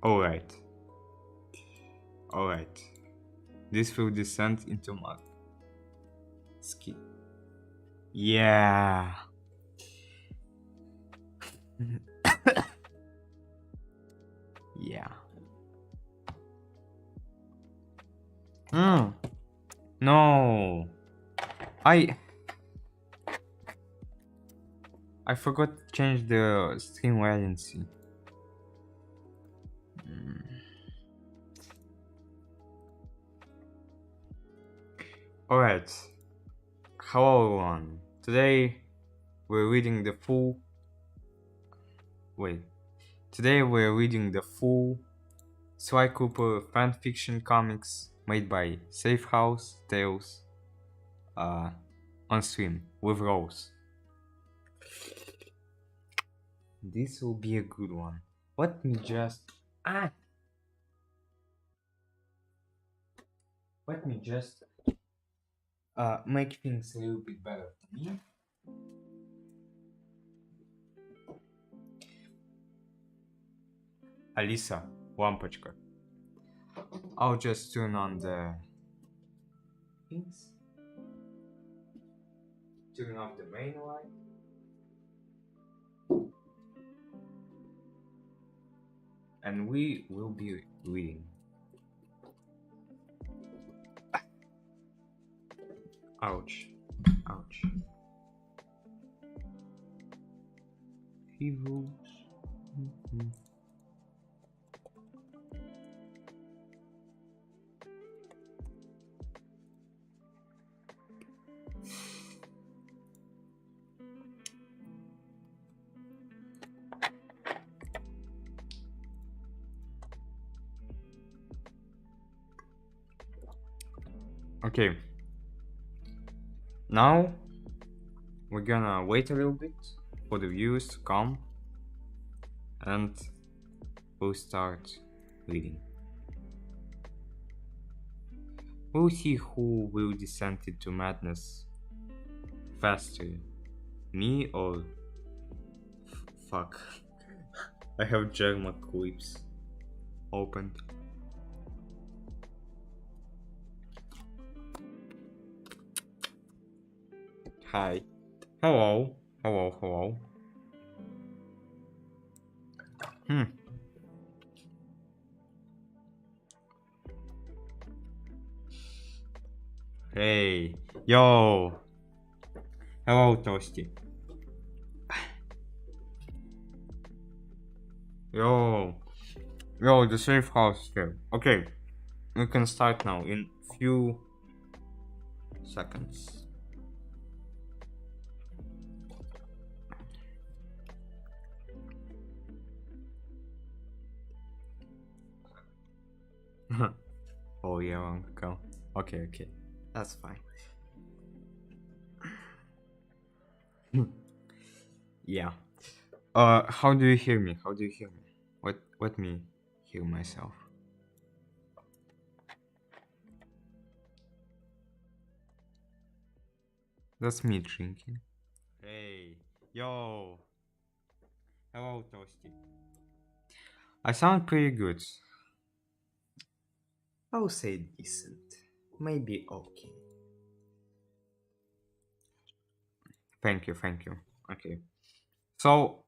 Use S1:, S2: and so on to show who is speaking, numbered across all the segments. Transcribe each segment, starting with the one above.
S1: Alright. Alright. This will descend into my skin. Yeah. Yeah. No. I forgot to change the stream latency. Alright. Hello everyone. Today we're reading the full Sly Cooper fanfiction comics made by Safe House Tales on stream with Rose. This will be a good one. Let me just make things a little bit better for me. Alisa, лампочка. I'll just turn on the things. Turn off the main light. And we will be reading. Ouch. Ouch. Evils. Okay. Now we're gonna wait a little bit for the viewers to come and we'll start reading. We'll see who will descend into madness faster, me or fuck. I have German clips opened. Hi. Hello. Hello, hello. Hey. Yo. Hello, Toasty. Yo. Yo, the safe house here. Okay. We can start now in few seconds. Oh yeah, long ago. Okay, that's fine. Yeah. How do you hear me? Let me hear myself. That's me drinking. Hey, yo. Hello, Toasty. I sound pretty good. I'll say decent. Maybe okay. Thank you. Okay. So,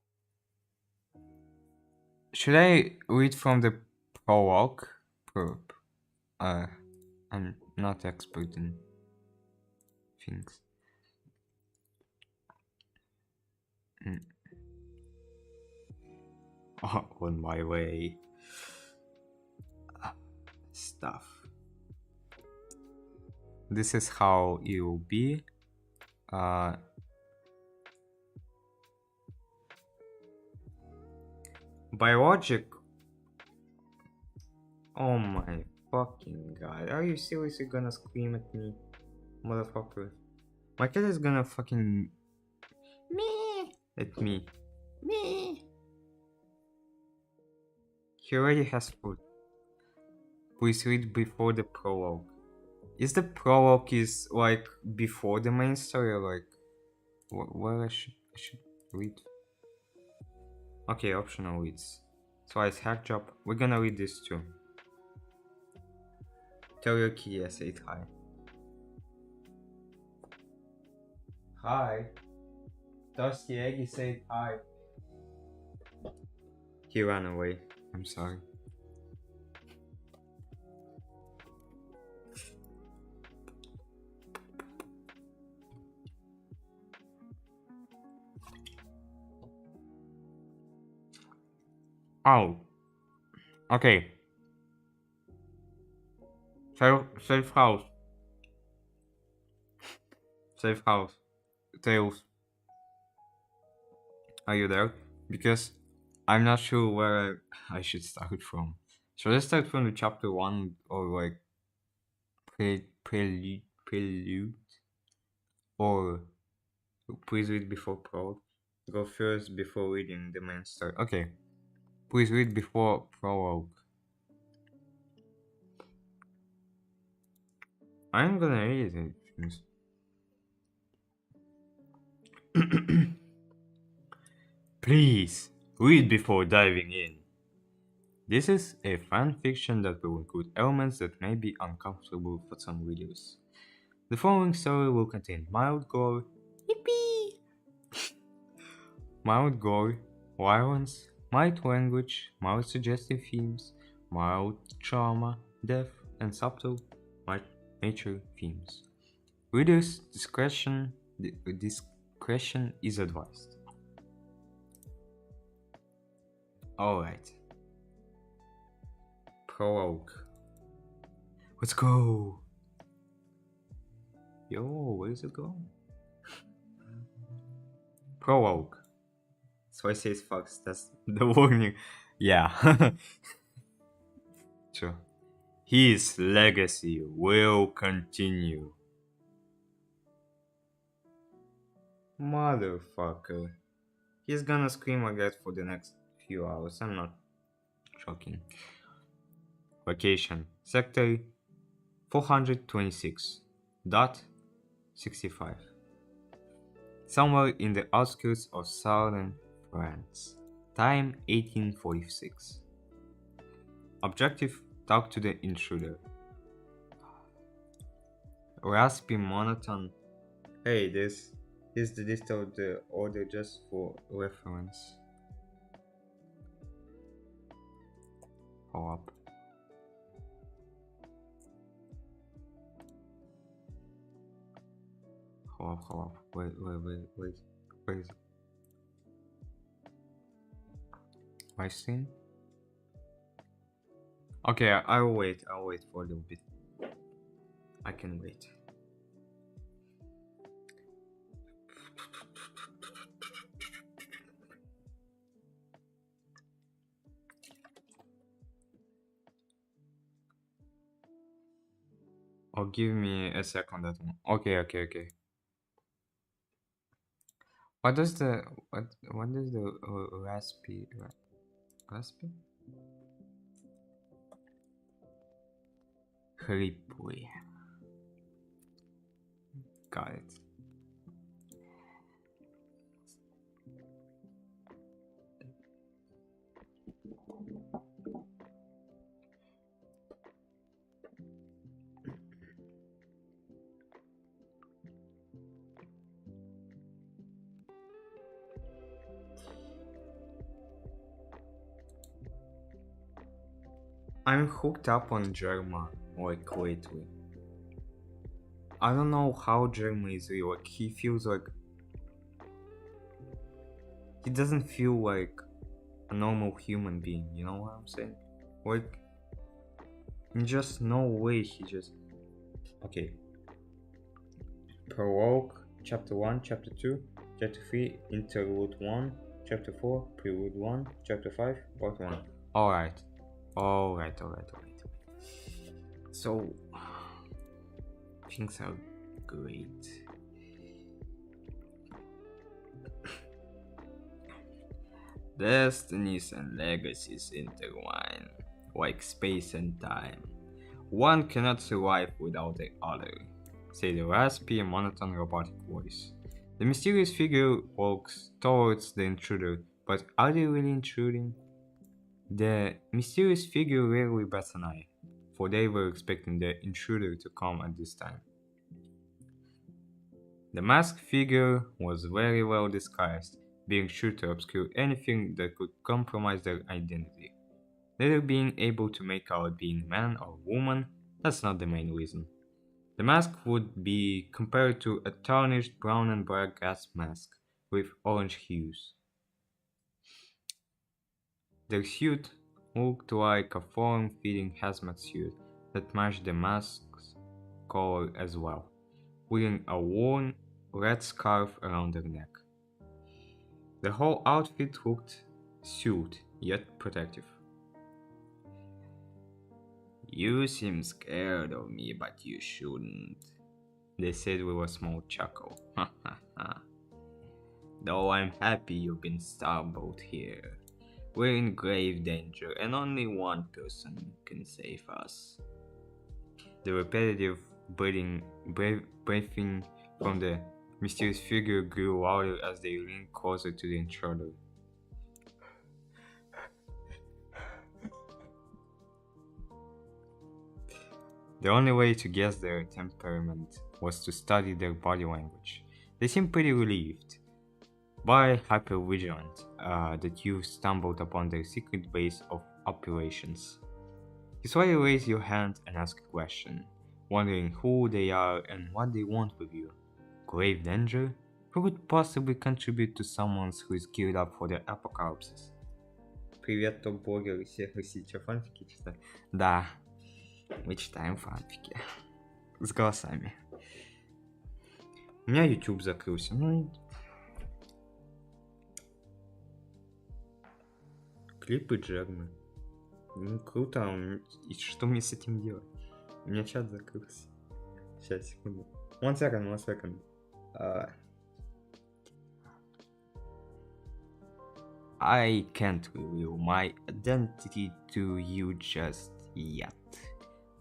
S1: should I read from the prologue? I'm not expert in things. On my way. Stuff. This is how it will be. Biologic. Oh my fucking god. Are you seriously gonna scream at me? Motherfucker. My cat is gonna fucking me at me. Me. He already has food. Please read before the prologue. Is the prologue is like before the main story, or like what I should read? Okay, optional reads. Twice hack job. We're gonna read this too. Tell your key I said hi. Hi. Dusty Eggy said hi. He ran away. I'm sorry. Oh. Okay. Safe house. Safe house. Tails. Are you there? Because I'm not sure where I should start from. Should I start from the chapter 1 or like prelude? Or please read before prologue? Go first before reading the main story. Okay. Please read before prologue. I'm gonna read it. Please read before diving in. This is a fan fiction that will include elements that may be uncomfortable for some readers. The following story will contain mild gore, yippee! Mild gore, violence, mild language, mild suggestive themes, mild trauma, death, and subtle nature themes. Readers' discretion is advised. Alright. Prologue. Let's go! Yo, where's it going? Prologue. So I say Fox, that's the warning. Yeah. Sure. His legacy will continue. Motherfucker. He's gonna scream like that for the next few hours. I'm not joking. Location. Sector 426.65. Somewhere in the outskirts of southern France. Time 1846. Objective: talk to the intruder. Raspy monotone. Hey, this is the list of the order just for reference. Hold up. Hold up. Wait. Where is it? My scene? Okay, I'll wait for a little bit. I can wait. Oh, give me a second that one. Okay. What does the raspy? Хриплый. Got it. I'm hooked up on Germa like lately. I don't know how Germa is real. Like he feels like he doesn't feel like a normal human being. You know what I'm saying? Like in just no way he just okay. Prologue, Chapter 1, Chapter 2, Chapter 3, Interlude 1, Chapter 4, Prelude 1, Chapter 5, Part 1. Alright. So, things are great. Destinies and legacies intertwine, like space and time. One cannot survive without the other, said the raspy, monotone robotic voice. The mysterious figure walks towards the intruder, but are they really intruding? The mysterious figure rarely bats an eye, for they were expecting the intruder to come at this time. The masked figure was very well disguised, being sure to obscure anything that could compromise their identity. Later being able to make out being man or woman, that's not the main reason. The mask would be compared to a tarnished brown and black gas mask with orange hues. Their suit looked like a form-fitting hazmat suit that matched the mask's color as well, wearing a worn red scarf around their neck. The whole outfit looked suit yet protective. You seem scared of me, but you shouldn't, they said with a small chuckle. Though I'm happy you've been stumbled here. We're in grave danger, and only one person can save us. The repetitive breathing from the mysterious figure grew louder as they leaned closer to the intruder. The only way to guess their temperament was to study their body language. They seemed pretty relieved, but hypervigilant, that you stumbled upon their secret base of operations. You slowly raise your hand and ask a question, wondering who they are and what they want with you. Grave danger? Who could possibly contribute to someone who is geared up for the apocalypse? Привет, топ-блогеры, всех вы что, фанфики читаете? Да, мы читаем фанфики. С голосами. У меня YouTube закрылся, Клипы Джермы. Круто, и что мне с этим делать? У меня чат закрылся. Сейчас, секунду. One second. I can't reveal my identity to you just yet,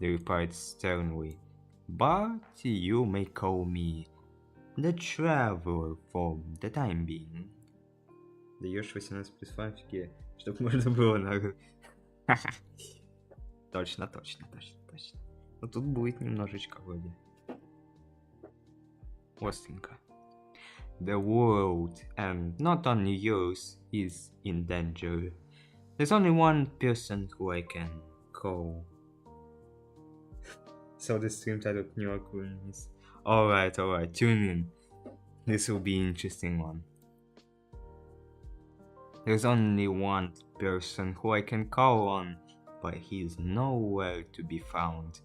S1: they replied sternly. But you may call me the Traveler for the time being. Даешь 18 плюс фанфики, чтоб можно было на... Точно. Но тут будет немножечко вроде. Остренько. The world, and not only yours, is in danger. There's only one person who I can call. So the stream title New York is... Alright, tune in. This will be an interesting one. There's only one person who I can call on, but he's nowhere to be found.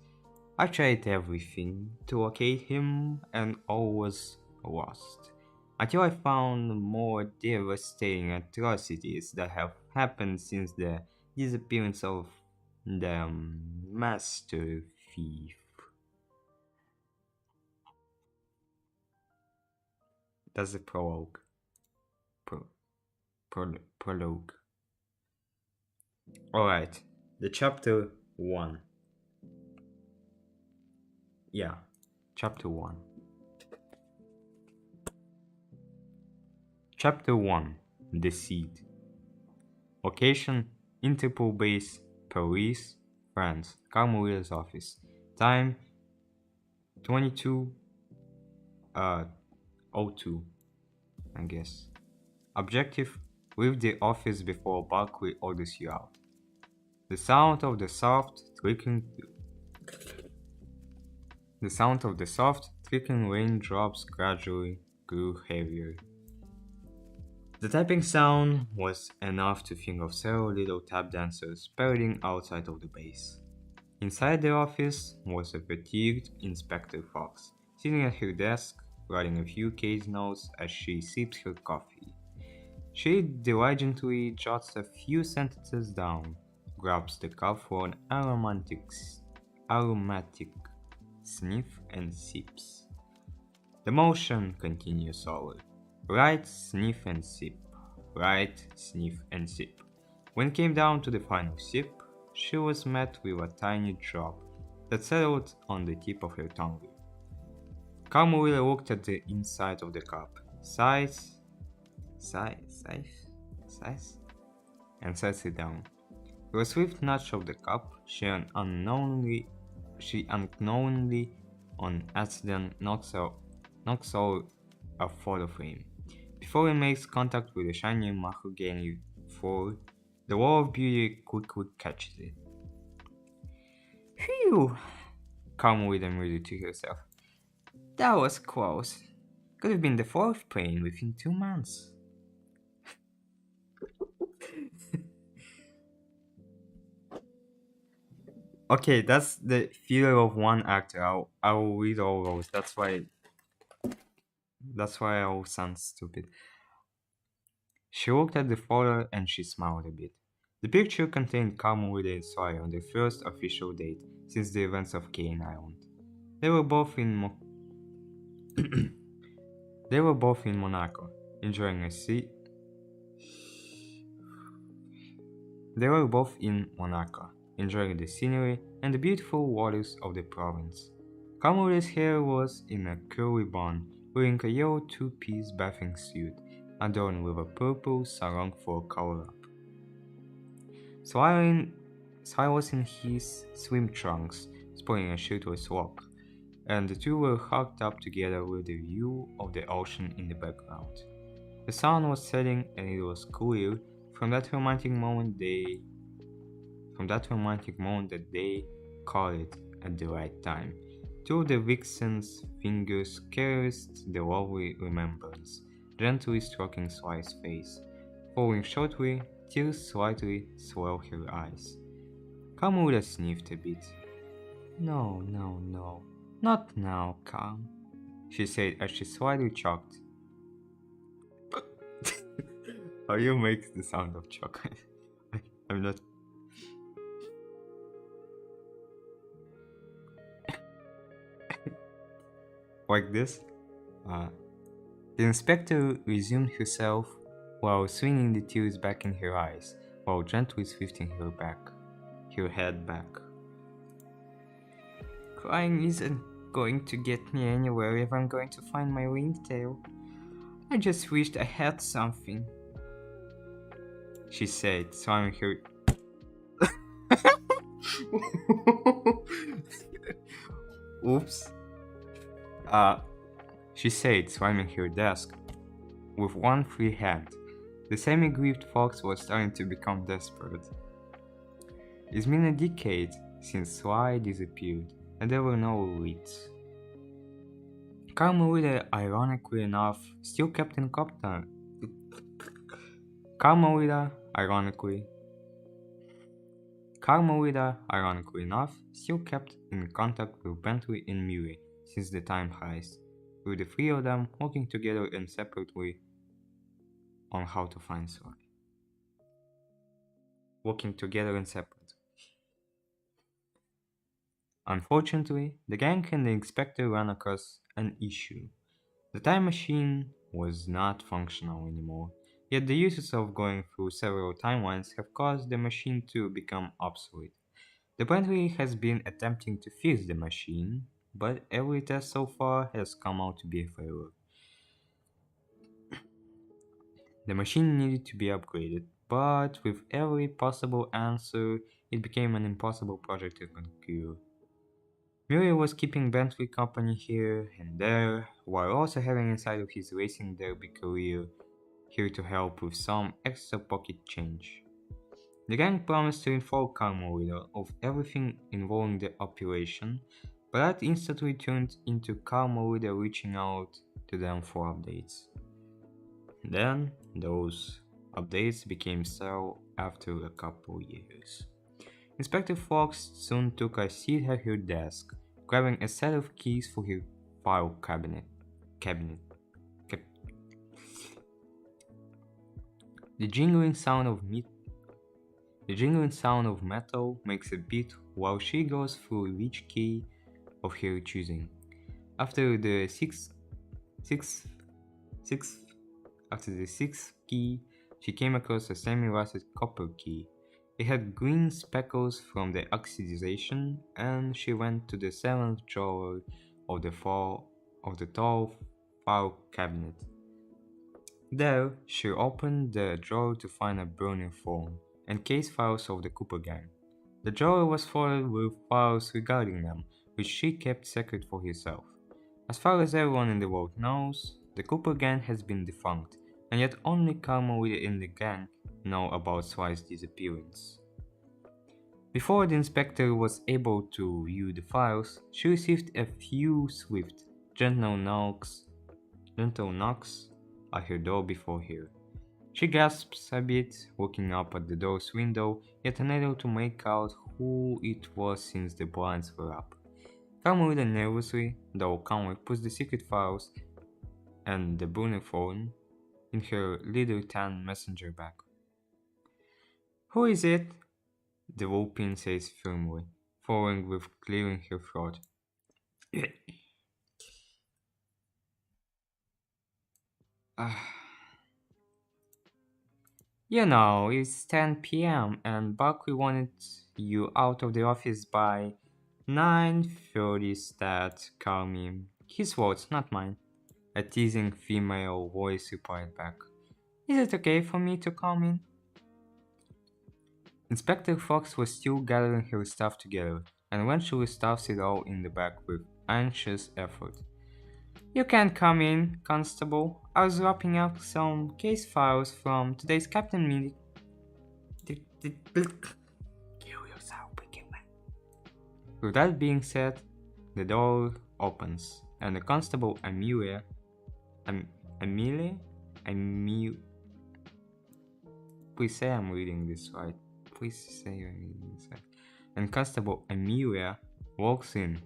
S1: I tried everything to locate him and all was lost. Until I found more devastating atrocities that have happened since the disappearance of the Master Thief. That's the prologue. Prologue. Alright, the chapter 1. Yeah, chapter 1. Chapter 1. The Seed. Location: Interpol Base, Paris, France, Carmelia's office. Time: 22:02, I guess. Objective: leave the office before Barkley orders you out. The sound of the soft trickling raindrops gradually grew heavier. The tapping sound was enough to think of several little tap dancers parading outside of the base. Inside the office was a fatigued Inspector Fox, sitting at her desk, writing a few case notes as she sips her coffee. She diligently jots a few sentences down, grabs the cup for an aromatic sniff and sips. The motion continues slowly. Write, sniff and sip. Write, sniff and sip. When it came down to the final sip, she was met with a tiny drop that settled on the tip of her tongue. Carmela looked at the inside of the cup, sighs, and sets it down. With a swift nudge of the cup, she unknowingly on accident knocks out a photo frame. Before it makes contact with the shiny mahogany floor, the wall of beauty quickly catches it. Phew! Calmly admitted to herself. That was close. Could have been the fourth plane within 2 months. Okay, that's the feeling of one actor. I'll read all those. That's why I will sound stupid. She looked at the photo and she smiled a bit. The picture contained Carmelita and Sawyer on their first official date since the events of Cane Island. They were both in they were both in Monaco, enjoying a sea. They were both in Monaco, enjoying the scenery and the beautiful waters of the province. Carmelita's hair was in a curly bun, wearing a yellow two-piece bathing suit adorned with a purple sarong for a cover-up. Sly was in his swim trunks, sporting a shirtless walk, and the two were hugged up together with the view of the ocean in the background. The sun was setting and it was clear from that romantic moment that they caught it at the right time. Two of the vixen's fingers caressed the lovely remembrance, gently stroking Sly's face. Falling shortly, tears slightly swelled her eyes. Carmelita sniffed a bit. No, no, no. Not now, Calm, she said as she slightly choked. How you make the sound of chocolate? I'm not. Like this? The inspector resumed herself while swinging the tears back in her eyes, while gently swifting her head back. Crying isn't going to get me anywhere if I'm going to find my ringtail. I just wished I had something, she said, slamming her. Oops. She said, slamming her desk with one free hand. The semi-grieved fox was starting to become desperate. It's been a decade since Sly disappeared, and there were no leads. Carmelita, ironically enough, still kept in contact. Carmelita, ironically enough, still kept in contact with Bentley and Murray since the time heist, with the three of them working together and separately on how to find Sly. Working together and separate. Unfortunately, the gang and the inspector ran across an issue. The time machine was not functional anymore, yet the uses of going through several timelines have caused the machine to become obsolete. The Bentley has been attempting to fix the machine, but every test so far has come out to be a failure. The machine needed to be upgraded, but with every possible answer, it became an impossible project to conclude. Murray was keeping Bentley company here and there, while also having inside of his racing derby career here to help with some extra pocket change. The gang promised to inform Carmelita of everything involving the operation, but that instantly turned into Carmelita reaching out to them for updates. Then, those updates became stale after a couple years. Inspector Fox soon took a seat at her desk, grabbing a set of keys for her file cabinet. The jingling sound of metal makes a beat while she goes through each key of her choosing. After the sixth key, she came across a semi-rusted copper key. It had green speckles from the oxidization, and she went to the seventh drawer of the tall file cabinet. There, she opened the drawer to find a burning phone, and case files of the Cooper gang. The drawer was filled with files regarding them, which she kept secret for herself. As far as everyone in the world knows, the Cooper gang has been defunct, and yet only Carmelita in the gang know about Sly's disappearance. Before the inspector was able to view the files, she received a few swift, gentle knocks at her door before her. She gasps a bit, looking up at the door's window, yet unable to make out who it was since the blinds were up. Carmelita nervously, though calmly, puts the secret files and the burner phone in her little tan messenger bag. "Who is it?" the Vulpine says firmly, following with clearing her throat. You know, it's 10 p.m. and Buckley wanted you out of the office by 9:30. Stat, call me. His words, not mine. A teasing female voice replied back. "Is it okay for me to come in?" Inspector Fox was still gathering her stuff together, and eventually stuffs it all in the bag with anxious effort. "You can come in, Constable. I was wrapping up some case files from today's Captain meeting." Kill yourself, man. With that being said, the door opens, and the Constable Amelia, please say I'm reading this right. Please say I'm reading this right. And Constable Amelia walks in.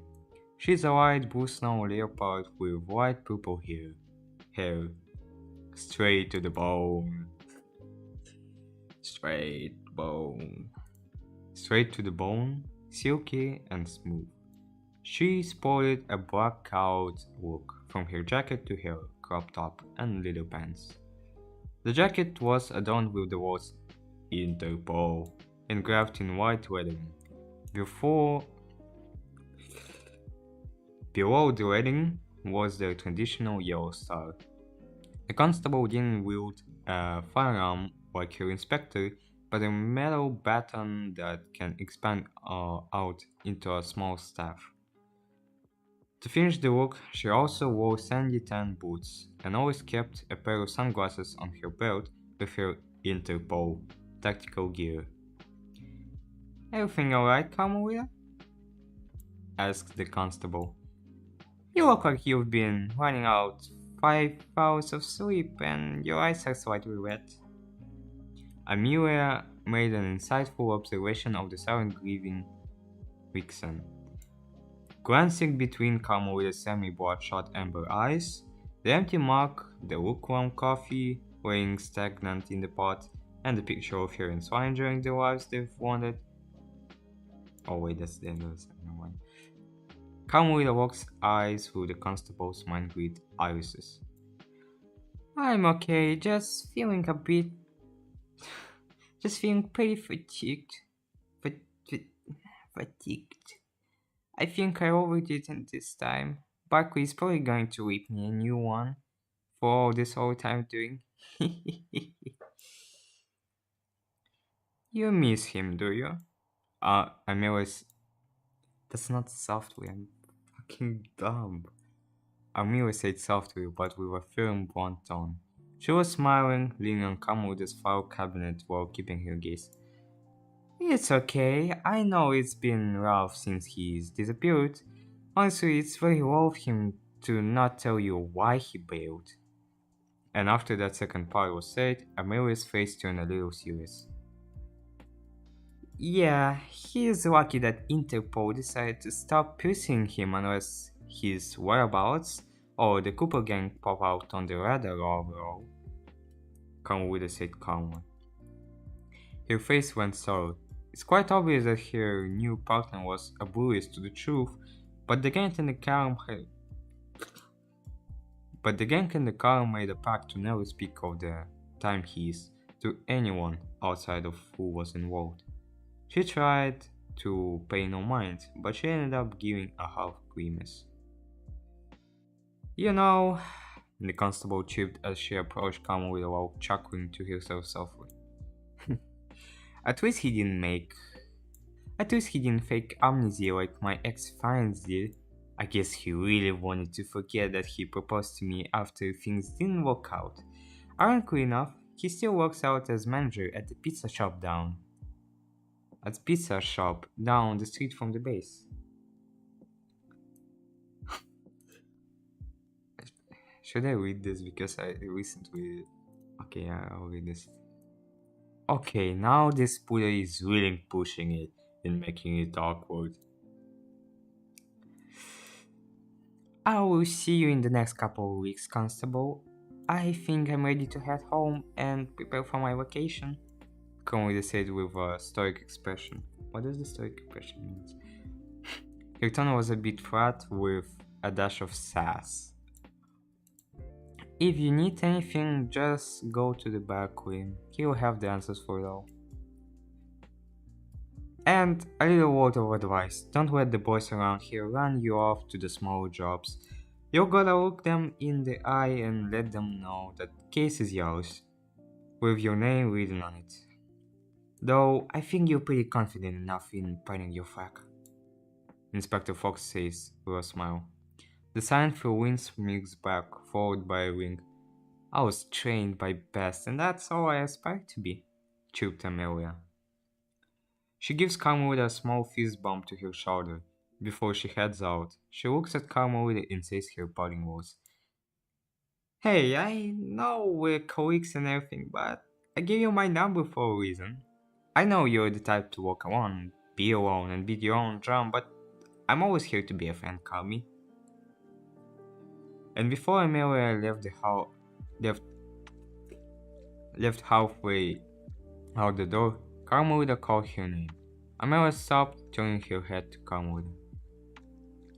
S1: She's a light blue snow leopard with light purple hair, straight to the bone, silky and smooth. She sported a black cowed look from her jacket to her crop top and little pants. The jacket was adorned with the words Interpol engraved in white lettering. Below the lettering was the traditional yellow star. The constable didn't wield a firearm like her inspector, but a metal baton that can expand out into a small staff. To finish the look, she also wore sandy tan boots and always kept a pair of sunglasses on her belt with her Interpol tactical gear. "Everything alright, Carmelita?" asked the constable. "You look like you've been running out 5 hours of sleep and your eyes are slightly wet." Amelia made an insightful observation of the silent grieving vixen. Glancing between Carmelita's semi-bloodshot amber eyes, the empty mug, the lukewarm coffee laying stagnant in the pot, and the picture of her and Sly enjoying the lives they've wanted. Oh wait, that's the end of the second one. Carmelita locks eyes through the constable's mind-read irises. "I'm okay, just feeling pretty fatigued. Fatigued. I think I overdid it this time. Barkley is probably going to whip me a new one for all this whole time doing." "You miss him, do you?" Amelia's... That's not softly, I'm fucking dumb. Amelia said softly, but with a firm, blunt tone. She was smiling, leaning on Carmelita's file cabinet while keeping her gaze. "It's okay. I know it's been rough since he's disappeared. Honestly, it's very low of him to not tell you why he bailed." And after that second part was said, Amelia's face turned a little serious. "Yeah, he's lucky that Interpol decided to stop pursuing him unless his whereabouts or the Cooper gang pop out on the radar overall," Carmelita said calmly. Her face went sour. It's quite obvious that her new partner was oblivious to the truth, but the gang and the Calm made a pact to never speak of the time he's to anyone outside of who was involved. She tried to pay no mind, but she ended up giving a half grimace. "You know," the constable chirped as she approached Carmelita while chuckling to herself softly. At least he didn't make. At least he didn't fake amnesia like my ex-friends did. I guess he really wanted to forget that he proposed to me after things didn't work out. Ironically enough, he still works out as manager at the pizza shop down the street from the base. Should I read this because I recently... Okay, I'll read this. Okay, now this bully is really pushing it and making it awkward. I will see you in the next couple of weeks, Constable. I think I'm ready to head home and prepare for my vacation. Conway said with a stoic expression. What does the stoic expression mean? Her tone was a bit flat with a dash of sass. If you need anything, just go to the back Queen. He will have the answers for it all. And a little word of advice, don't let the boys around here run you off to the smaller jobs. You gotta look them in the eye and let them know that the case is yours, with your name written on it. Though I think you're pretty confident enough in printing your fact. Inspector Fox says with a smile. The silent through winds mix back, followed by a ring. I was trained by Best, and that's all I aspire to be, chirped Amelia. She gives Carmelita a small fist bump to her shoulder. Before she heads out, she looks at Carmelita and says her parting words. Hey, I know we're colleagues and everything, but I gave you my number for a reason. I know you're the type to walk alone, be alone, and beat your own drum, but I'm always here to be a friend, call me. And before Amelia left halfway out the door, Carmelita called her name. Amelia stopped, turning her head to Carmelita.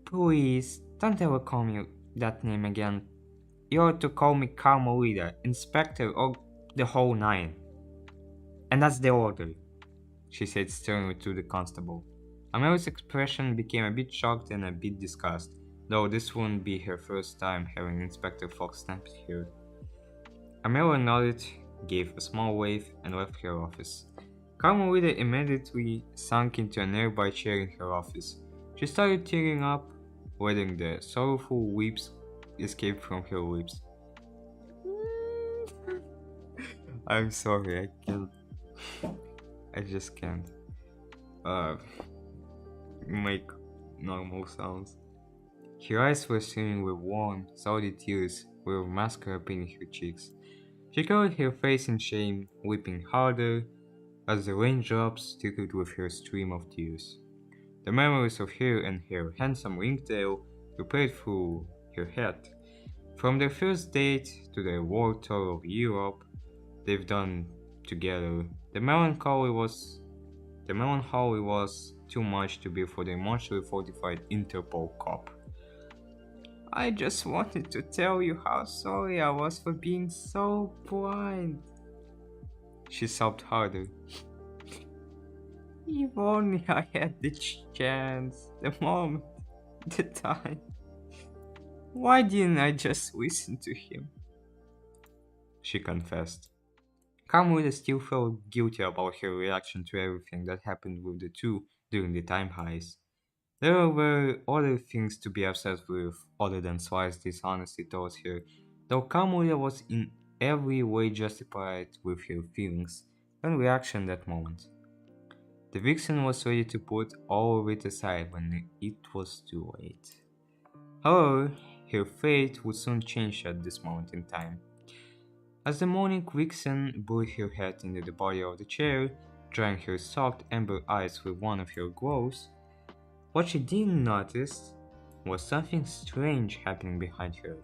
S1: Please, don't ever call me that name again. You're to call me Carmelita, Inspector, or the whole nine. And that's the order, she said sternly to the constable. Amelia's expression became a bit shocked and a bit disgusted, though this wouldn't be her first time having Inspector Fox stamped here. Amelia nodded, gave a small wave, and left her office. Carmelita immediately sank into a nearby chair in her office. She started tearing up, letting the sorrowful weeps escape from her lips. I'm sorry, I can't. I just can't make normal sounds. Her eyes were streaming with warm, salty tears, with mascara pinning her cheeks. She covered her face in shame, weeping harder as the raindrops trickled with her stream of tears. The memories of her and her handsome ringtail replayed through her head. From their first date to their world tour of Europe they've done together, the melancholy was too much to bear for the emotionally fortified Interpol cop. I just wanted to tell you how sorry I was for being so blind. She sobbed harder. If only I had the chance, the moment, the time. Why didn't I just listen to him? She confessed. Carmelita still felt guilty about her reaction to everything that happened with the two during the time heist. There were other things to be upset with other than Sly's dishonesty towards her, though Carmelita was in every way justified with her feelings and reaction that moment. The vixen was ready to put all of it aside when it was too late. However, her fate would soon change at this moment in time. As the morning vixen buried her head into the body of the chair, drying her soft amber eyes with one of her glows, what she didn't notice was something strange happening behind her.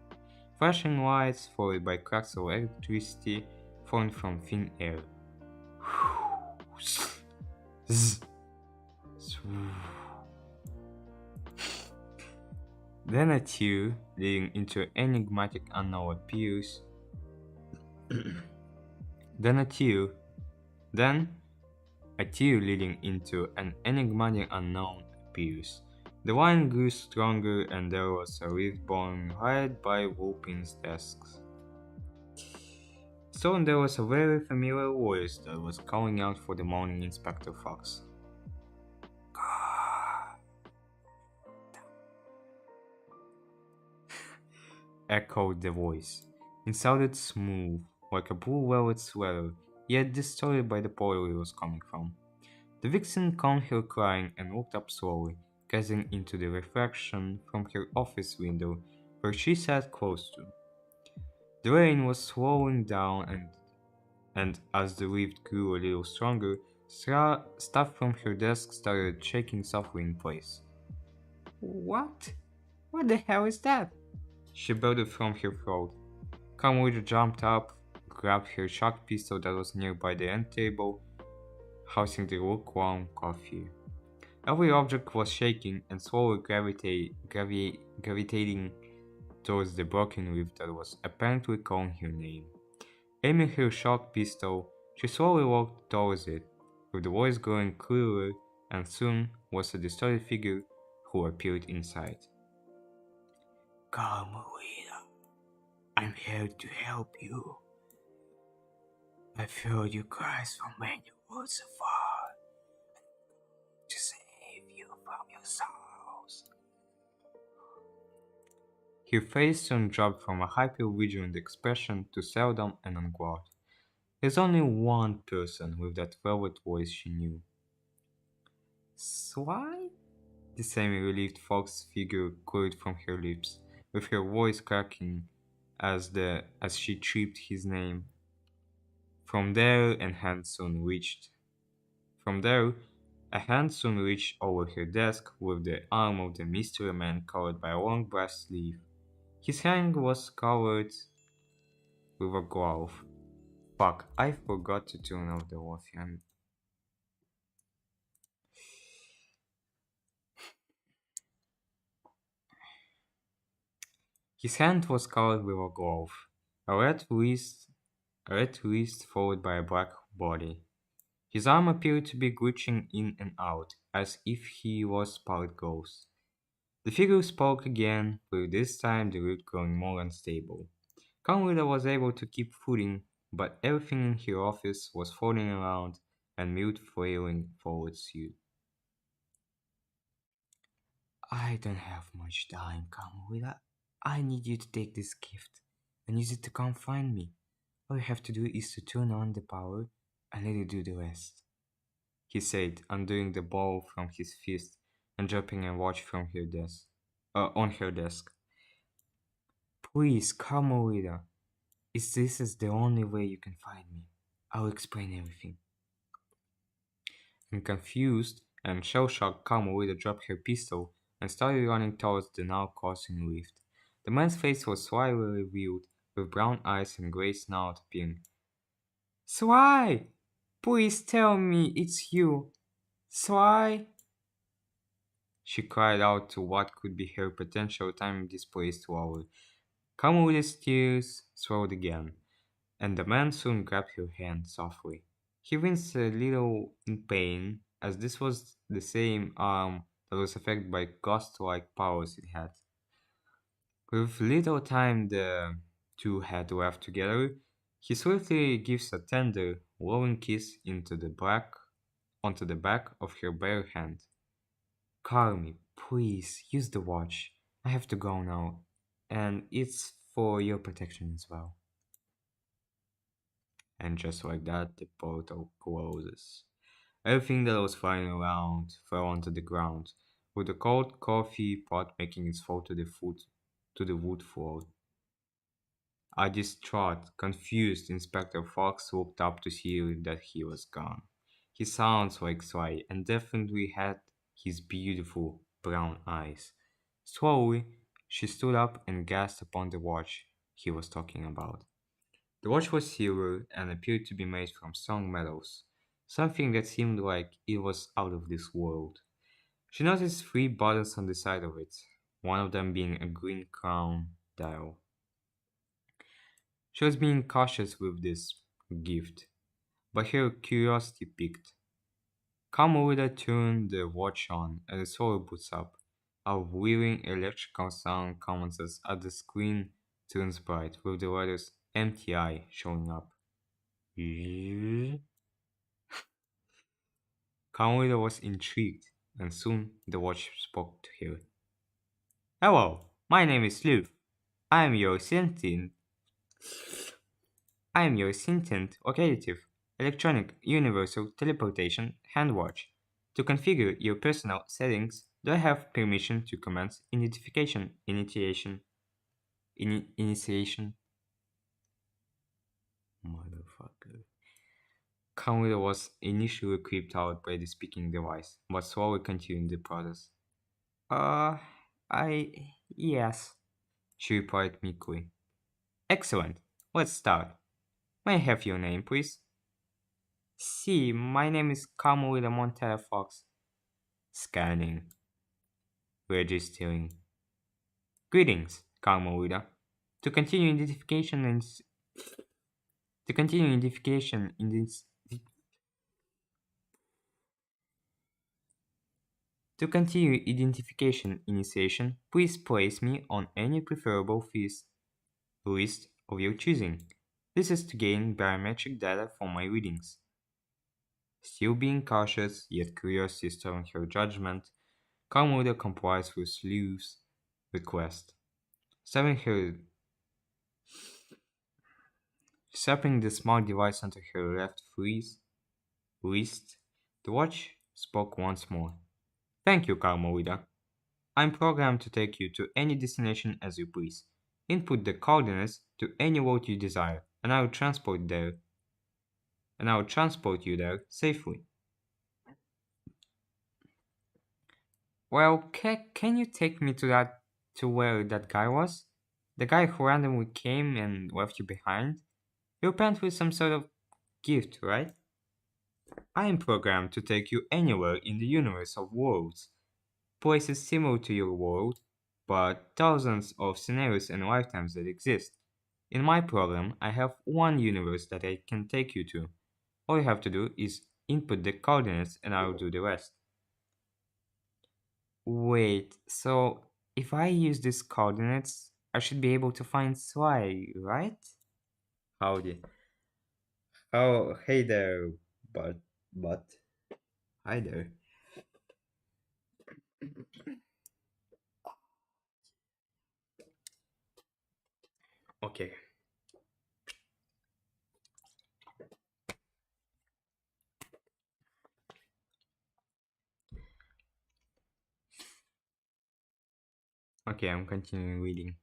S1: Flashing lights followed by cracks of electricity formed from thin air. Then a tear leading into an enigmatic unknown appears. Then a tear leading into an enigmatic unknown appears. The wine grew stronger and there was a rift born right by Wolpin's desks. Soon there was a very familiar voice that was calling out for the morning Inspector Fox. Echoed the voice. It sounded smooth, like a blue velvet sweater, yet distorted by the portal it was coming from. The vixen calmed her crying and walked up slowly, gazing into the reflection from her office window where she sat close to. The rain was slowing down and as the lift grew a little stronger, stuff from her desk started shaking softly in place. What? What the hell is that? She belted from her throat. Carmelita jumped up, grabbed her shock pistol that was nearby the end table, housing the lukewarm coffee. Every object was shaking and slowly gravitating towards the broken leaf that was apparently calling her name. Aiming her shock pistol, she slowly walked towards it, with the voice growing clearer, and soon was a distorted figure who appeared inside. Carmelita, I'm here to help you. I've heard your cries from when you were so far, to save you from your sorrows. Her face soon dropped from a hyper-vigilant expression to seldom and on guard. There's only one person with that velvet voice she knew. Sly? The semi-relieved fox figure cleared from her lips, with her voice cracking as she tripped his name. From there, a hand soon reached. From there, a hand soon reached over her desk with the arm of the mystery man covered by a long brass sleeve. His hand was covered with a glove. Fuck, I forgot to turn off the Wi-Fi. His hand was covered with a glove, a red wrist followed by a black body. His arm appeared to be glitching in and out, as if he was part ghost. The figure spoke again, with this time the root growing more unstable. Conrad was able to keep footing, but everything in her office was falling around and mute flailing forward suit. I don't have much time, Carmelita. I need you to take this gift and use it to come find me. All you have to do is to turn on the power and let it do the rest, he said, undoing the ball from his fist and dropping a watch from her desk. On her desk. Please, Carmelita. This is the only way you can find me. I'll explain everything. And confused and shell-shocked, Carmelita dropped her pistol and started running towards the now closing lift. The man's face was slyly revealed, with brown eyes and gray snout appearing. Sly! Please tell me it's you! Sly! She cried out to what could be her potential time displaced hour. Carmelita's tears swelled again, and the man soon grabbed her hand softly. He winced a little in pain, as this was the same arm that was affected by ghost-like powers it had. With little time the two had left together, he swiftly gives a tender, loving kiss onto the back of her bare hand. Carmy, please use the watch. I have to go now, and it's for your protection as well. And just like that, the portal closes. Everything that was flying around fell onto the ground, with the cold coffee pot making its fall to the wood floor. A distraught, confused Inspector Fox looked up to see that he was gone. He sounds like Sly and definitely had his beautiful brown eyes. Slowly, she stood up and gazed upon the watch he was talking about. The watch was silver and appeared to be made from strong metals, something that seemed like it was out of this world. She noticed three buttons on the side of it, one of them being a green crown dial. She was being cautious with this gift, but her curiosity piqued. Carmelita turned the watch on and the solar boots up. A whirring electrical sound commences as the screen turns bright with the letters MTI showing up. Carmelita was intrigued, and soon the watch spoke to her. Hello, my name is Luke. I am your sentient I am your sentient occative electronic universal teleportation handwatch. To configure your personal settings, do I have permission to commence identification initiation? Motherfucker. Kamala was initially creeped out by the speaking device, but slowly continued the process. Uh, yes, she replied meekly. Excellent. Let's start. May I have your name, please? See, my name is Carmelita Montero Fox. Scanning. Registering. Greetings, Carmelita. To continue identification and to continue identification in this To continue identification initiation, please place me on any preferable feast list of your choosing. This is to gain biometric data from my readings. Still being cautious, yet curious to turn her judgment, Carmelita complies with Slew's request. Stepping her Stepping the small device onto her left wrist, the watch spoke once more. Thank you, Carmelita. I'm programmed to take you to any destination as you please. Input the coordinates to any route you desire, and I will transport you there safely. Well, can you take me to where that guy was? The guy who randomly came and left you behind? You're planned with some sort of gift, right? I am programmed to take you anywhere in the universe of worlds, places similar to your world, but thousands of scenarios and lifetimes that exist. In my program, I have one universe that I can take you to. All you have to do is input the coordinates and I'll do the rest. Wait, so if I use these coordinates, I should be able to find Sly, right? Howdy. Oh, hey there, but, hi there. Okay, okay, I'm continuing reading.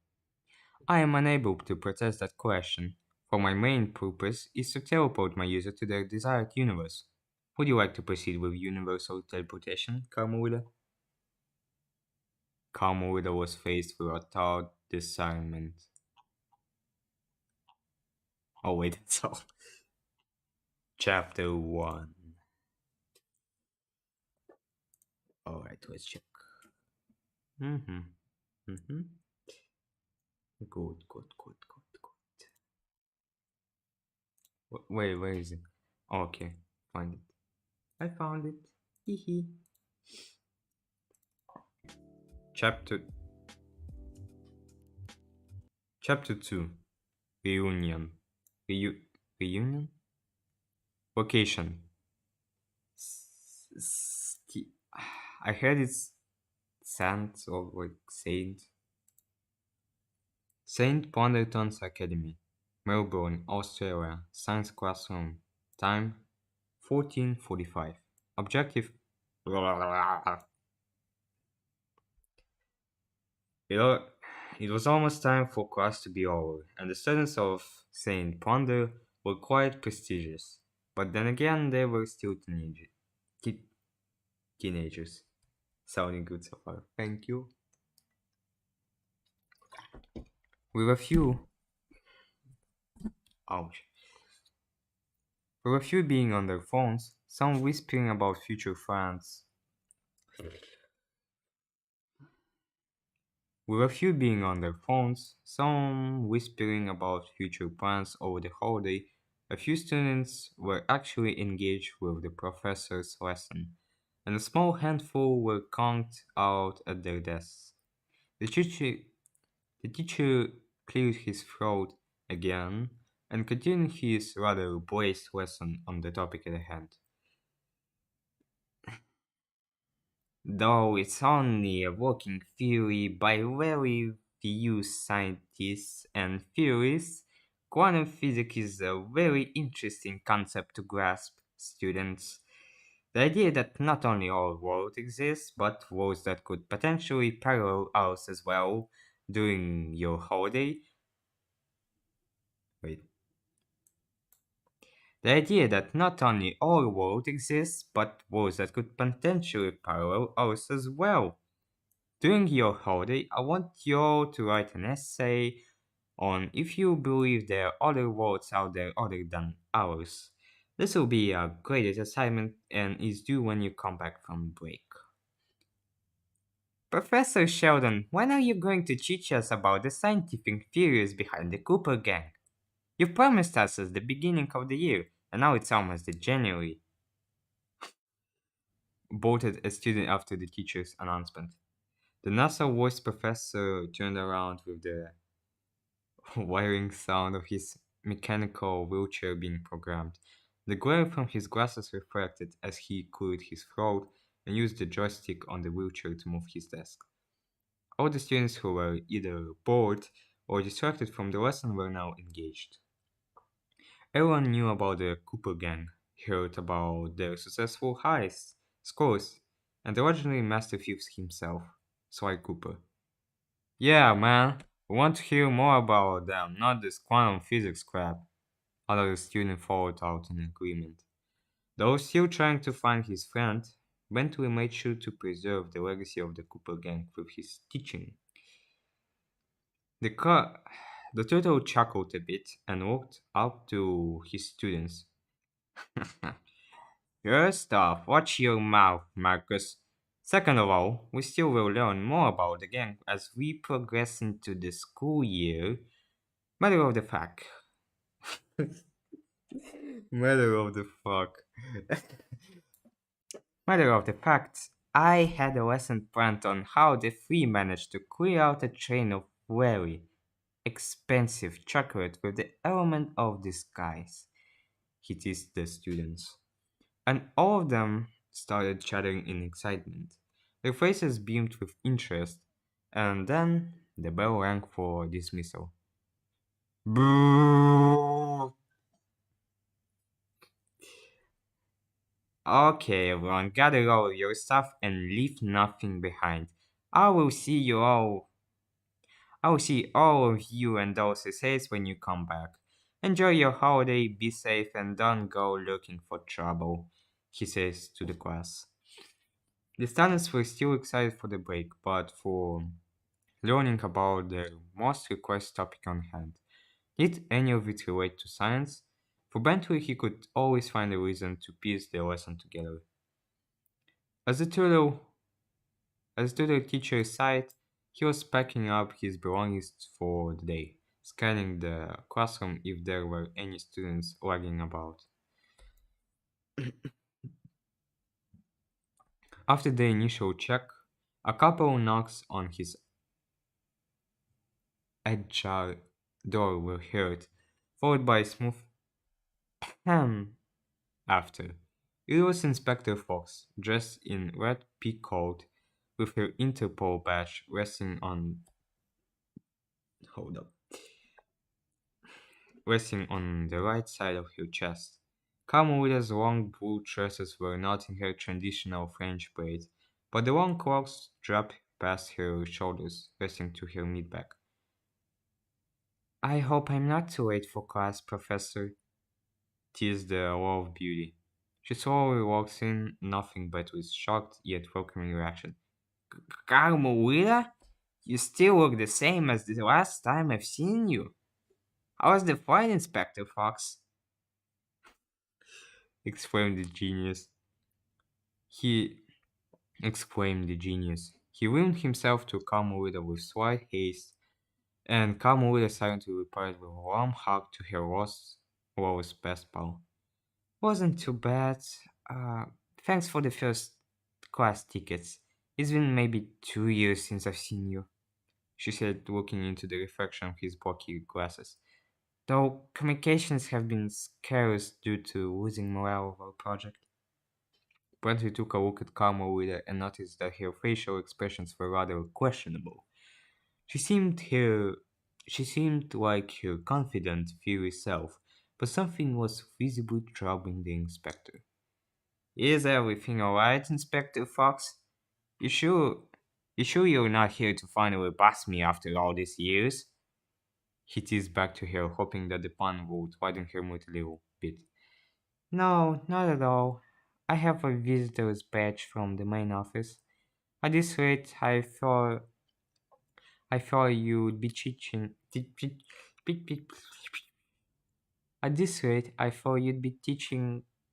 S1: I am unable to process that question, for my main purpose is to teleport my user to their desired universe. Would you like to proceed with universal teleportation, Carmelita? Carmelita was faced with a thought discernment. Oh wait, that's all. Chapter 1. Alright, let's check. Mm-hmm. Mm-hmm. Good. Wait, where is it? Oh, okay, find it. I found it. Hee hee. Chapter Chapter 2. Reunion. Reunion? Location. I heard it's Sant or like Saint Ponderton's Academy, Melbourne, Australia. Science classroom. Time 14:45. Objective. It, al- it was almost time for class to be over, and the students of Saint Ponder were quite prestigious. But then again, they were still te- teenagers. Sounding good so far. Thank you. With a few, ouch, with a few being on their phones, some whispering about future plans. With a few being on their phones, some whispering about future plans over the holiday, a few students were actually engaged with the professor's lesson, and a small handful were conked out at their desks. The teacher, the teacher cleared his throat again and continued his rather braced lesson on the topic at hand. Though it's only a working theory by very few scientists and theorists, quantum physics is a very interesting concept to grasp, students. The idea that not only our world exists, but worlds that could potentially parallel ours as well during your holiday. Wait. The idea that not only our world exists, but worlds that could potentially parallel ours as well. During your holiday, I want you all to write an essay on if you believe there are other worlds out there other than ours. This will be a graded assignment and is due when you come back from break. Professor Sheldon, when are you going to teach us about the scientific theories behind the Cooper gang? You promised us at the beginning of the year, and now it's almost the January. Bolted a student after the teacher's announcement. The NASA voice professor turned around with the whirring sound of his mechanical wheelchair being programmed. The glare from his glasses reflected as he cleared his throat and used the joystick on the wheelchair to move his desk. All the students who were either bored or distracted from the lesson were now engaged. Everyone knew about the Cooper gang, heard about their successful heists, scores, and the legendary master thief himself, Sly Cooper. Yeah, man, we want to hear more about them, not this quantum physics crap. Other students followed out in agreement. Though still trying to find his friend, Bentley made sure to preserve the legacy of the Cooper gang through his teaching. The, car- the turtle chuckled a bit and walked up to his students. First off, watch your mouth, Marcus. Second of all, we still will learn more about the gang as we progress into the school year. Matter of the fact. Matter of the fuck. Matter of the fact, I had a lesson planned on how the three managed to clear out a train of very expensive chocolate with the element of disguise. He teased the students. And all of them started chattering in excitement. Their faces beamed with interest, and then the bell rang for dismissal. Boo! Okay, everyone, gather all your stuff and leave nothing behind. I will see you all. I will see all of you and those essays when you come back. Enjoy your holiday, be safe, and don't go looking for trouble, he says to the class. The students were still excited for the break, but for learning about the most requested topic on hand. Did any of it relate to science? For Bentley, he could always find a reason to piece the lesson together. As the turtle, as the turtle teacher sighed, he was packing up his belongings for the day, scanning the classroom if there were any students lagging about. After the initial check, a couple knocks on his ajar door were heard, followed by a smooth hem after. It was Inspector Fox, dressed in red pea coat, with her Interpol badge hold up, resting on the right side of her chest. Carmelita's long blue tresses were not in her traditional French braids, but the long locks dropped past her shoulders, resting to her mid-back. I hope I'm not too late for class, Professor, teased the law of beauty. She slowly walks in, nothing but with shocked yet welcoming reaction. Carmelita? You still look the same as the last time I've seen you. How was the flight, Inspector Fox? Exclaimed the genius. He exclaimed the genius. He wilmed himself to Carmelita with slight haste, and Carmelita silently replied with a warm hug to her Rose best pal. Wasn't too bad. Uh, Thanks for the first class tickets. It's been maybe 2 years since I've seen you, she said, looking into the reflection of his bulky glasses. Though communications have been scarce due to losing morale of our project. Bentley took a look at Carmelita and noticed that her facial expressions were rather questionable. She seemed her she seemed like her confident, fiery self, but something was visibly troubling the inspector. Is everything alright, Inspector Fox? You sure you sure you're not here to finally bust me after all these years? He teased back to her, hoping that the pun would widen her mood a little bit. No, not at all. I have a visitor's badge from the main office. At this rate, I thought you'd be teaching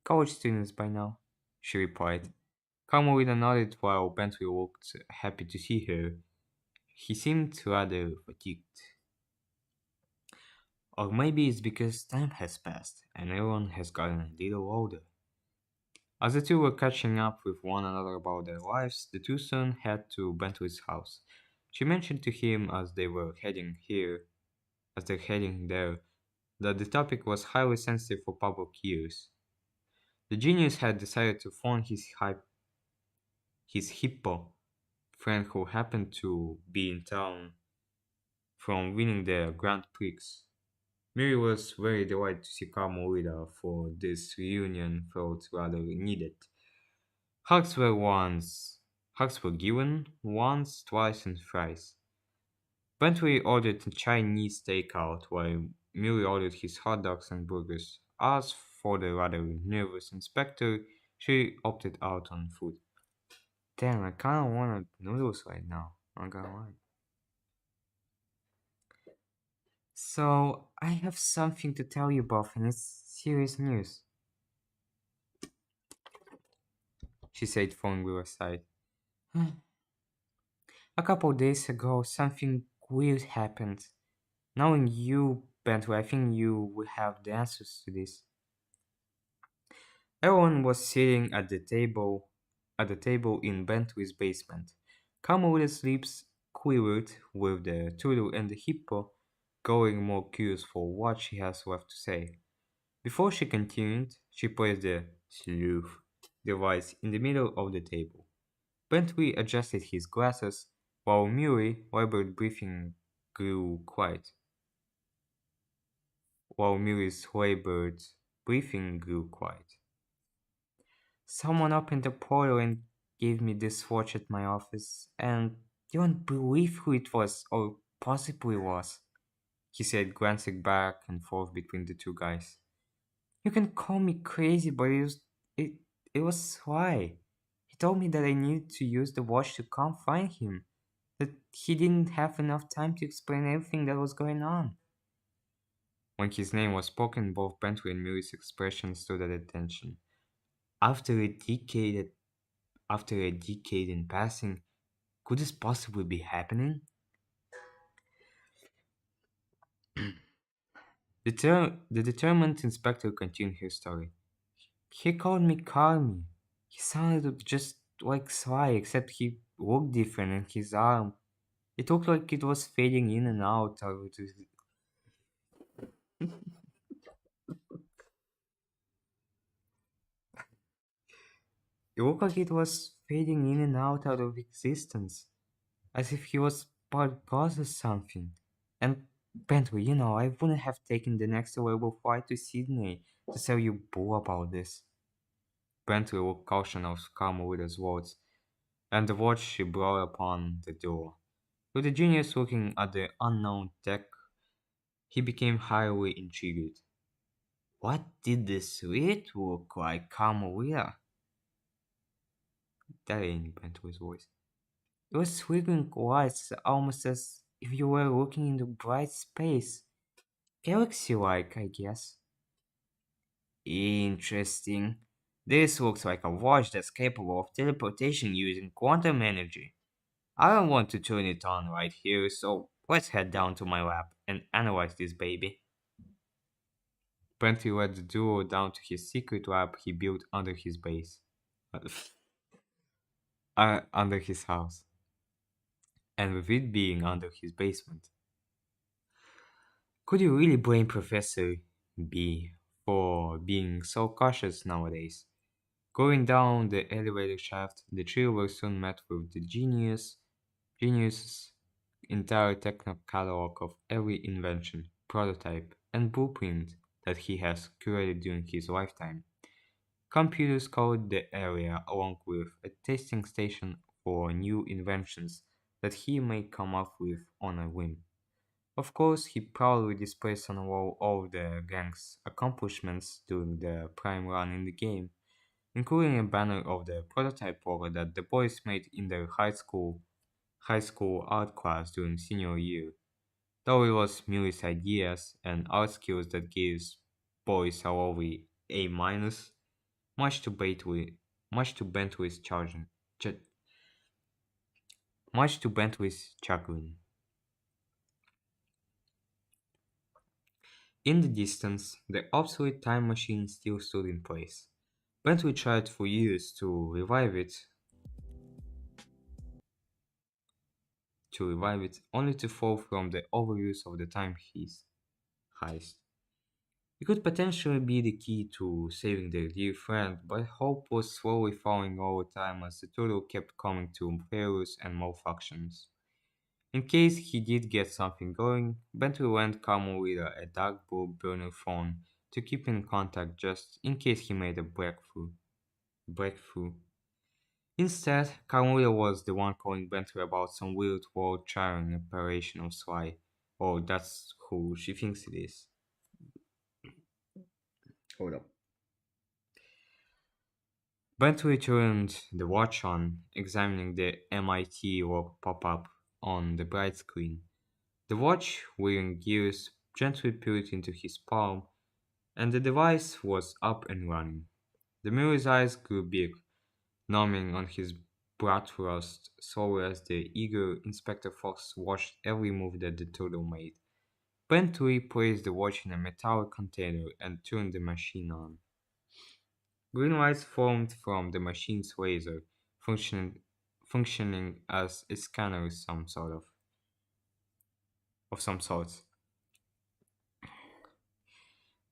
S1: college students by now, she replied. Carmelita nodded while Bentley looked happy to see her. He seemed rather fatigued. Or maybe it's because time has passed and everyone has gotten a little older. As the two were catching up with one another about their lives, the two soon head to Bentley's house. She mentioned to him as they're heading there, that the topic was highly sensitive for public ears. The genius had decided to phone his hippo friend who happened to be in town from winning the Grand Prix. Mary was very delighted to see Carmelita for this reunion felt rather needed. Hugs were once Hugs were given once, twice, and thrice. Bentley ordered a Chinese takeout while Murray ordered his hot dogs and burgers. As for the rather nervous inspector, she opted out on food. Damn, I kinda want noodles right now. I'm gonna lie. So, I have something to tell you both, and it's serious news, she said, throwing Will aside. A couple days ago, something weird happened. Knowing you, Bentley, I think you will have the answers to this. Everyone was sitting at the table in Bentley's basement. Carmelita's lips quivered with the turtle and the hippo, growing more curious for what she has left to say. Before she continued, she placed the sleuth device in the middle of the table. Bentley adjusted his glasses, while Murray labored breathing grew quiet. While Murray's labored breathing grew quiet. Someone opened the portal and gave me this watch at my office, and you won't believe who it was, or possibly was, he said, glancing back and forth between the two guys. You can call me crazy, but it, it was Sly. He told me that I needed to use the watch to come find him, that he didn't have enough time to explain everything that was going on. When his name was spoken, both Bentley and Millie's expressions stood at attention. After a decade in passing, could this possibly be happening? The determined inspector continued his story. He called me Carmi. He sounded just like Sly, except he looked different, and his arm. It looked like it was fading in and out. It looked like it was fading in and out of existence, as if he was part ghost or something. And Bentley, I wouldn't have taken the next available flight to Sydney to tell you bull about this. Bentley looked caution of Carmelita's words, and the watch she brought upon the door. With the genius looking at the unknown tech, he became highly intrigued. What did the suit look like, Carmelita? That ain't Bentley's voice. It was twinkling lights, almost as if you were looking into bright space. Galaxy-like, I guess. Interesting. This looks like a watch that's capable of teleportation using quantum energy. I don't want to turn it on right here, so let's head down to my lab and analyze this baby. Bentley led the duo down to his secret lab he built under his base. Under his house. And with it being under his basement. Could you really blame Professor B for being so cautious nowadays? Going down the elevator shaft, the trio were soon met with the genius's entire techno catalog of every invention, prototype, and blueprint that he has curated during his lifetime. Computers covered the area along with a testing station for new inventions that he may come up with on a whim. Of course, he proudly displays on the wall all the gang's accomplishments during the prime run in the game, including a banner of the prototype logo that the boys made in their high school art class during senior year. Though it was Millie's ideas and art skills that gave boys a lovely A minus, much to Bentley, much to Bentley's charging, ch- much to Bentley's chagrin. In the distance, the obsolete time machine still stood in place. Bentley tried for years to revive it, only to fall from the overuse of the time heist. It could potentially be the key to saving their dear friend, but hope was slowly falling over time as the turtle kept coming to failures and malfunctions. In case he did get something going, Bentley lent Carmelita a dark blue burner phone to keep in contact just in case he made a breakthrough. Instead, Carmelita was the one calling Bentley about some weird world sharing operation of Sly. Oh, that's who she thinks it is. Hold up. Bentley turned the watch on, examining the MIT logo pop up on the bright screen. The watch, wearing gears, gently peered into his palm, and the device was up and running. The mirror's eyes grew big, numbing on his broad thrust, so as the eager Inspector Fox watched every move that the turtle made. Bentley placed the watch in a metallic container and turned the machine on. Green lights formed from the machine's laser, functioning as a scanner of some sort.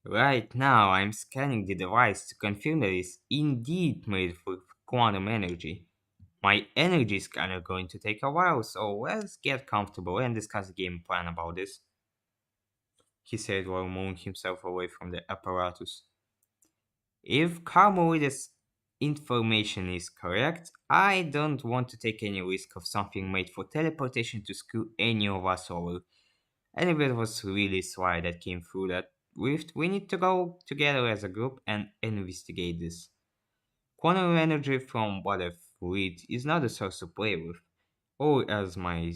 S1: Right now, I'm scanning the device to confirm that it's indeed made with quantum energy. My energy scanner going to take a while, so let's get comfortable and discuss a game plan about this, he said while moving himself away from the apparatus. If Carmelita's information is correct, I don't want to take any risk of something made for teleportation to screw any of us over. And if it was really Sly that came through that rift, we need to go together as a group and investigate this. Quantum energy, from what I've read, is not a source to play with, or as my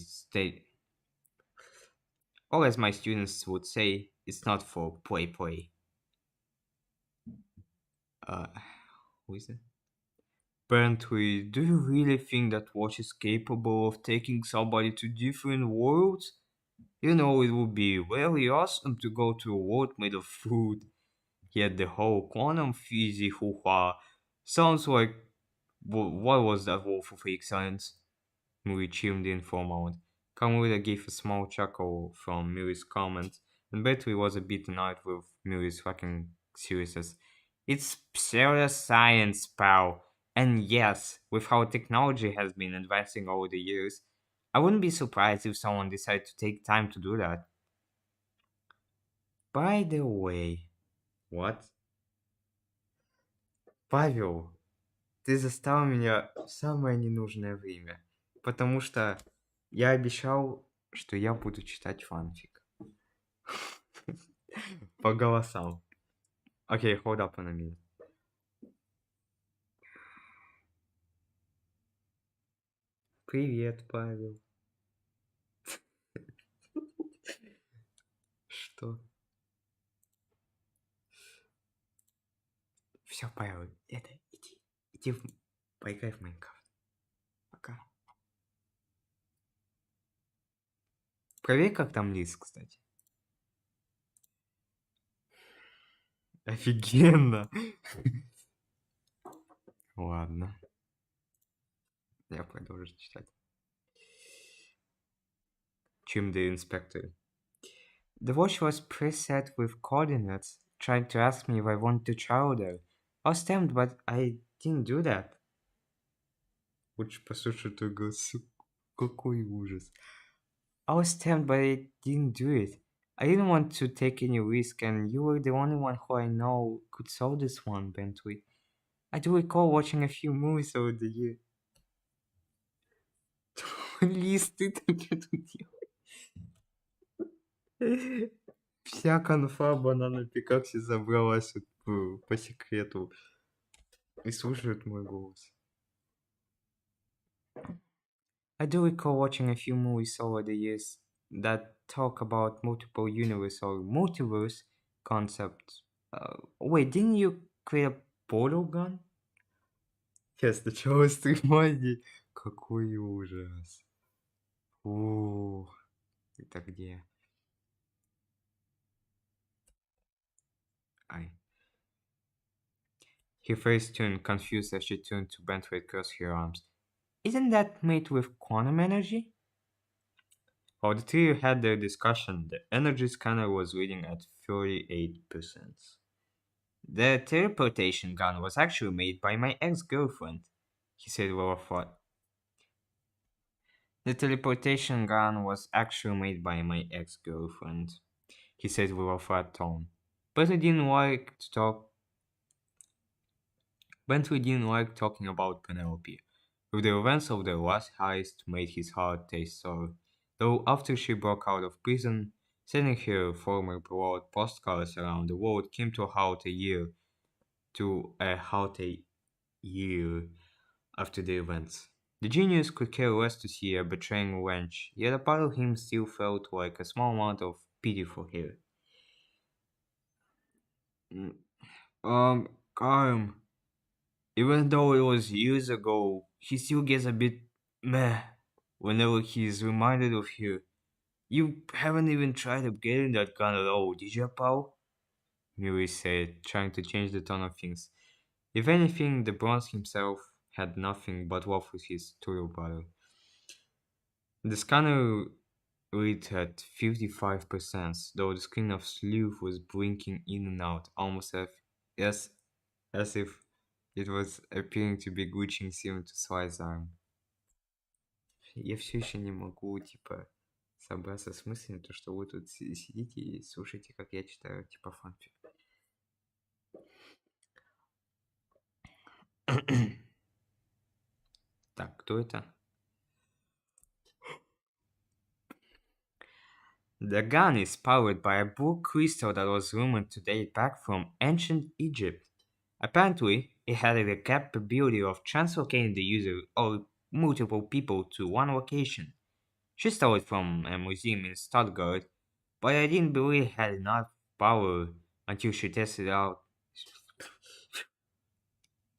S1: students would say, it's not for play. Uh, who is it? Bentley, do you really think that watch is capable of taking somebody to different worlds? You know, it would be very awesome to go to a world made of food. Yet the whole quantum physics hoo-ha sounds like what was that word for fake science? Miri chimed in for a moment. Carmelita gave a small chuckle from Miri's comment, and Betty was a bit annoyed with Miri's fucking seriousness. It's pseudoscience, pal. And yes, with how technology has been advancing over the years, I wouldn't be surprised if someone decided to take time to do that. By the way, what? Павел, ты застал меня в самое ненужное время, потому что я обещал, что я буду читать фанфик. По голосам. Окей, hold up on a minute. Привет, Павел. Что? Все, Павел, иди поиграй в Майнкрафт. Пока. Проверь, как там лист, кстати. Офигенно. Ладно. Я продолжу читать. Чем the Inspector. The watch was preset with coordinates, trying to ask me if I wanted to travel there. I was tempted, but I didn't do that. Очень послушай, какой ужас. I was tempted, but I didn't do it. I didn't want to take any risk, and you were the only one who I know could solve this one, Bentley. I do recall watching a few movies over the year. Лист, ты там что тут делаешь? Вся конфа банана Пикакси забралась вот по секрету и слушает мой голос. I do recall watching a few movies over the years that talk about multiple universe or multiverse concepts. Wait, didn't you create a portal gun? Yes, начало стримания. Какой ужас. Это где? Ай. Her face turned confused as she turned to Bentley across her arms. Isn't that made with quantum energy? While the trio had their discussion, the energy scanner was reading at 38%. The teleportation gun was actually made by my ex-girlfriend, he said with a thought. The teleportation gun was actually made by my ex-girlfriend, he said with a flat tone. But he didn't like to talk Bentley didn't like talking about Penelope, with the events of their last heist made his heart taste sour, though after she broke out of prison, sending her former beloved postcards around the world came to a halt a year after the events. The genius could care less to see a betraying wench, yet a part of him still felt like a small amount of pity for her. Mm, Calm. Even though it was years ago, he still gets a bit meh whenever he's reminded of her. You haven't even tried upgrading that gun at all, did you, pal? Miri said, trying to change the tone of things. If anything, the bronze himself had nothing but love for his turtle brother. The scanner read at 55%, though the screen of Sleuth was blinking in and out, almost as, as if it was appearing to be glitching similar to Sly's arm. Я все еще не могу, типа, собраться с мыслями, то, что вы тут сидите и слушаете, как я читаю, типа, фанфик. Так, кто это? The gun is powered by a blue crystal that was rumored to date back from ancient Egypt. Apparently, it had the capability of translocating the user or multiple people to one location. She stole it from a museum in Stuttgart, but I didn't believe it had enough power until she tested it out.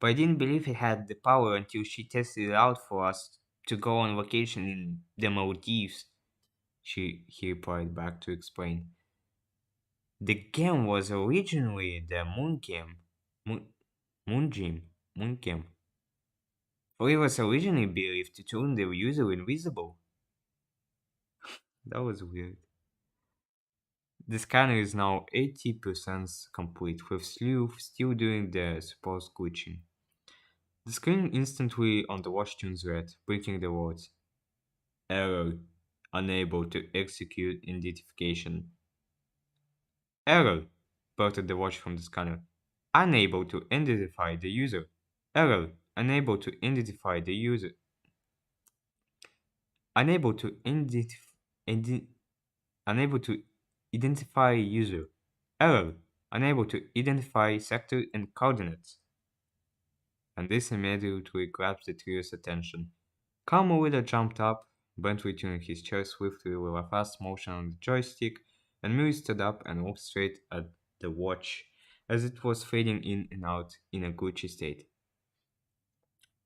S1: But I didn't believe it had the power until she tested it out for us to go on vacation in the Maldives. He replied back to explain. The game was originally the Moon game. Moon Gym. Moon game. For it was originally believed to turn the user invisible. That was weird. The scanner is now 80% complete, with Sleuth still doing the supposed glitching. The screen instantly on the watch turns red, blinking the words Error. Unable to execute identification. Error. Blurted the watch from the scanner. Unable to identify the user. Error. Unable to identify the user. Unable to unable to identify user. Error. Unable to identify sector and coordinates. And this immediately grabbed the trio's attention. Carmelita jumped up, Bentley turning his chair swiftly with a fast motion on the joystick, and Mary stood up and looked straight at the watch as it was fading in and out in a glitchy state.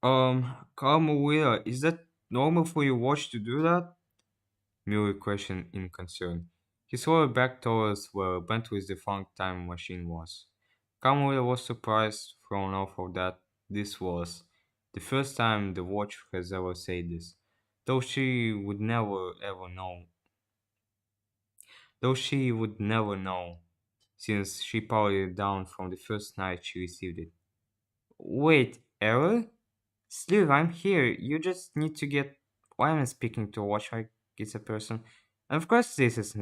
S1: Carmelita, is that normal for your watch to do that? Mary questioned in concern. He saw her back towards where Bentley's defunct time machine was. Carmelita was surprised, thrown off of that this was the first time the watch has ever said this, though she would never ever know. though she would never know, since she powered it down from the first night she received it. Wait, error? Slew, I'm here. You just need to get. Why am I speaking to a watch like it's a person? And of course, this is.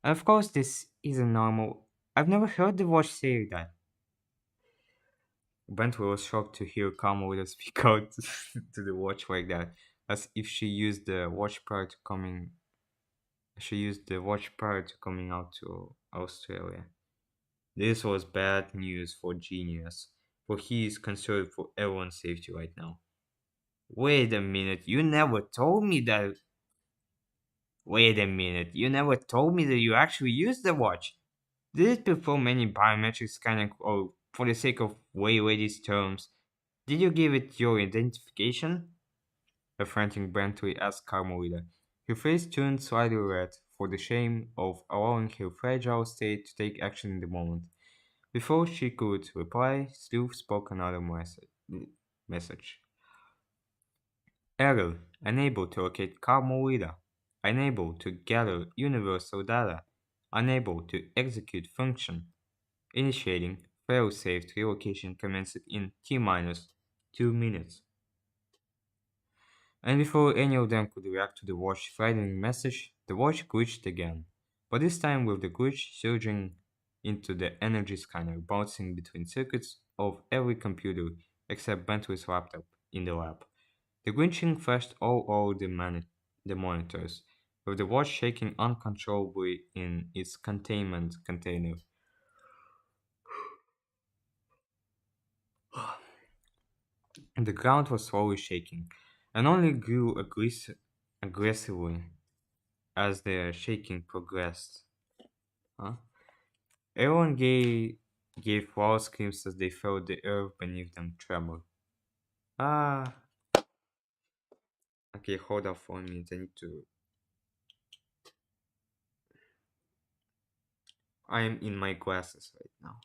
S1: And of course, this isn't normal. I've never heard the watch say that. Bentley was shocked to hear Carmelita speak out to the watch like that, as if she used the watch prior to coming. She used the watch prior to coming out to Australia. This was bad news for Genius, for he is concerned for everyone's safety right now. Wait a minute, you never told me that. Wait a minute, you never told me that you actually used the watch. Did it perform any biometric scanning or, for the sake of way these terms, did you give it your identification? A frantic Bentley asked Carmelita. Her face turned slightly red for the shame of allowing her fragile state to take action in the moment. Before she could reply, Sleuth spoke another message. Error. Unable to locate Carmelita. Unable to gather universal data. Unable to execute function. Initiating fail-safe relocation commenced in T-minus 2 minutes. And before any of them could react to the watch's frightening message, the watch glitched again, but this time with the glitch surging into the energy scanner, bouncing between circuits of every computer except Bentley's laptop in the lab. The glitching flashed all over the monitors, with the watch shaking uncontrollably in its containment container. The ground was slowly shaking, and only grew aggressively as the shaking progressed. Huh? Everyone gave wild screams as they felt the earth beneath them tremble. Ah, okay, hold up for a minute. I need to. I am in my glasses right now.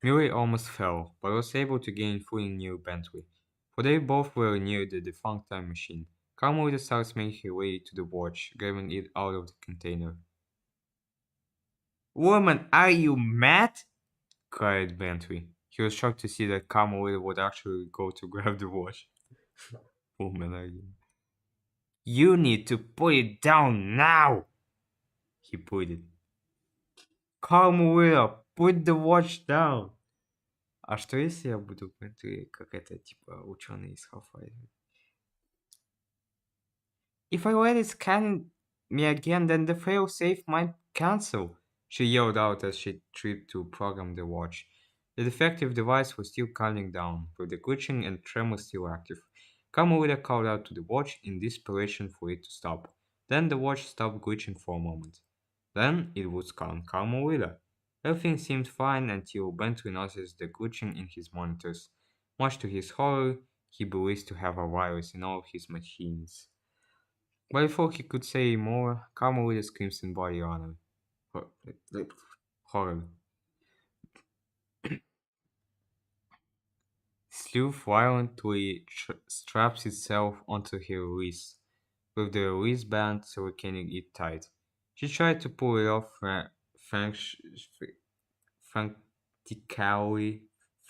S1: Murray almost fell, but was able to gain footing near Bentley, for they both were near the defunct time machine. Carmelita starts making her way to the watch, grabbing it out of the container. Woman, are you mad? Cried Bentley. He was shocked to see that Carmelita would actually go to grab the watch. Woman, are you? You need to put it down now! He put it. Carmelita, put the watch down! А что если я буду, Bentley, как это, типа, ученый из Half-Life? If I let it scan me again, then the failsafe might cancel, she yelled out as she tried to program the watch. The defective device was still counting down, with the glitching and tremor still active. Carmelita called out to the watch in desperation for it to stop. Then the watch stopped glitching for a moment. Then it would scan Carmelita. Everything seemed fine until Bentley noticed the glitching in his monitors. Much to his horror, he believes to have a virus in all of his machines. But before he could say more, Carmelita screams in body honor. Hor- Horror. Sleuth violently straps itself onto her wrist, with the wristband suffocating it tight. She tried to pull it off frantically,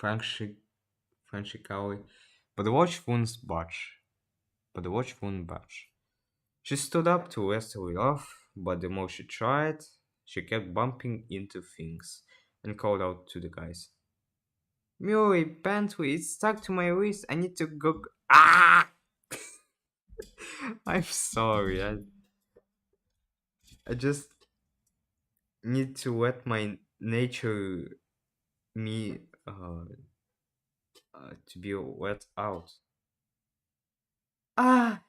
S1: frantic- frantically, but the watch wouldn't budge. She stood up to wrestle it off, but the more she tried, she kept bumping into things and called out to the guys. Murray, Bentley, it's stuck to my wrist. I need to go. Ah! I'm sorry. I just need to let my nature me to be let out. Ah!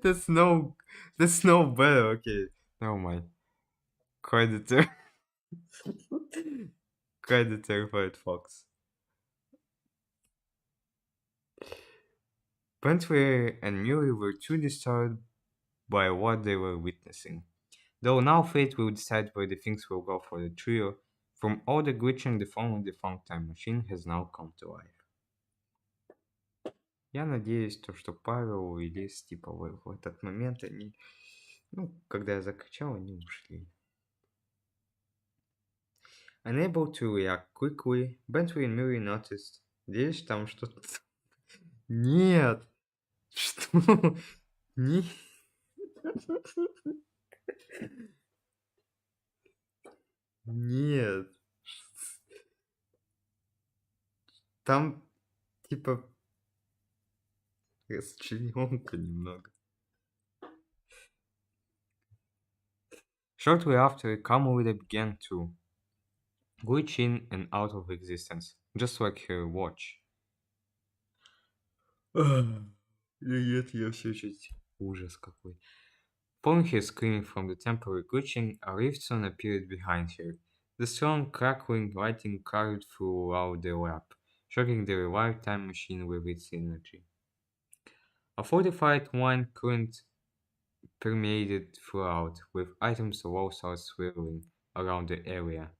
S1: that's no that's no better. Okay, never mind. Quite the quite the terrified fox. Bentley and Murray were too disturbed by what they were witnessing. Though now fate will decide where the things will go for the trio, from all the glitching the former defunct time machine has now come to life. Я надеюсь, что Павел и Лис, типа, в этот момент они, ну, когда я закричал, они ушли. Unable to react quickly, Bentley and Murray noticed. Здесь там что-то... Нет! Что? Не... Нет. Там, типа, расчлененка немного. Shortly after, Carmelita began to glitch in and out of existence, just like her watch. Нет, я все чуть... Ужас какой. Following her scream from the temporary glitching, a rift soon appeared behind her. The strong, crackling lightning carried throughout the lab, shocking the revived time machine with its energy. A fortified wine current permeated throughout, with items of all sorts swirling around the area.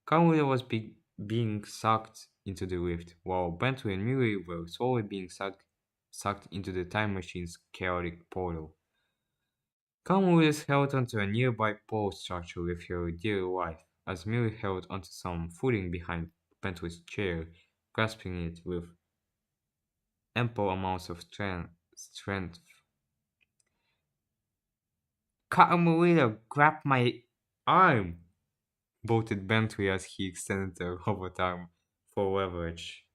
S1: Carmelita was being sucked into the rift, while Bentley and Murray were slowly being sucked into the time machine's chaotic portal. Carmelita held onto a nearby pole structure with her dear life, as Murray held onto some footing behind Bentley's chair, grasping it with ample amounts of strength. Carmelita, grab my arm! Bolted Bentley as he extended a robot arm for leverage.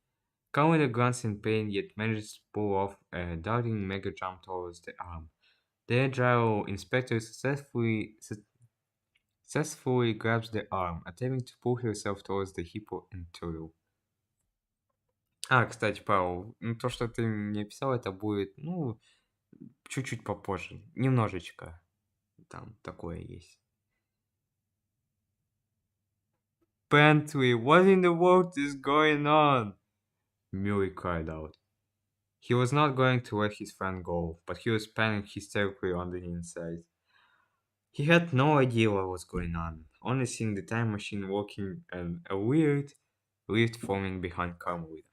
S1: Carmelita grunts in pain yet manages to pull off a darting mega jump towards the arm. The agile inspector successfully grabs the arm, attempting to pull herself towards the hippo and turtle. Кстати, Павел, то, что ты мне писал, это будет, ну, чуть-чуть попозже. Немножечко. Там такое есть. Bentley, what in the world is going on? Murray cried out. He was not going to let his friend go, but he was panicking hysterically on the inside. He had no idea what was going on, only seeing the time machine working and a weird rift forming behind Carmelita.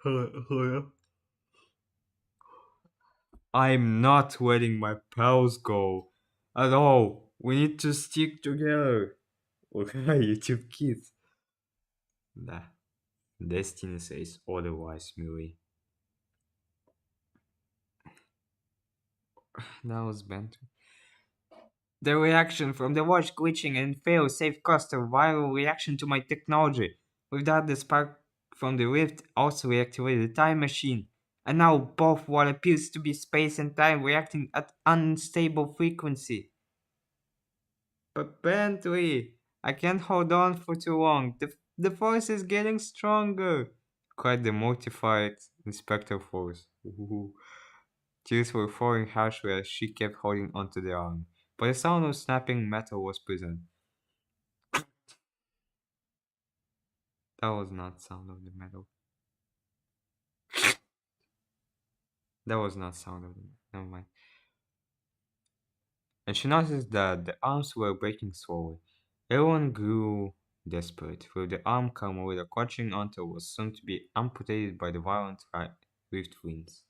S1: Hello? I'm not letting my pals go at all. We need to stick together. Okay, YouTube kids. Да. Destiny says otherwise, Murray. That was banter. The reaction from the watch glitching and fail safe caused a viral reaction to my technology. With that, the spark from the rift also reactivated the time machine. And now both what appears to be space and time reacting at unstable frequency. But Bentley, I can't hold on for too long. The force is getting stronger, cried the mortified Inspector Force. Ooh. Tears were falling harshly as she kept holding onto the arm, but the sound of snapping metal was present. That was not sound of the metal. That was not sound of the metal. Never mind. And she noticed that the arms were breaking slowly. Everyone grew desperate, with the arm Carmelita clutching onto was soon to be amputated by the violent rift winds.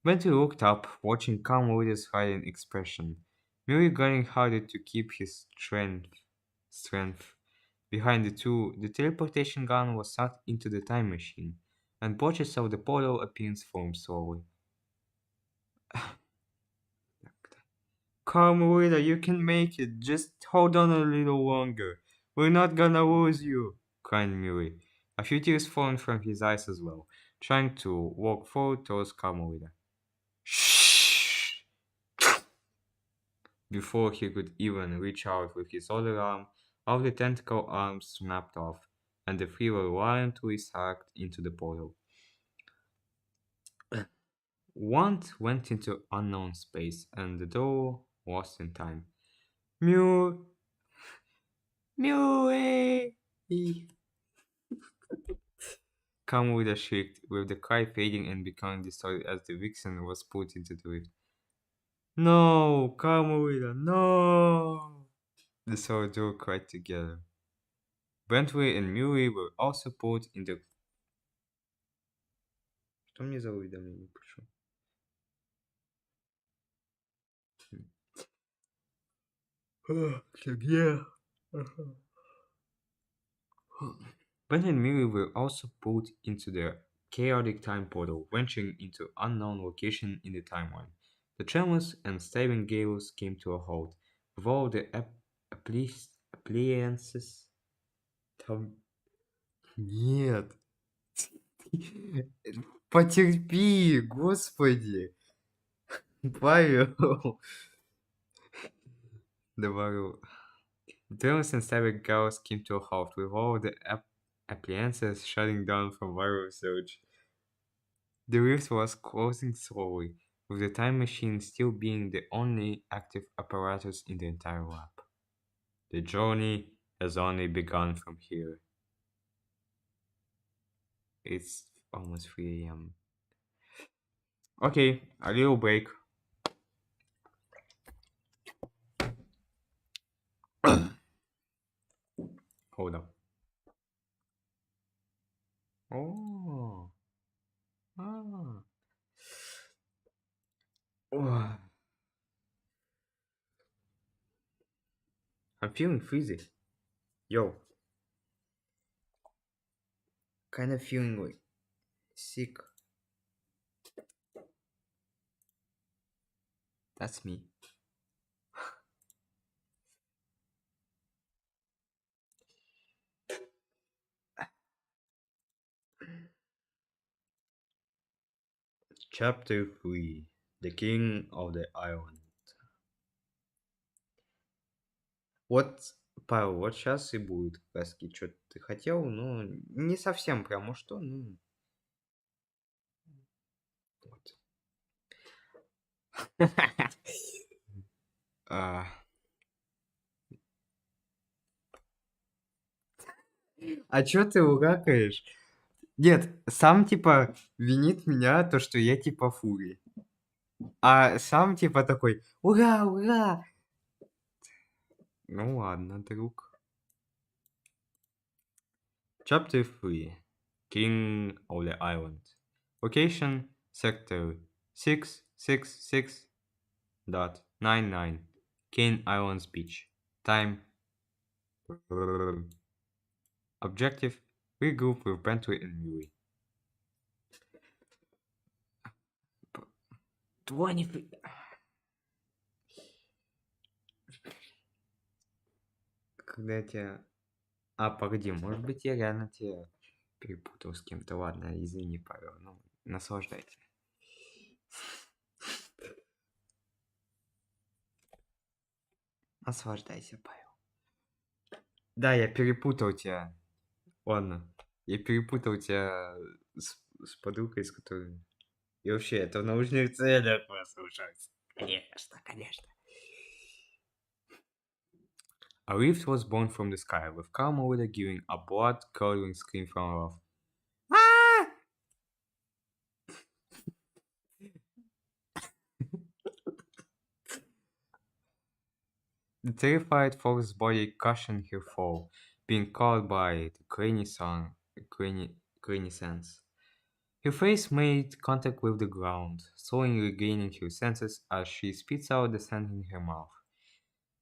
S1: Bentley looked up, watching Carmelita's frightened expression. Murray grinding harder to keep his strength. Behind the two, the teleportation gun was sucked into the time machine, and blotches of the portal appearance formed slowly. Carmelita, you can make it. Just hold on a little longer. We're not gonna lose you, cried Murray, a few tears falling from his eyes as well, trying to walk forward towards Carmelita. Shh! Before he could even reach out with his other arm, all the tentacle arms snapped off, and the three were violently sucked into the portal. One went into unknown space, and the door lost in time. Mew! Mew! Carmelita shrieked, with the cry fading and becoming distorted as the vixen was put into the lift. No, Carmelita, no! The soldiers cried together. Brentway and Murray were also put in the... Что мне за уведомление пришло? Где? Ben and Miri were also put into the chaotic time portal, venturing into unknown location in the timeline. The tremors and stabbing gales came to a halt, with all the appliances... Там... Нет. Потерпи, господи. Павел. Добавил. The tremors and stabbing gales came to a halt, with all the appliances shutting down from viral surge. The rift was closing slowly, with the time machine still being the only active apparatus in the entire lab. The journey has only begun from here. It's almost 3 a.m. Okay, a little break. Hold up. Oh. Ah. Oh. I'm feeling freezy. Yo. Kind of feeling like sick. That's me. Chapter 3. The King of the Island. Вот, Павел, вот сейчас и будет как раз таки, что ты хотел, но не совсем прямо что, ну, вот. А чё ты угакаешь? Нет, сам типа винит меня то, что я типа фури. А сам типа такой: "Ура, ура!" Ну ладно, друг. Chapter 3. King of the Island. Location: Sector 666.99. Cane Islands Beach. Time. Objective: regroup with Bentley and Yui. 20... Когда я тебя... погоди, может быть, я реально тебя перепутал с кем-то. Ладно, извини, Павел. Ну, наслаждайся. Наслаждайся, Павел. Да, я перепутал тебя. Ладно. Я перепутал тебя с подругой, с которой... И вообще, это в научных целях послушать. Конечно, конечно. A rift was born from the sky, with Carmelita giving a blood-curdling scream from above. Ah! The terrified fox's body cushioned her fall, being caught by the grainy sands. Her face made contact with the ground, slowly regaining her senses as she spits out the sand in her mouth.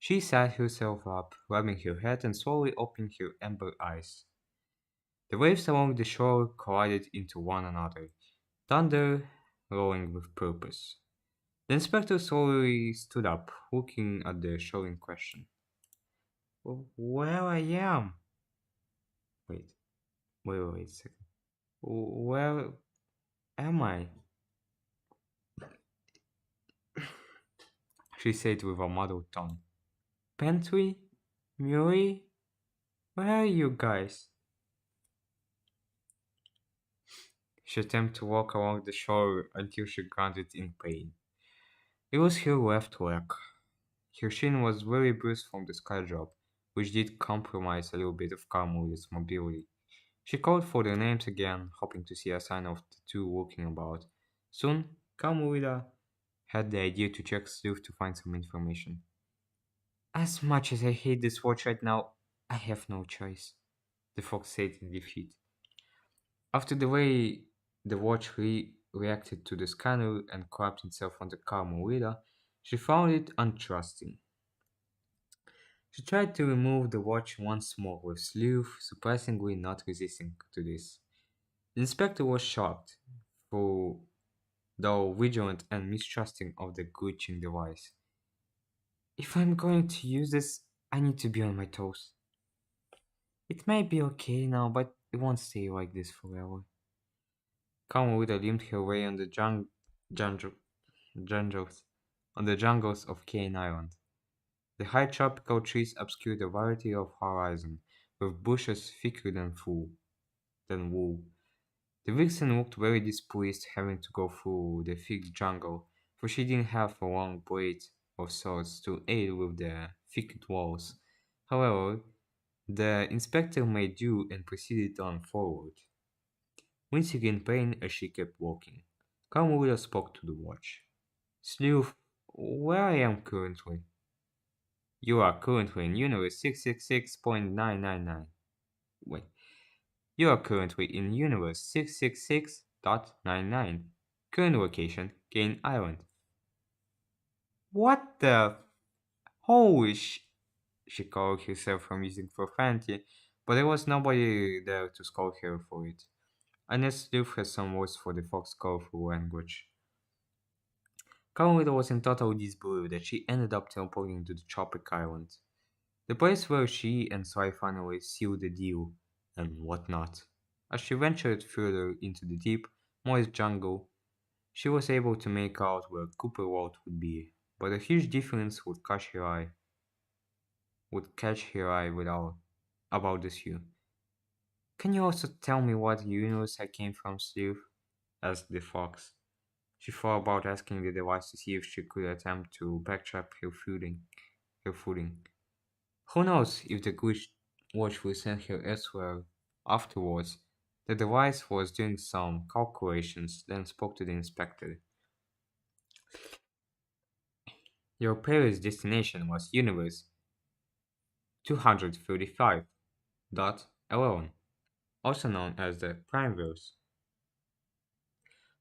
S1: She sat herself up, rubbing her head and slowly opening her amber eyes. The waves along the shore collided into one another, thunder rolling with purpose. The inspector slowly stood up, looking at the shore in question. Where I am? Wait a second. Where am I? She said with a muddled tone. Pentry? Murray? Where are you guys? She attempted to walk along the shore until she grounded in pain. It was her left leg. Her shin was very bruised from the sky drop, which did compromise a little bit of Carmelita's mobility. She called for their names again, hoping to see a sign of the two walking about. Soon, Carmelita had the idea to check Sleuth to find some information. As much as I hate this watch right now, I have no choice, the fox said in defeat. After the way the watch reacted to the scanner and clapped itself on the Carmelita, she found it untrusting. She tried to remove the watch once more, with Sleuth surprisingly not resisting to this. The inspector was shocked, for though vigilant and mistrusting of the glitching device. If I'm going to use this, I need to be on my toes. It may be okay now, but it won't stay like this forever. Carmelita limped her way on the jungle, jungles, on the jungles of Cane Island. The high tropical trees obscured a variety of horizon, with bushes thicker than wool. The vixen looked very displeased having to go through the thick jungle, for she didn't have a long blade of swords to aid with the thicket walls. However, the inspector made do and proceeded on forward, wincing in pain as she kept walking. Carmelita spoke to the watch. Sleuth, where I am currently? You are currently in universe 666.999. Wait. You are currently in universe 666.99. Current location, Kane Island. What the? Holy sh... She called herself from using profanity, but there was nobody there to scold her for it. Unless Sleuth has some words for the fox colorful language. Carmelita was in total disbelief that she ended up teleporting to the tropic island. The place where she and Sly finally sealed the deal, and whatnot. As she ventured further into the deep, moist jungle, she was able to make out where Cooper World would be, but a huge difference would catch her eye without about this view. Can you also tell me what universe I came from, Steve? Asked the fox. She thought about asking the device to see if she could attempt to backtrack her footing. Who knows if the glitch watch will send her elsewhere afterwards. The device was doing some calculations, then spoke to the inspector. Your previous destination was Universe 235.11, also known as the Primeverse.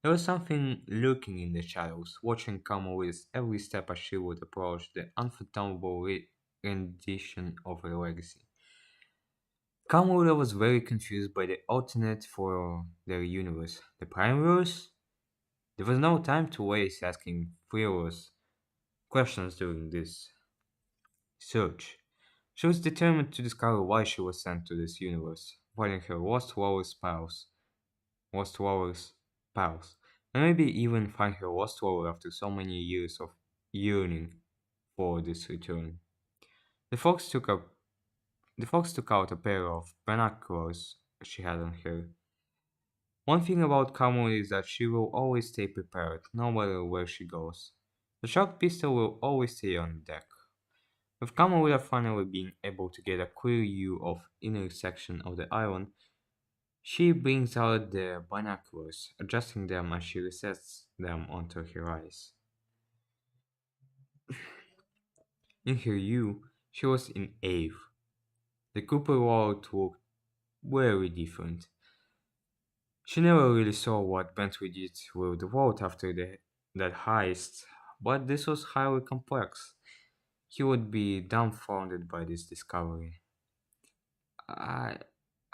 S1: There was something lurking in the shadows, watching Carmelita's every step as she would approach the unfathomable rendition of her legacy. Carmelita was very confused by the alternate for their universe. The Primeverse? There was no time to waste asking frivolous questions during this search. She was determined to discover why she was sent to this universe, finding her lost lover's pals, and maybe even find her lost lover after so many years of yearning for this return. The fox took up the fox took out a pair of binoculars she had on her. One thing about Carmel is that she will always stay prepared, no matter where she goes. The shot pistol will always stay on deck. With Carmelita finally being able to get a clear view of inner section of the island, she brings out the binoculars, adjusting them as she resets them onto her eyes. In her view, she was in Ave. The Cooper world looked very different. She never really saw what Bentley did with the world after that heist, but this was highly complex. He would be dumbfounded by this discovery. I,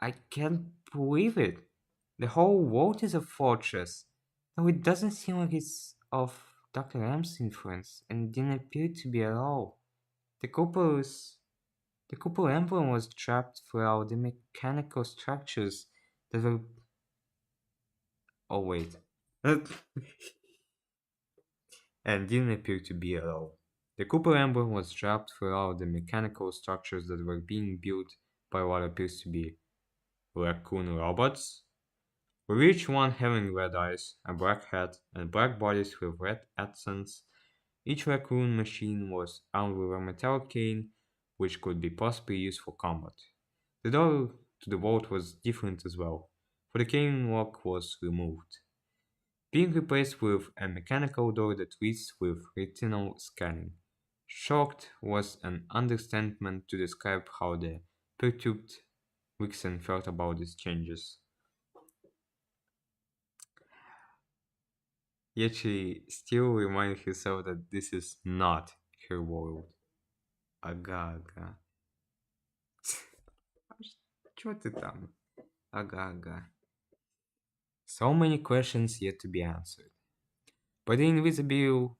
S1: I can't believe it. The whole world is a fortress, though it doesn't seem like it's of Dr. M's influence, and didn't appear to be at all. The Cooper's the Cooper emblem was trapped throughout the mechanical structures that were. Oh wait, and didn't appear to be at all. The Cooper emblem was trapped throughout the mechanical structures that were being built by what appears to be raccoon robots, with each one having red eyes, a black hat, and black bodies with red accents. Each raccoon machine was armed with a metal cane which could be possibly used for combat. The door to the world was different as well, for the cane lock was removed, being replaced with a mechanical door that reads with retinal scanning. Shocked was an understatement to describe how the perturbed Vixen felt about these changes. Yet she still reminded herself that this is not her world. Ага-ага. Чё ты там? Ага-ага. So many questions yet to be answered. But the invisible...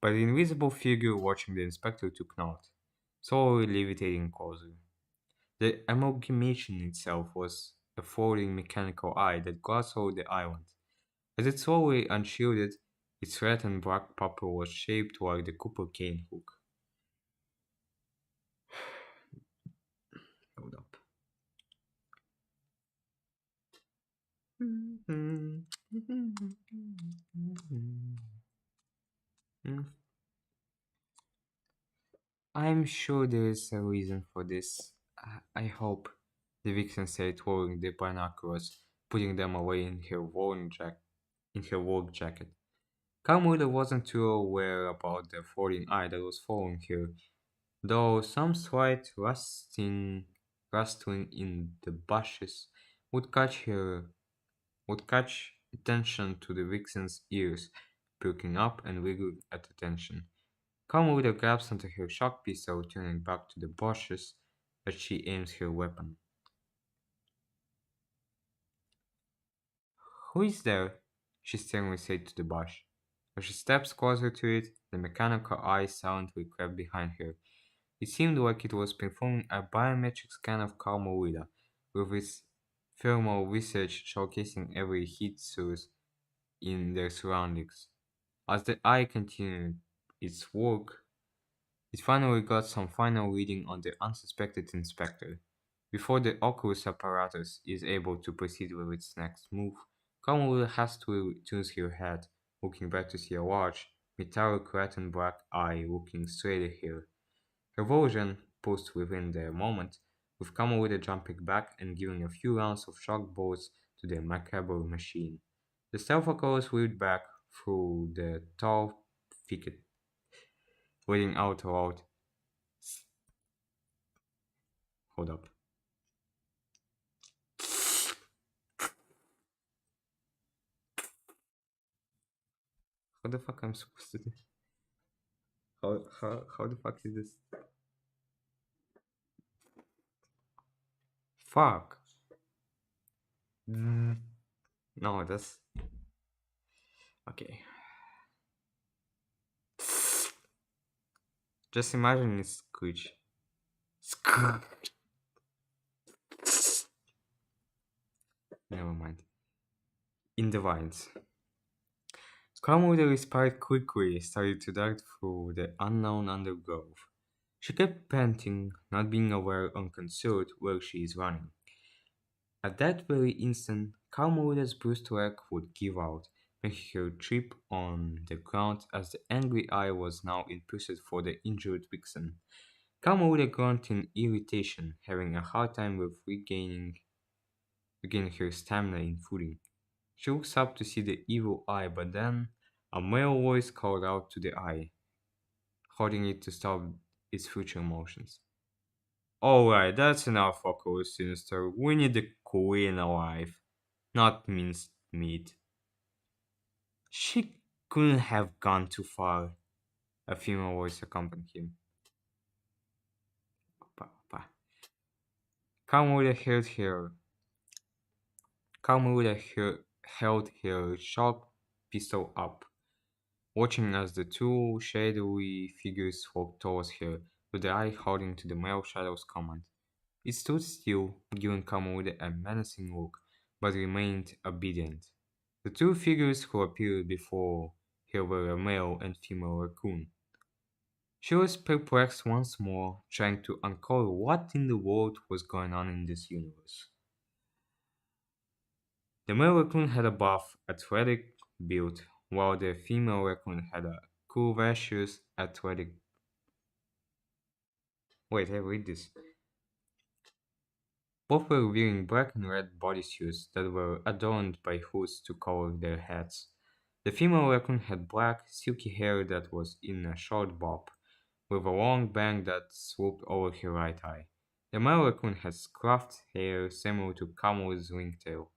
S1: But the invisible figure watching the inspector took note, slowly levitating closer. The amalgamation itself was a floating mechanical eye that glanced over the island. As it slowly unshielded, its red and black pupil was shaped like the Cooper cane hook. Hold up. I'm sure there is a reason for this. I hope, the vixen said, holding the binoculars, putting them away in her work jacket. Carmelita wasn't too aware about the floating eye that was following her, though some slight rustling in the bushes would catch attention to the vixen's ears, perking up and wiggling at attention. Carmelita grabs onto her shock pistol, turning back to the bushes as she aims her weapon. Who is there? She sternly said to the bush. As she steps closer to it, the mechanical eye silently crept behind her. It seemed like it was performing a biometric scan of Carmelita, with its thermal visage showcasing every heat source in their surroundings. As the eye continued its work, it finally got some final reading on the unsuspected inspector. Before the Oculus apparatus is able to proceed with its next move, Carmelita has to turn her head, looking back to see a large, metallic red and black eye looking straight at her. Her version paused within the moment, with Carmelita jumping back and giving a few rounds of shock bolts to the macabre machine. The stealth slid back through the tall thicket, letting out a loud hold up. How the fuck I'm supposed to do? How the fuck is this? Fuck. No, that's okay. Just imagine it's screech. Never mind. In the vines. Carmelita respired quickly, started to dart through the unknown undergrowth. She kept panting, not being aware or concerned where she is running. At that very instant, Carmelita's bruised leg would give out, making her trip on the ground as the angry eye was now in pursuit for the injured vixen. Carmelita grunted in irritation, having a hard time with regaining her stamina and footing. She looks up to see the evil eye, but then a male voice called out to the eye, holding it to stop its future motions. Alright, that's enough, Oculus Sinister. We need the queen alive, not minced meat. She couldn't have gone too far, a female voice accompanied him. Pa, pa. Carmelita held her sharp pistol up, watching as the two shadowy figures walked towards her, with the eye holding to the male shadow's command. It stood still, giving Carmelita a menacing look, but remained obedient. The two figures who appeared before her were a male and female raccoon. She was perplexed once more, trying to uncover what in the world was going on in this universe. The male raccoon had a buff, athletic build, while the female raccoon had a curvaceous, athletic. Wait, I read this. Both were wearing black and red bodysuits that were adorned by hoods to cover their heads. The female raccoon had black, silky hair that was in a short bob, with a long bang that swooped over her right eye. The male raccoon had scruffed hair similar to Camel's ringtail.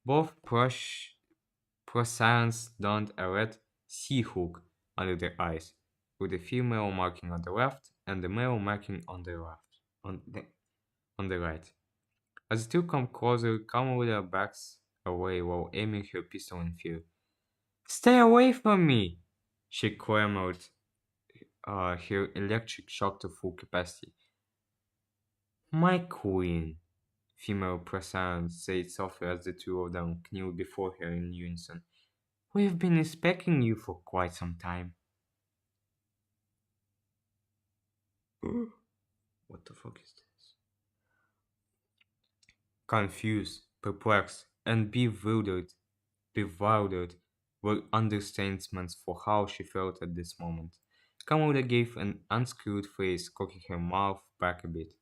S1: Both Procyon donned a red sea hook under their eyes, with the female marking on the left and the male marking on the left, on the right. As the two come closer, Carmelita backs away while aiming her pistol in fear. Stay away from me! She clamored, her electric shock to full capacity. My queen, female Prasan said softly as the two of them kneeled before her in unison. We've been expecting you for quite some time. What the fuck is this? Confused, perplexed, and bewildered were understatements for how she felt at this moment. Kamuda gave an unscrewed face, cocking her mouth back a bit.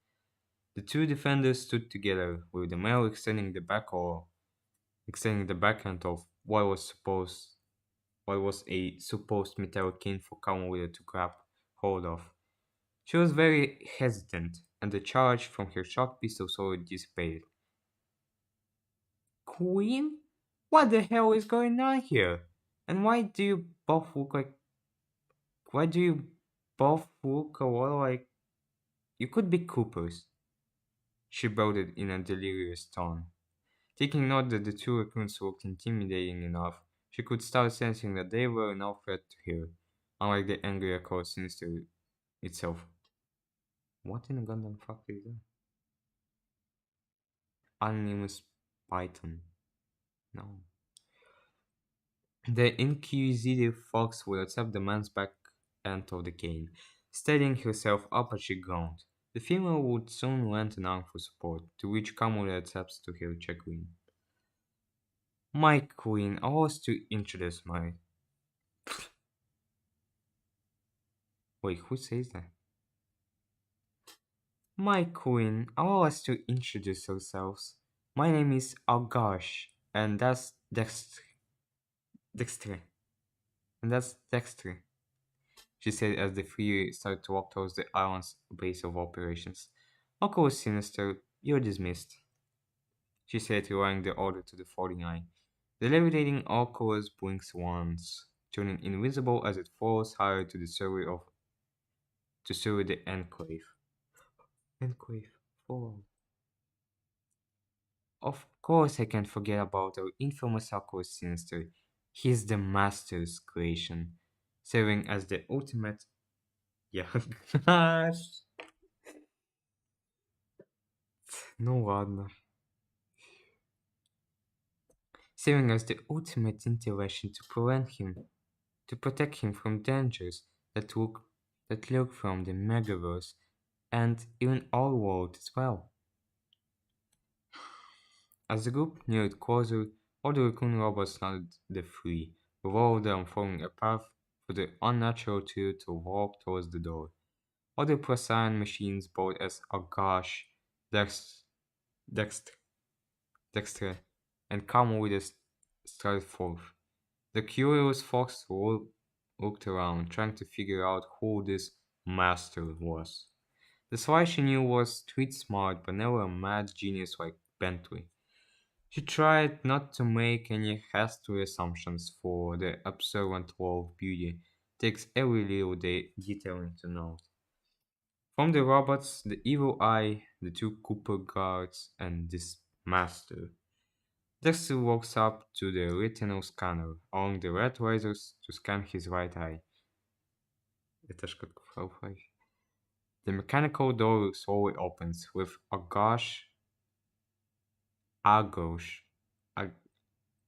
S1: The two defenders stood together, with the male extending the backhand of what was a supposed metallic cane for Kamuda to grab hold of. She was very hesitant, and the charge from her shock pistol slowly dissipated. Queen? What the hell is going on here? And why do you both look a lot like you could be Coopers? She bolted in a delirious tone. Taking note that the two raccoons looked intimidating enough, she could start sensing that they were no threat to her, unlike the angry echo sinister itself. What in the goddamn fuck is that? Anonymous Python. No. The inquisitive fox would accept the man's back end of the cane, steadying herself up as she groaned. The female would soon lend an arm for support, to which Kamala accepts to her check-in. My queen, I was to introduce my... Wait, who says that? My queen, allow us to introduce ourselves. My name is Algash, and that's Dextre. And that's Dextre, she said as the three started to walk towards the island's base of operations. Uncle was sinister. You're dismissed, she said, relaying the order to the 49. The levitating Oculus blinks once, turning invisible as it falls higher to survey the enclave. Enclave. Oh. Of course I can't forget about our infamous Oculus Sinister. He's the master's creation, serving as the ultimate... Yeah. Ну ладно. Serving as the ultimate intervention to protect him from dangers that lurk from the megaverse and even our world as well. As the group neared closer, all the raccoon robots nodded the three, with all of them forming a path for the unnatural trio to walk towards the door. Other Procyon machines bold as Agash, Dex, Dexter, Dexter, and Carmelita started forth. The curious fox looked around, trying to figure out who this master was. The Sly she knew was street smart, but never a mad genius like Bentley. She tried not to make any hasty assumptions, for the observant law of beauty takes every little detail into note. From the robots, the evil eye, the two Cooper guards, and this master. Dexter walks up to the retinal scanner along the red razors to scan his right eye. The mechanical door slowly opens with a gosh, a gauche, a,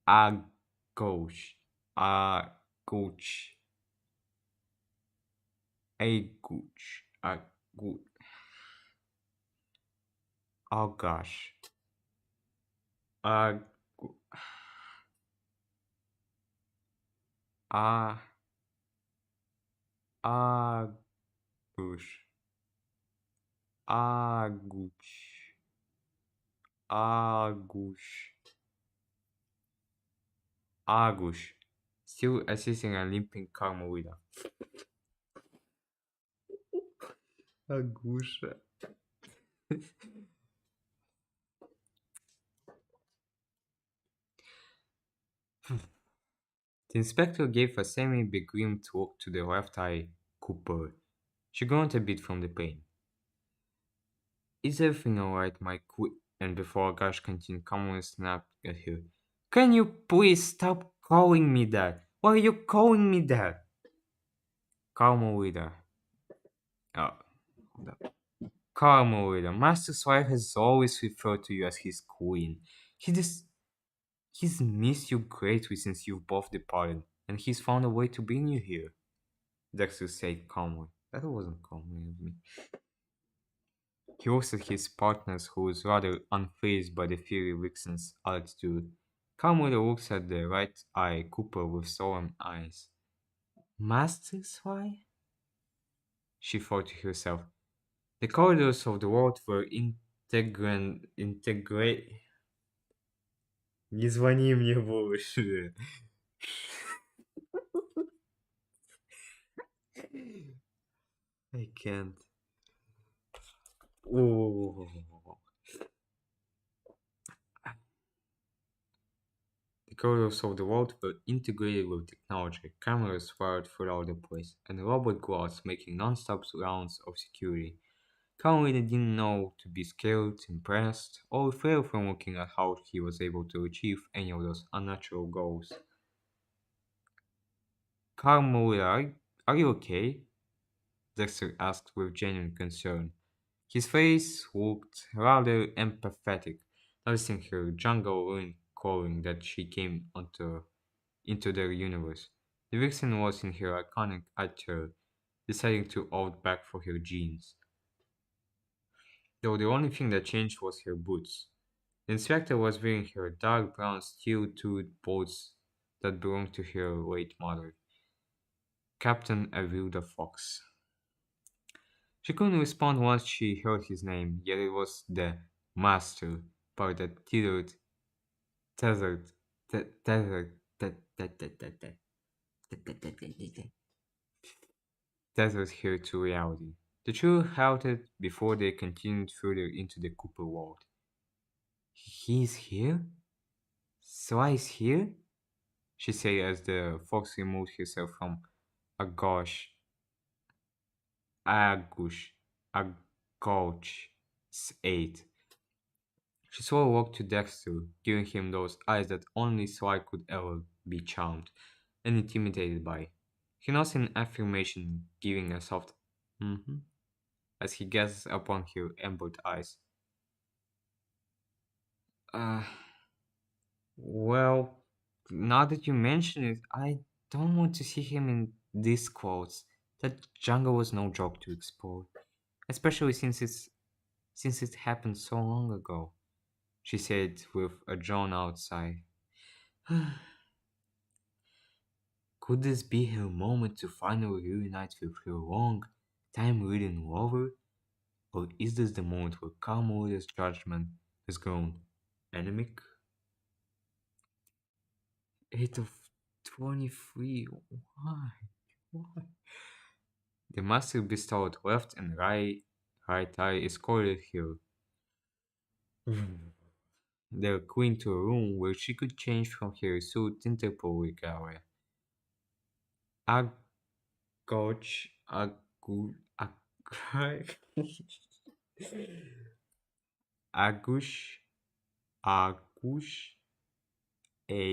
S1: a gauche, a gauche, a gooch, a good. Oh gosh. A Ah, Agush. Agush. Agush. Agush. Still assisting a limping Carmelita. Agusha. The inspector gave a semi-begrimed look to the left eye, Cooper. She groaned a bit from the pain. Is everything alright, my queen? And before Agash continued, calmly snapped at her. Can you please stop calling me that? Why are you calling me that? Carmelita. Oh, hold up. Carmelita. Master Sly has always referred to you as his queen. He dis- he's missed you greatly since you've both departed, and he's found a way to bring you here. Dexter said calmly. That wasn't calmly of me. He looks at his partners, who is rather unfazed by the fiery Vixen's attitude. Calmly looks at the right eye Cooper with solemn eyes. Masters, why? She thought to herself. The corridors of the world were integrate. Не звони мне больше. I can't. Oh. The corridors of the world were integrated with technology, cameras fired throughout the place, and robot guards making non-stop rounds of security. Conway didn't know to be scared, impressed, or afraid from looking at how he was able to achieve any of those unnatural goals. Carmel, are you okay? Dexter asked with genuine concern. His face looked rather empathetic, noticing her jungle ruin calling that she came into their universe. The vixen was in her iconic attire, deciding to opt back for her jeans, though the only thing that changed was her boots. The inspector was wearing her dark brown steel-toed boots that belonged to her late mother, Captain Avilda Fox. She couldn't respond once she heard his name, yet it was the master part that tethered, tethered, tethered her to reality. The two halted before they continued further into the Cooper world. He's here? Sly's here? She said as the fox removed herself from Agosh, Agush, Agosh's aid. She slowly walked to Dexter, giving him those eyes that only Sly could ever be charmed and intimidated by. He nods in affirmation, giving a soft mm-hmm as he gazes upon her emerald eyes. Uh, well, now that you mention it, I don't want to see him in these clothes. That jungle was no joke to explore, especially since it happened so long ago, she said with a drawn out sigh. Could this be her moment to finally reunite with her long time ridden lover? Or is this the moment where Carmelita's judgment has grown anemic? 8 of 23. Why? Why? The master bestowed left and right eye escorted her, the queen to a room where she could change from her suit Interpol regalia. Agoch, agu, ag- Agush, Agush,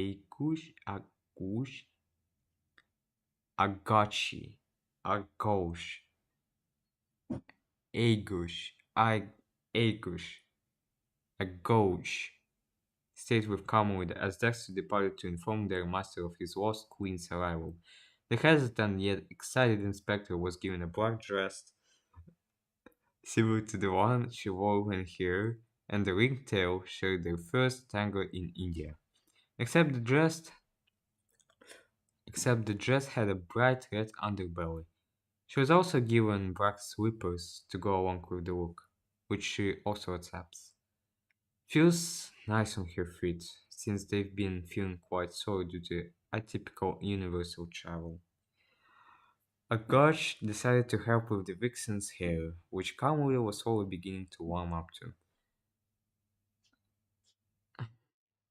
S1: Agush, Agush, Agachi, Agosh, Agush, Agush, Agosh. Stayed with Carmelid as Dexter departed to inform their master of his lost queen's arrival. The hesitant yet excited inspector was given a black dress similar to the one she wore when here, and the ringtail shared their first tango in India. Except the dress except the dress had a bright red underbelly. She was also given black slippers to go along with the look, which she also accepts. Feels nice on her feet, since they've been feeling quite sore due to atypical universal travel. Agosh decided to help with the vixen's hair, which Carmelita was slowly beginning to warm up to.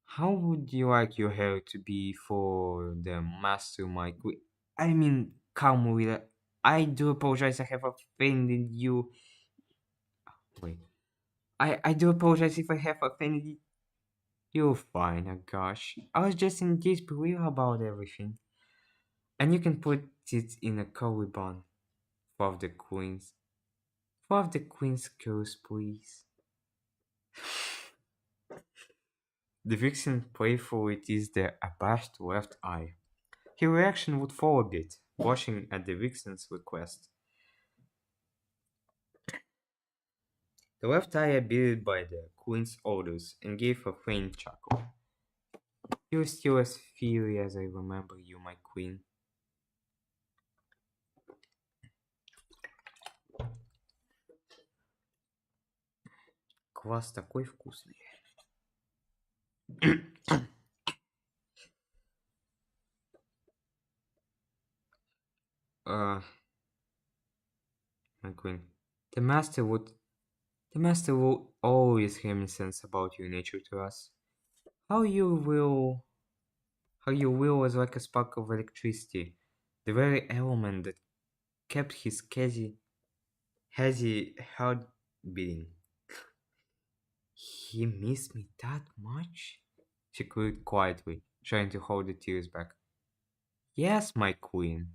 S1: How would you like your hair to be for the master, Mike? I mean, Carmelita, I do apologize, I have offended you. Wait, I do apologize if I have offended you. You're fine, Agosh. I was just in disbelief about everything. And you can put it in a curly bun. For the queens. For the queen's curls, please. The vixen playfully teased the abashed left eye. Her reaction would fall a bit, blushing at the vixen's request. The left eye abided by the queen's orders and gave a faint chuckle. You're still as fiery as I remember you, my queen. Квас такой вкусный. uh, my queen. The master would The master will always reminiscence about your nature to us. How you will how your will was like a spark of electricity, the very element that kept his hazy heart beating. He missed me that much? She queried quietly, trying to hold the tears back. Yes, my queen.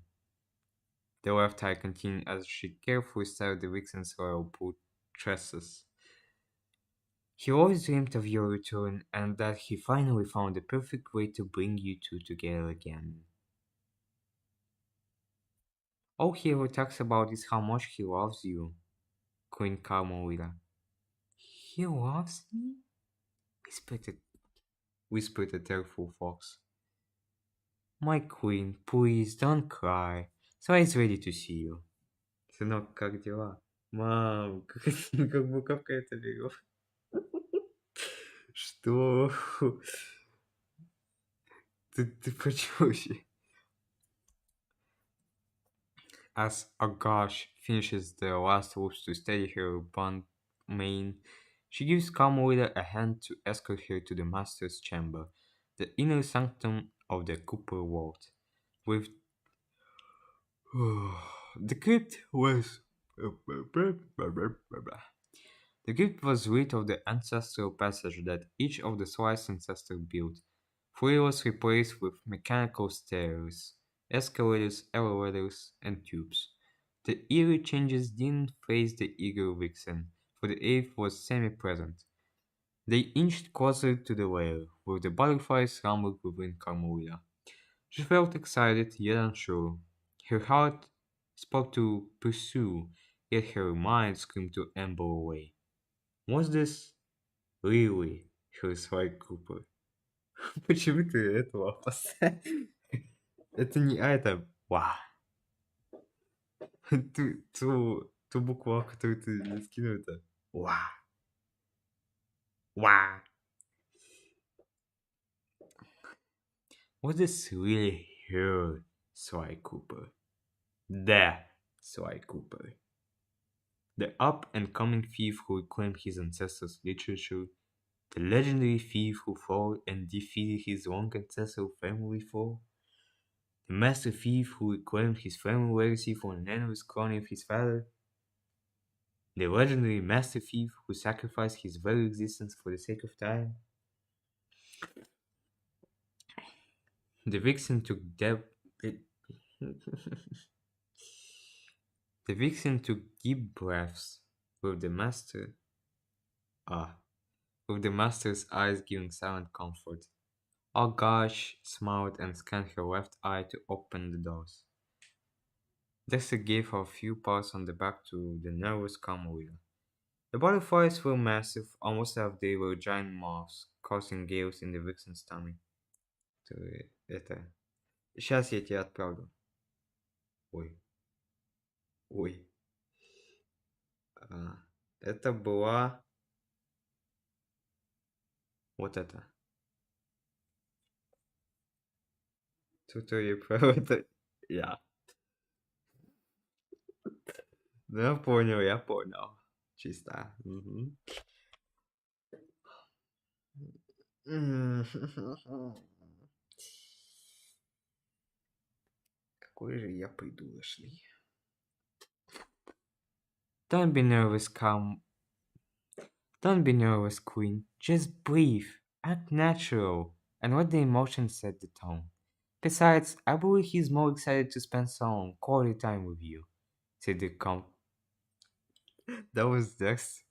S1: The left eye continued as she carefully styled the vixen's royal blue tresses. He always dreamed of your return and that he finally found the perfect way to bring you two together again. All he ever talks about is how much he loves you, Queen Carmelita. He loves me? Whispered the, whispered the tearful fox. My queen, please don't cry. Sly is ready to see you. Сынок, как дела? Мам, как буковка это берет. Что? Ты почему? As Agash finishes the last loops to steady her blunt mane, she gives Carmelita a hand to escort her to the master's chamber, the inner sanctum of the Cooper vault. With the crypt was the crypt was rid of the ancestral passage that each of the Slice ancestors built, for it was replaced with mechanical stairs, escalators, elevators, and tubes. The eerie changes didn't faze the eager vixen, for the ape was semi-present. They inched closer to the lair, where the butterflies rumbled within Carmelita. She felt excited, yet unsure. Her heart spoke to pursue, yet her mind screamed to amble away. Was this really her Sly Cooper? Почему ты этого поставил? Это не А, это Ва. Ту букву А, которую ты не скинул, это Ва. Ва. Was this really her Sly Cooper? The Sly Cooper. The up and coming thief who reclaimed his ancestors' literature, the legendary thief who fought and defeated his long ancestral family foe, the master thief who reclaimed his family legacy from an endless crony of his father, the legendary master thief who sacrificed his very existence for the sake of time. The vixen took the vixen took deep breaths with the master. With the master's eyes giving silent comfort. Oh gosh, smiled and scanned her left eye to open the doors. Dexter gave her a few pats on the back to the nervous Carmelita. The butterflies were massive, almost as if they were giant moths, causing gales in the vixen's tummy. Это... Сейчас я тебе отправлю. Ой, ой. А, это была вот это. Туториал про это. Я. Ну, я понял, я понял. Чисто. Мгм. Какой же я придурочный. Don't be nervous, calm. Don't be nervous, Queen. Just breathe. Act natural. And let the emotion set the tone. Besides, I believe he's more excited to spend some quality time with you, said the comp. That was Dex.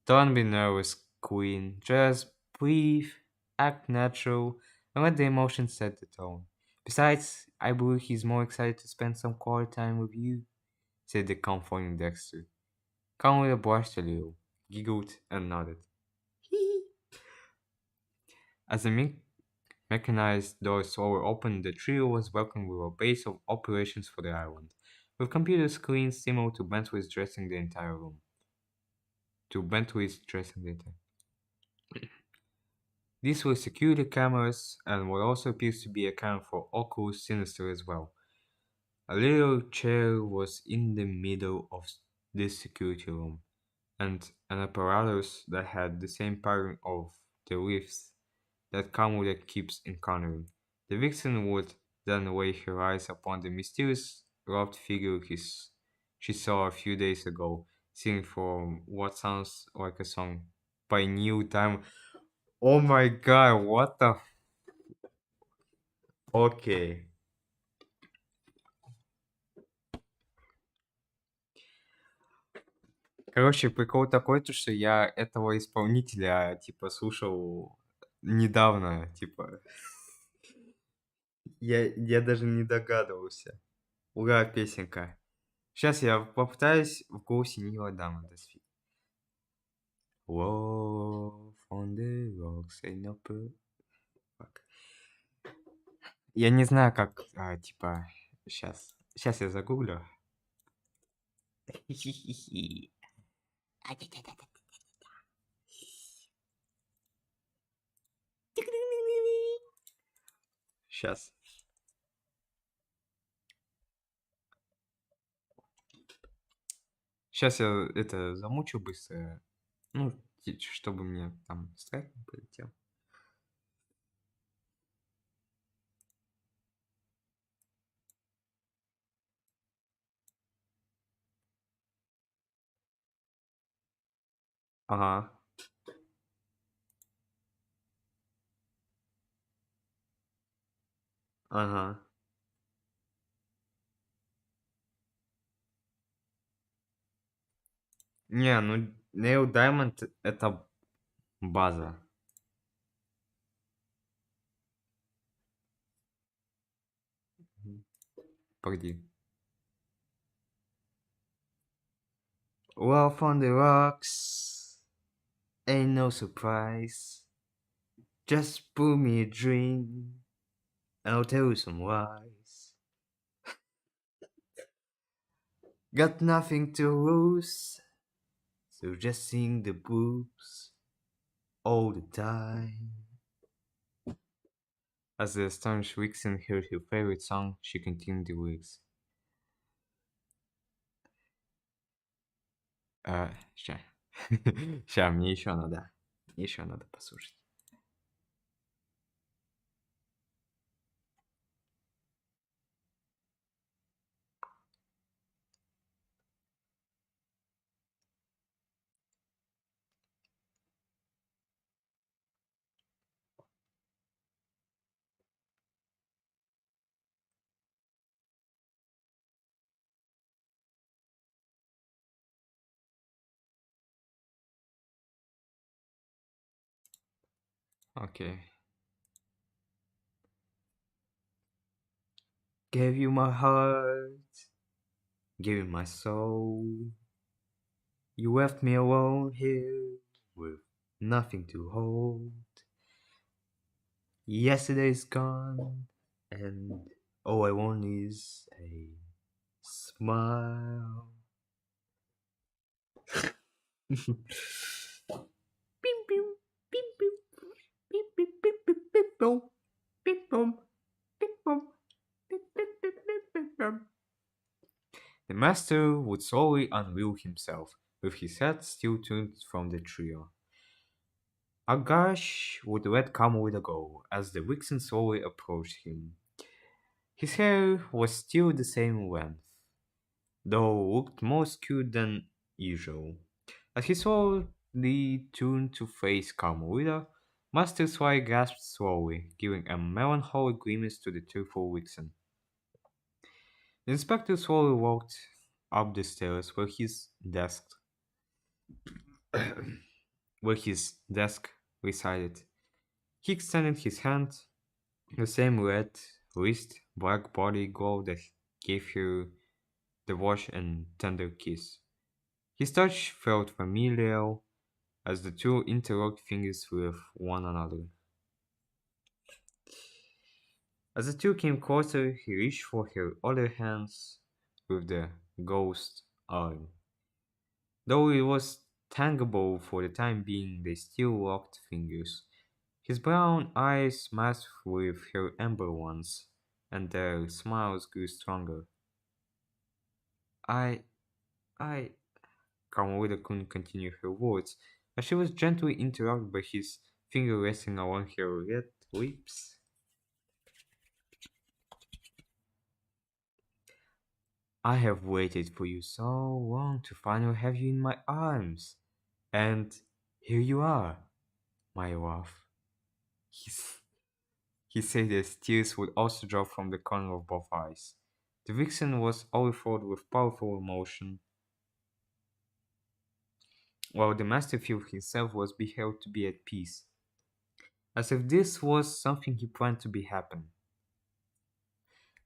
S1: Don't be nervous, Queen. Just breathe, act natural, and let the emotion set the tone. Besides, I believe he's more excited to spend some quality time with you, said the comforting Dexter. Conway blushed a little, giggled, and nodded. As the mechanized doors slowly opened, the trio was welcomed with a base of operations for the island, with computer screens similar to Bentley's dressing the entire room. These were security cameras and what also appears to be a camera for Oculus Sinister as well. A little chair was in the middle of this security room, and an apparatus that had the same pattern of the lifts that Kamura keeps encountering. The vixen would then lay her eyes upon the mysterious robed figure she saw a few days ago, singing from what sounds like a song by Neil Diamond. Oh my god, what the Окей. Короче, прикол такой, то, что я этого исполнителя, типа, слушал недавно, типа, я даже не догадывался. Ура, песенка. Сейчас я попытаюсь в голосе Нила Дама досфить. Love on the rocks ain't no Fuck. Я не знаю, как, типа, сейчас я загуглю. Сейчас. Сейчас я это замучу быстро. Ну, чтобы мне там страйк не полетел. Ага, ага. Не, ну Neil Diamond это база. Погоди. Love on the rocks ain't no surprise. Just pour me a drink and I'll tell you some lies. Got nothing to lose, so just sing the blues all the time. As the astonished Vixen heard her favorite song, she continued the lyrics. Ща. Ща, мне еще надо. Еще надо послушать. Окей. Gave you my heart, gave you my soul. You left me alone here with nothing to hold. Yesterday's gone, And all I want is a smile. Bing, bing, bing, bing, bing, bing, bing, bing, bing, boom, bing, boom, bing, boom, bing, bing, bing, bing, bing, boom. The master would slowly unveil himself, with his head still turned from the trio. Agash would let Carmelita go as the vixen slowly approached him. His hair was still the same length, though looked more skewed than usual. As he slowly turned to face Carmelita, Master Sly gasped slowly, giving a melancholy grimace to the tearful vixen. The inspector slowly walked up the stairs where his desk resided. He extended his hand, the same red, wrist, black body glow that gave her the wash and tender kiss. His touch felt familiar as the two interlocked fingers with one another. As the two came closer, he reached for her other hands with the ghost arm. Though it was tangible for the time being, they still locked fingers. His brown eyes matched with her amber ones, and their smiles grew stronger. I, I, Carmelita couldn't continue her words, as she was gently interrupted by his finger resting along her red lips. I have waited for you so long to finally have you in my arms. And here you are, my love. He, s- he said as tears would also drop from the corner of both eyes. The vixen was overflowed with powerful emotion, while the master filled himself was beheld to be at peace, as if this was something he planned to be happen.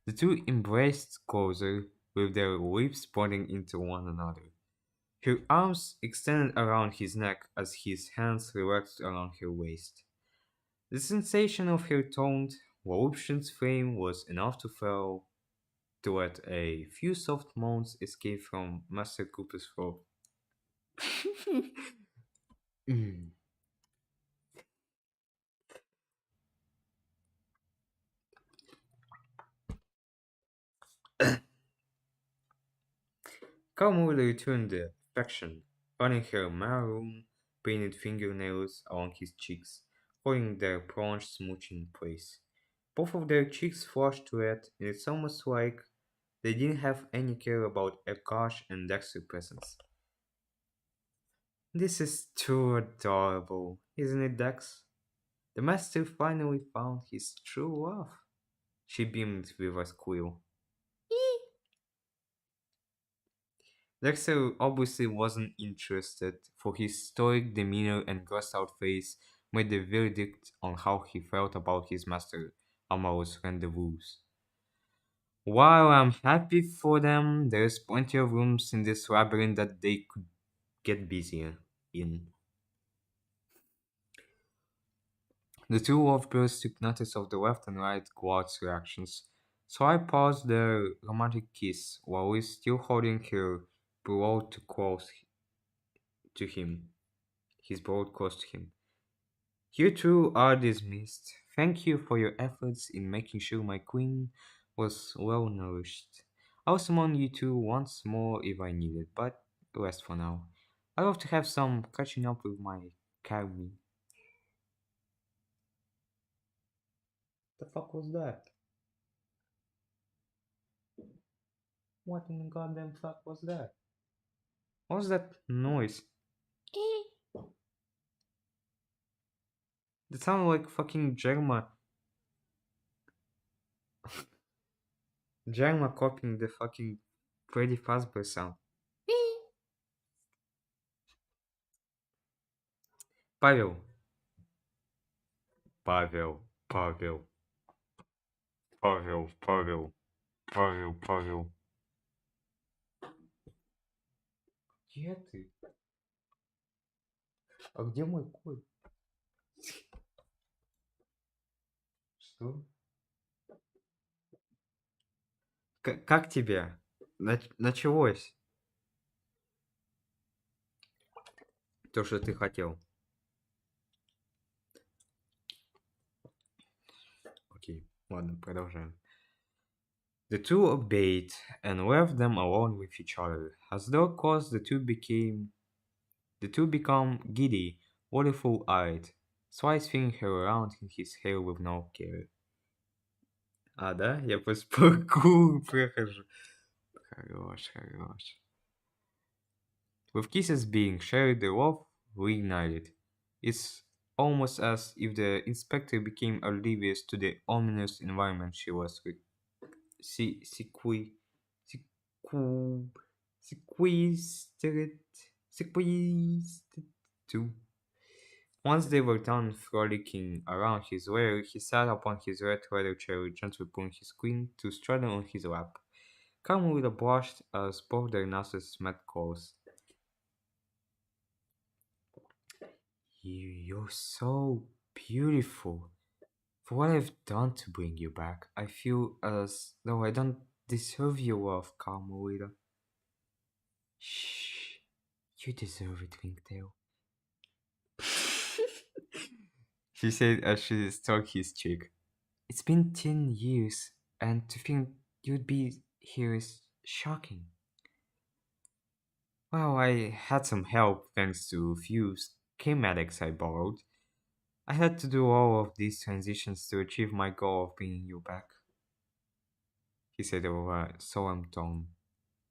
S1: The two embraced closer, with their lips pointing into one another. Her arms extended around his neck as his hands relaxed around her waist. The sensation of her toned, voluptuous flame was enough to let a few soft moans escape from Master Cooper's throat. Mm. Carmel returned the affection, running her maroon painted fingernails along his cheeks, holding their prolonged smooch in place. Both of their cheeks flushed red, and it's almost like they didn't have any care about Akash and Dexter's presence. This is too adorable, isn't it, Dex? The master finally found his true love. She beamed with a squeal. Dexter obviously wasn't interested, for his stoic demeanor and grossed out face made the verdict on how he felt about his master amorous rendezvous. While I'm happy for them, there's plenty of rooms in this labyrinth that they could get busier in. The two lovebirds took notice of the left and right guard's reactions, so I paused their romantic kiss while we still holding her broad close to him, his broad close to him. You two are dismissed. Thank you for your efforts in making sure my queen was well nourished. I'll summon you two once more if I need it, but rest for now. I'd love to have some catching up with my Carmi. The fuck was that? What in the goddamn fuck was that? What was that noise? That sounded like fucking Jerma copying the fucking Freddy Fazbear sound. Pavel, Pavel, Pavel, Pavel, Pavel, Pavel, Pavel. Где ты? А где мой кот? Что? Как тебе? Началось то, что ты хотел. Окей, ладно, продолжаем. The two obeyed and left them alone with each other. As door closed, the two become giddy, waterful-eyed. Sly swinging her around in his hair with no care. А, да? Я по паркуру прохожу. Хорош, хорош. With kisses being shared, the love reignited. It's almost as if the inspector became oblivious to the ominous environment she was se- sequi- sequ- sequestered, sequestered to. Once they were done frolicking around his lair, he sat upon his red leather chair, gently pulling his queen to straddle on his lap. Carmelita blushed as both their noses met close. You're so beautiful. For what I've done to bring you back, I feel as though I don't deserve your love, Carmelita. Shh, you deserve it, Ringtail. She said as she stroked his cheek. It's been 10 years, and to think you'd be here is shocking. Well, I had some help thanks to a few schematics I borrowed. I had to do all of these transitions to achieve my goal of bringing you back, he said over a solemn tone.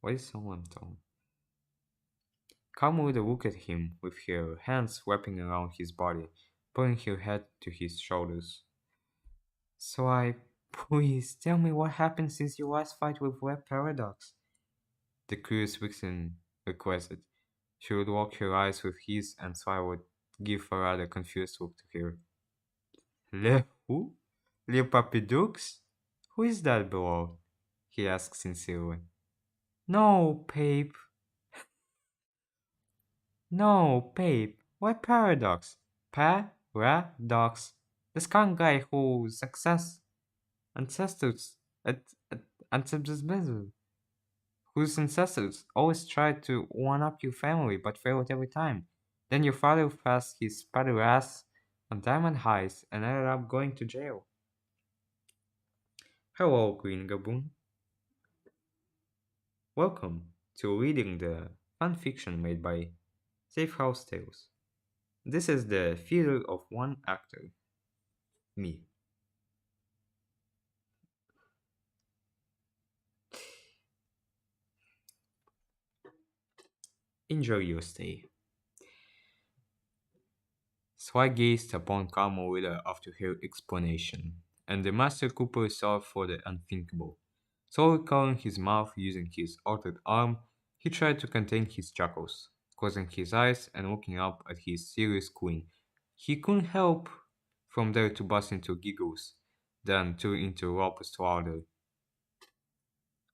S1: What is solemn tone? Carmelita looked at him with her hands wrapping around his body, pulling her head to his shoulders. So please tell me what happened since your last fight with Web Paradox, the curious vixen requested. She would lock her eyes with his, and Sly would give a rather confused look to her. Le who? Le Papidux? Who is that below? He asked sincerely. No, Pape. No, Pape. Why paradox? Paradox. The skunk guy whose ancestors at, at ancestors whose ancestors always tried to one up your family but failed every time. Then your father passed his spider ass on diamond highs and ended up going to jail. Hello, Green Gaboon. Welcome to reading the fanfiction made by Safe House Tales. This is the theater of one actor, me. Enjoy your stay. Sly gazed upon Carmelita after her explanation, and the Master Cooper sought for the unthinkable. Slowly covering his mouth using his altered arm, he tried to contain his chuckles, closing his eyes and looking up at his serious queen. He couldn't help from there to burst into giggles, then to into robust laughter.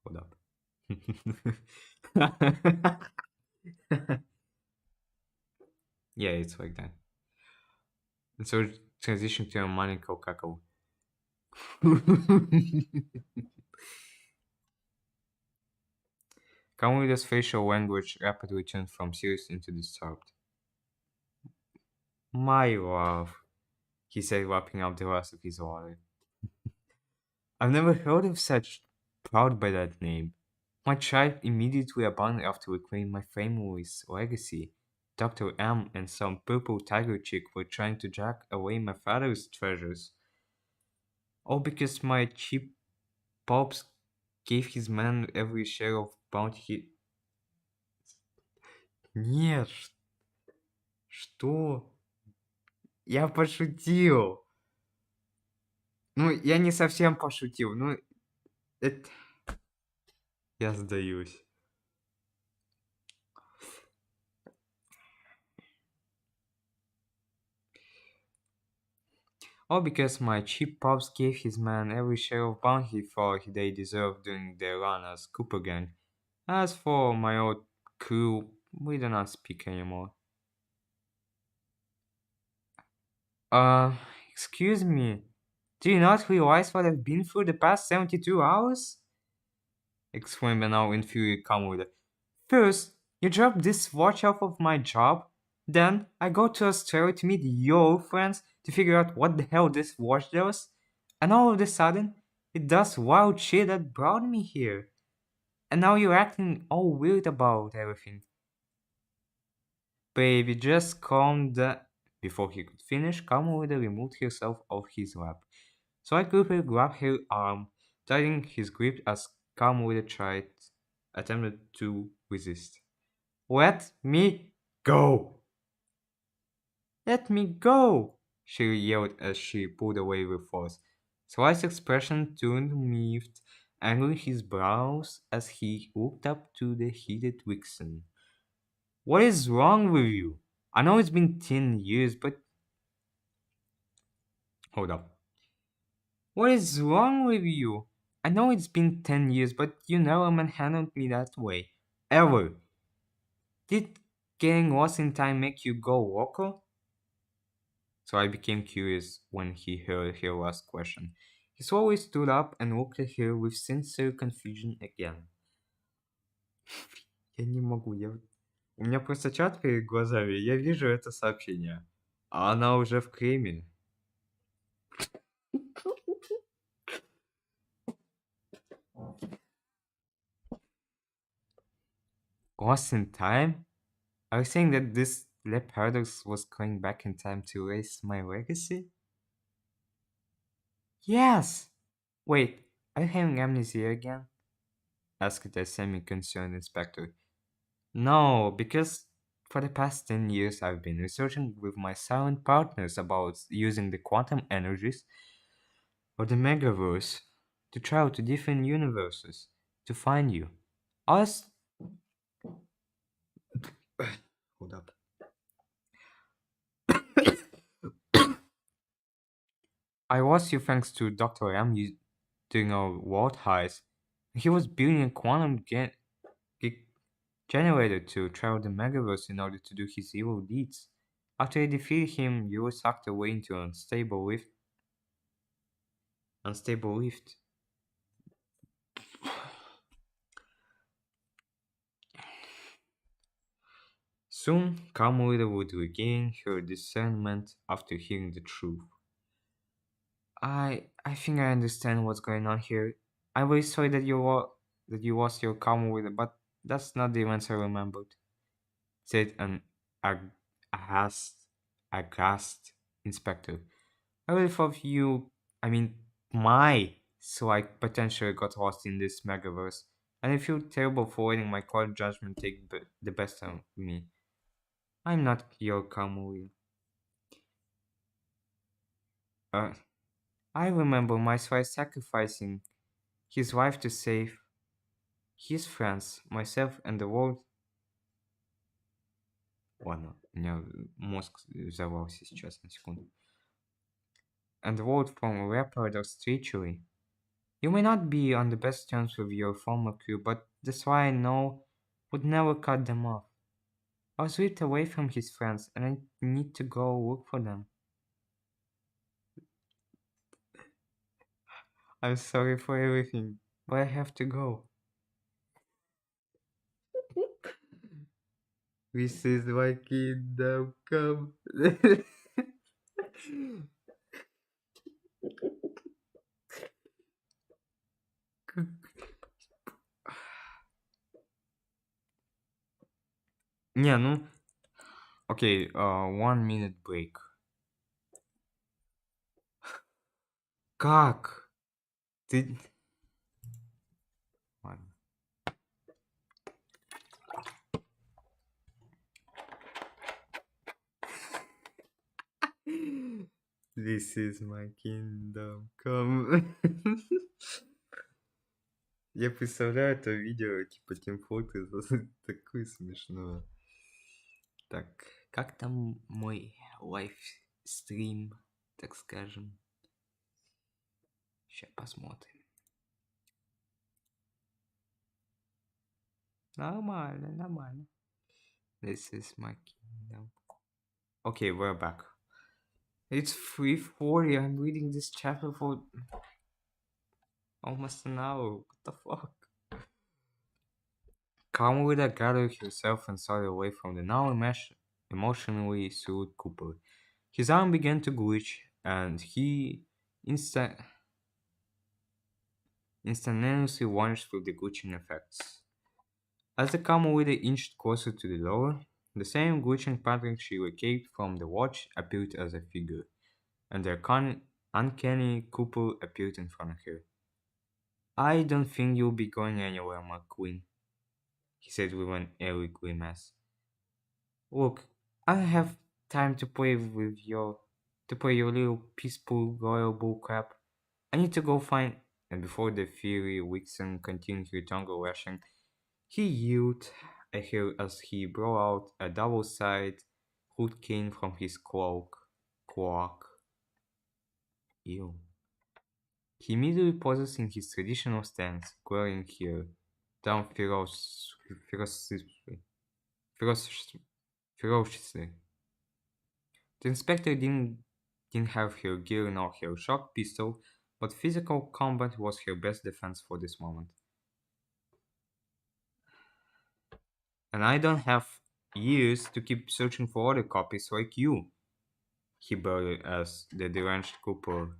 S1: Hold up. Yeah, it's like that. And so transition to a maniacal cackle. Carmelita's facial language rapidly turned from serious into disturbed. My love, he said, wrapping up the rest of his water. I've never heard of such proud by that name. My tribe immediately abandoned after reclaiming my family's legacy. Dr. M and some purple tiger chick were trying to jack away my father's treasures. All because my cheap pops gave his man every share of bounty. Нет, что? Я пошутил. Ну, я не совсем пошутил. Ну, это... Я сдаюсь. All because my cheap pops gave his man every share of bounty for they deserved during their run as Cooper Gang. As for my old crew, we do not speak anymore. Uh, excuse me. Do you not realize what I've been through the past 72 hours? exclaimed an now infuriated Kamoda. First, you drop this watch off of my job. Then, I go to Australia to meet your friends to figure out what the hell this watch does. And all of a sudden, it does wild shit that brought me here. And now you're acting all weird about everything. Baby, just calm down. Before he could finish, Kamoda removed herself off his lap. Sly Cooper grabbed her arm, tightening his grip as Kamoda attempted to resist. Let me go! Let me go! She yelled as she pulled away with force. Sly's expression turned miffed, angling his brows as he looked up to the heated vixen. What is wrong with you? I know it's been 10 years, but. Hold up. What is wrong with you? I know it's been 10 years, but you never manhandled me that way. Ever. Did getting lost in time make you go loco? So I became curious when he heard her last question. He slowly stood up and looked at her with sincere confusion again. Я не могу, У меня просто чат перед глазами, я вижу это сообщение. А она уже в Кремле. Lost in time? Are you saying that this lab paradox was going back in time to erase my legacy? Yes! Wait, are you having amnesia again? Asked a semi-concerned inspector. No, because for the past 10 years I've been researching with my silent partners about using the quantum energies or the megaverse to travel to different universes to find you. I was. Hold up. I lost you thanks to Dr. M doing our world heist. He was building a quantum generator to travel the megaverse in order to do his evil deeds. After I defeated him, you were sucked away into an unstable lift. Unstable lift. Soon, Carmelita would regain her discernment after hearing the truth. I think I understand what's going on here. I'm very sorry that you lost your Carmelita, but that's not the events I remembered, said an aghast, aghast inspector. I really thought I mean, my Sly potentially got lost in this megaverse, and I feel terrible for letting my cold judgment take the best of me. I'm not your Kamui. Uh, I remember my Sly sacrificing his wife to save his friends, myself, and the world. Ладно, у меня мозг взорвался сейчас на секунду. And the world from rapid of treachery. You may not be on the best terms with your former crew, but that's why I know would never cut them off. I was ripped away from his friends, and I need to go look for them. I'm sorry for everything, but I have to go. This is my kingdom come. Не, ну... Окей, 1 minute break. Как? Ты... Ладно. This is my kingdom come. Я представляю это видео, типа тимфоты, такое смешное. Так, как там мой лайфстрим, так скажем? Сейчас посмотрим. Нормально, нормально. This is my kingdom. Okay, we're back. It's 3:40. I'm reading this chapter for almost an hour. What the fuck? Kamura gathered herself and started away from the now emotionally soothed Cooper. His arm began to glitch, and he insta- instantaneously vanished through the glitching effects. As the Kamura inched closer to the door, the same glitching pattern she escaped from the watch appeared as a figure, and the uncanny Cooper appeared in front of her. I don't think you'll be going anywhere, McQueen, he said with an airy grimace. Look, I don't have time to play your little peaceful royal bullcrap. I need to go find. And before the fiery Wixen continued her tongue lashing, he yelled at her as he brought out a double-sided hood cane from his cloak. Ew. He immediately pauses in his traditional stance, glaring her down ferociously. ferociously. The inspector didn't have her gear nor her shock pistol, but physical combat was her best defense for this moment. And I don't have years to keep searching for other copies like you, he bellowed as the deranged Cooper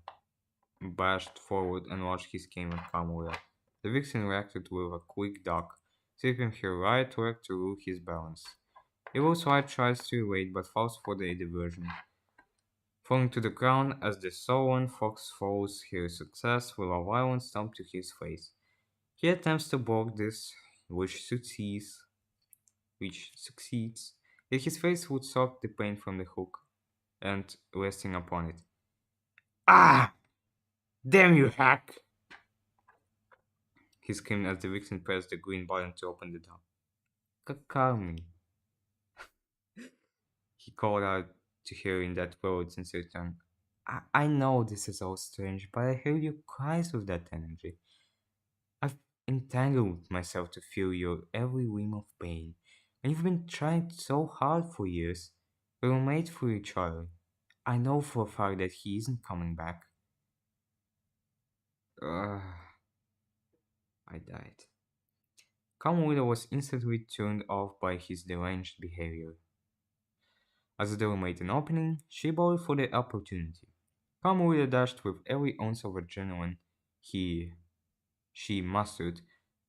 S1: bashed forward and launched his cane at Kamura. The vixen reacted with a quick duck, slipping her right leg to rule his balance. Evil Slide tries to evade but falls for the diversion, falling to the ground as the sullen fox follows his success with a violent stomp to his face. He attempts to block this, which succeeds, yet his face would suck the pain from the hook and resting upon it. Ah! Damn you, hack! He screamed as the vixen pressed the green button to open the door. Calm, he called out to her in that cold, sincere tone. I know this is all strange, but I heard you cries with that energy. I've entangled myself to feel your every whim of pain, and you've been trying so hard for years. We were made for each other. I know for a fact that he isn't coming back. Ugh, I died. Carmelita was instantly turned off by his deranged behavior. As the door made an opening, she bowed for the opportunity. Carmelita dashed with every ounce of adrenaline he she mustered,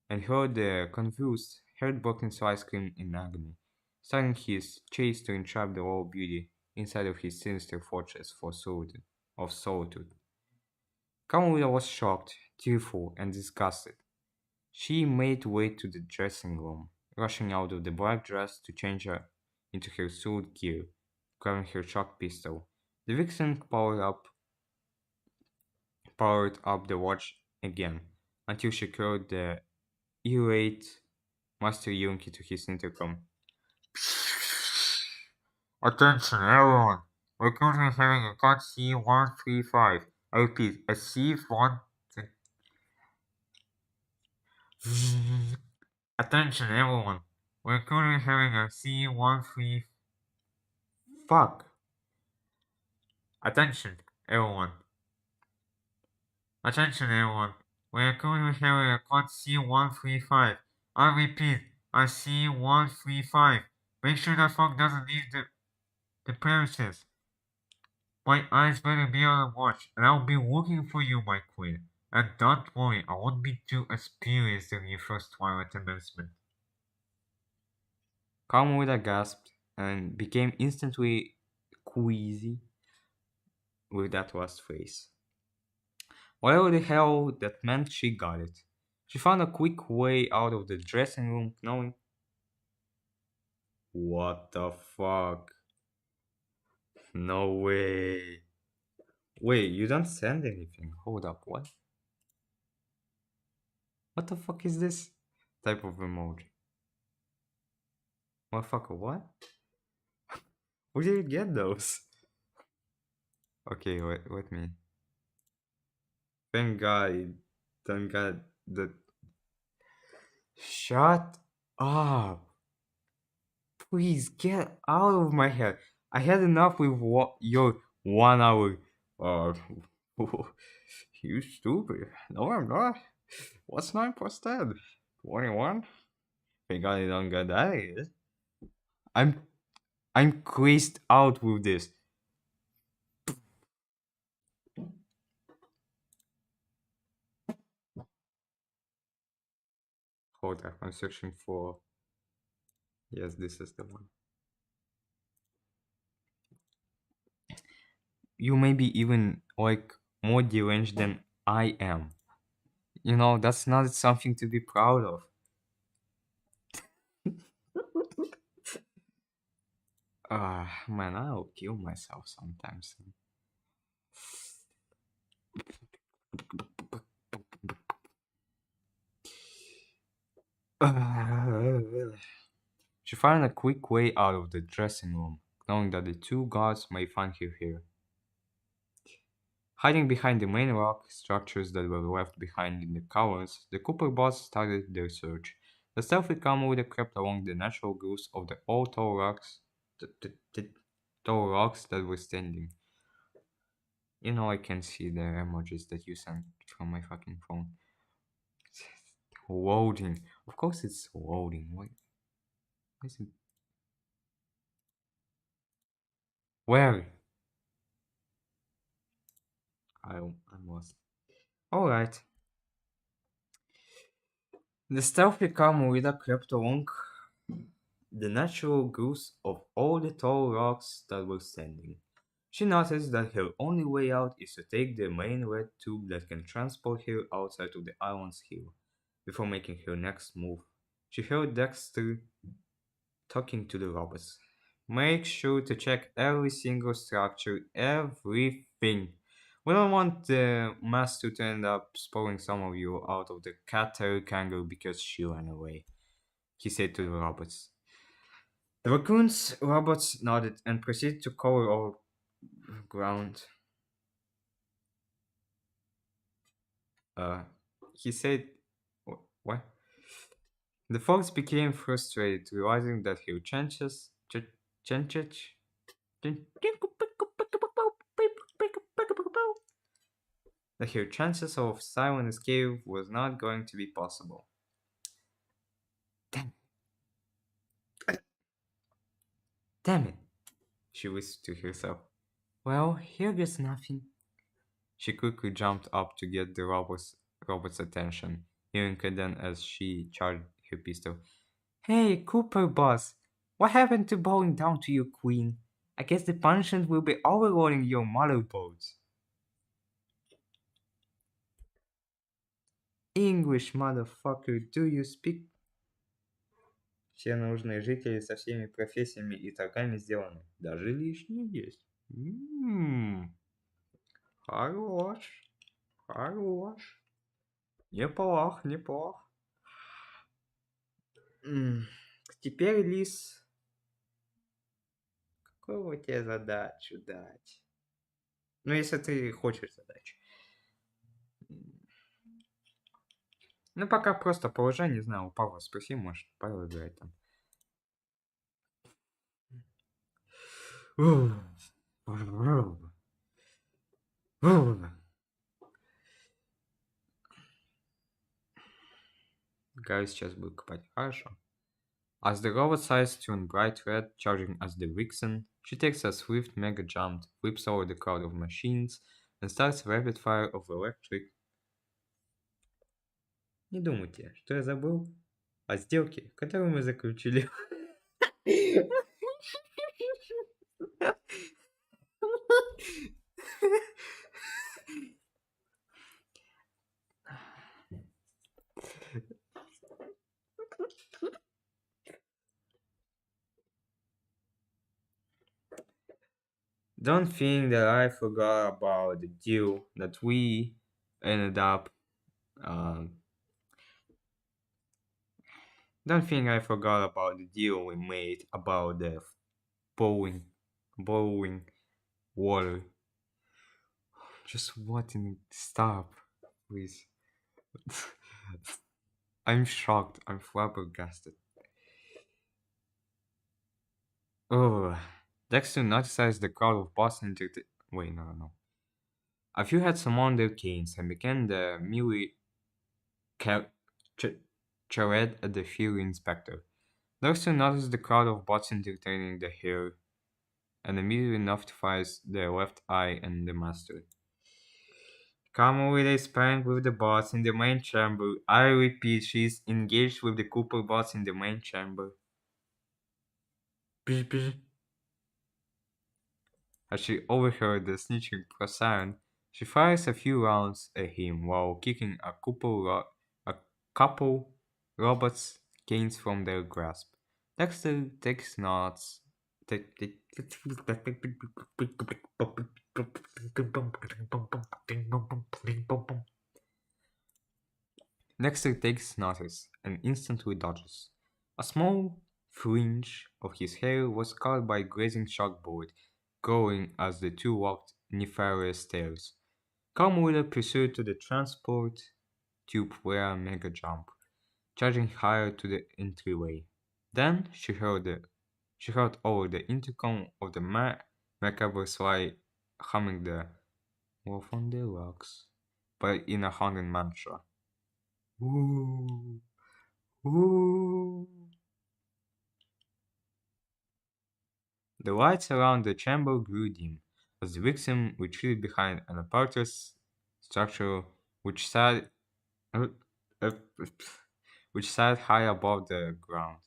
S1: and heard the confused, heartbroken Sly scream in agony, starting his chase to entrap the royal beauty inside of his sinister fortress of solitude. Carmelita was shocked, tearful, and disgusted. She made way to the dressing room, rushing out of the black dress to change her into her suit gear, grabbing her shock pistol. The vixen powered up the watch again, until she called the irate Master Yunki to his intercom. Attention, everyone! We're currently having a cut C-135. I repeat, a C-1... Attention, everyone! We're currently having a C-135... Fuck! Attention, everyone! Attention, everyone! We're currently having a cut C-135. I repeat, a C-135. Make sure that fuck doesn't leave the premises. My eyes better be on the watch, and I'll be looking for you, my queen. And don't worry, I won't be too experienced in your first Twilight announcement. Carmelita gasped and became instantly queasy with that last phrase. Whatever the hell that meant, she got it. She found a quick way out of the dressing room, knowing. What the fuck? No way. Wait, you don't send anything. Hold up, what? What the fuck is this type of emoji? Motherfucker, what? Where did you get those? Okay, wait, let me. Thank God, thank God that. Shut up! Please get out of my head. I had enough with your 1 hour. Uh, you stupid. No, I'm not. What's 9 plus 10? 21? Thank God I don't get that either. I'm I'm crazed out with this. Hold on, I'm searching for. Yes, this is the one. You may be even like more deranged than I am. You know, that's not something to be proud of. Man, I'll kill myself sometimes. She found a quick way out of the dressing room, knowing that the two guards may find her here. Hiding behind the main rock structures that were left behind in the caverns, the Cooper boss started their search. The stealthy camel crept along the natural grooves of the old the tall rocks that were standing. You know, I can see the emojis that you sent from my fucking phone. Loading. Of course it's loading. Why is it? Where? I'm lost. Alright. The stealthy camel crept along the natural grooves of all the tall rocks that were standing. She noticed that her only way out is to take the main red tube that can transport her outside of the island's hill. Before making her next move, she heard Dexter talking to the robots. Make sure to check every single structure, everything. We don't want the master to end up spawning some of you out of the cat-tail kangaroo because she ran away, he said to the robots. The raccoon's robots nodded and proceeded to cover all ground. Uh, he said, What? The fox became frustrated, realizing that her chances, that her chances of silent escape was not going to be possible. Damn, damn it, she whispered to herself. Well, here goes nothing. She quickly jumped up to get the robot's attention, hearing Kaden as she charged her pistol. Hey, Cooper boss, what happened to bowing down to your queen? I guess the punishment will be overloading your motherboards. English, motherfucker, do you speak? Все нужные жители со всеми профессиями и торгами сделаны. Даже лишние есть. Хорош, хорош. Неплох, неплох. Теперь, Лис, какую тебе задачу дать? Ну, если ты хочешь задачу. Ну, пока просто положи, не знаю, у Павла спроси, может, Павел играет там. Гарри сейчас будет копать. Хорошо. As the robot's eyes turn bright red, charging as the Vixen, she takes a swift mega jump, whips over the crowd of machines, and starts a rapid fire of electric. Не думайте, что я забыл о сделке, которую мы заключили. Don't think that I forgot about the deal that we ended up. Don't think I forgot about the deal we made about the boiling water. Just wanting stop, please. I'm shocked. I'm flabbergasted. Oh, Dexter notices the crowd of Boston. Wait, no. A few had summoned their canes and began the melee. Ca- ch- charade at the field inspector. Nurse notices the crowd of bots entertaining the hero and immediately notifies the left eye and the master. Carmelita is pairing with the boss in the main chamber. I repeat, she is engaged with the Cooper boss in the main chamber. Bzz, bzz. As she overheard the snitching Prasaran, she fires a few rounds at him while kicking a couple robots' canes from their grasp. Dexter takes notes. Dexter takes notice and instantly dodges. A small fringe of his hair was caught by a grazing shock bullet, growing as the two walked nefarious stairs. Carmelita pursued to the transport tube via a mega jump, charging higher to the entryway. Then she heard over the intercom of the macabre Sly humming the Wolf on the Rocks, but in a haunted mantra. Ooh, ooh. The lights around the chamber grew dim as the victim retreated behind an apparatus structure which sat uh, uh, which sat high above the ground.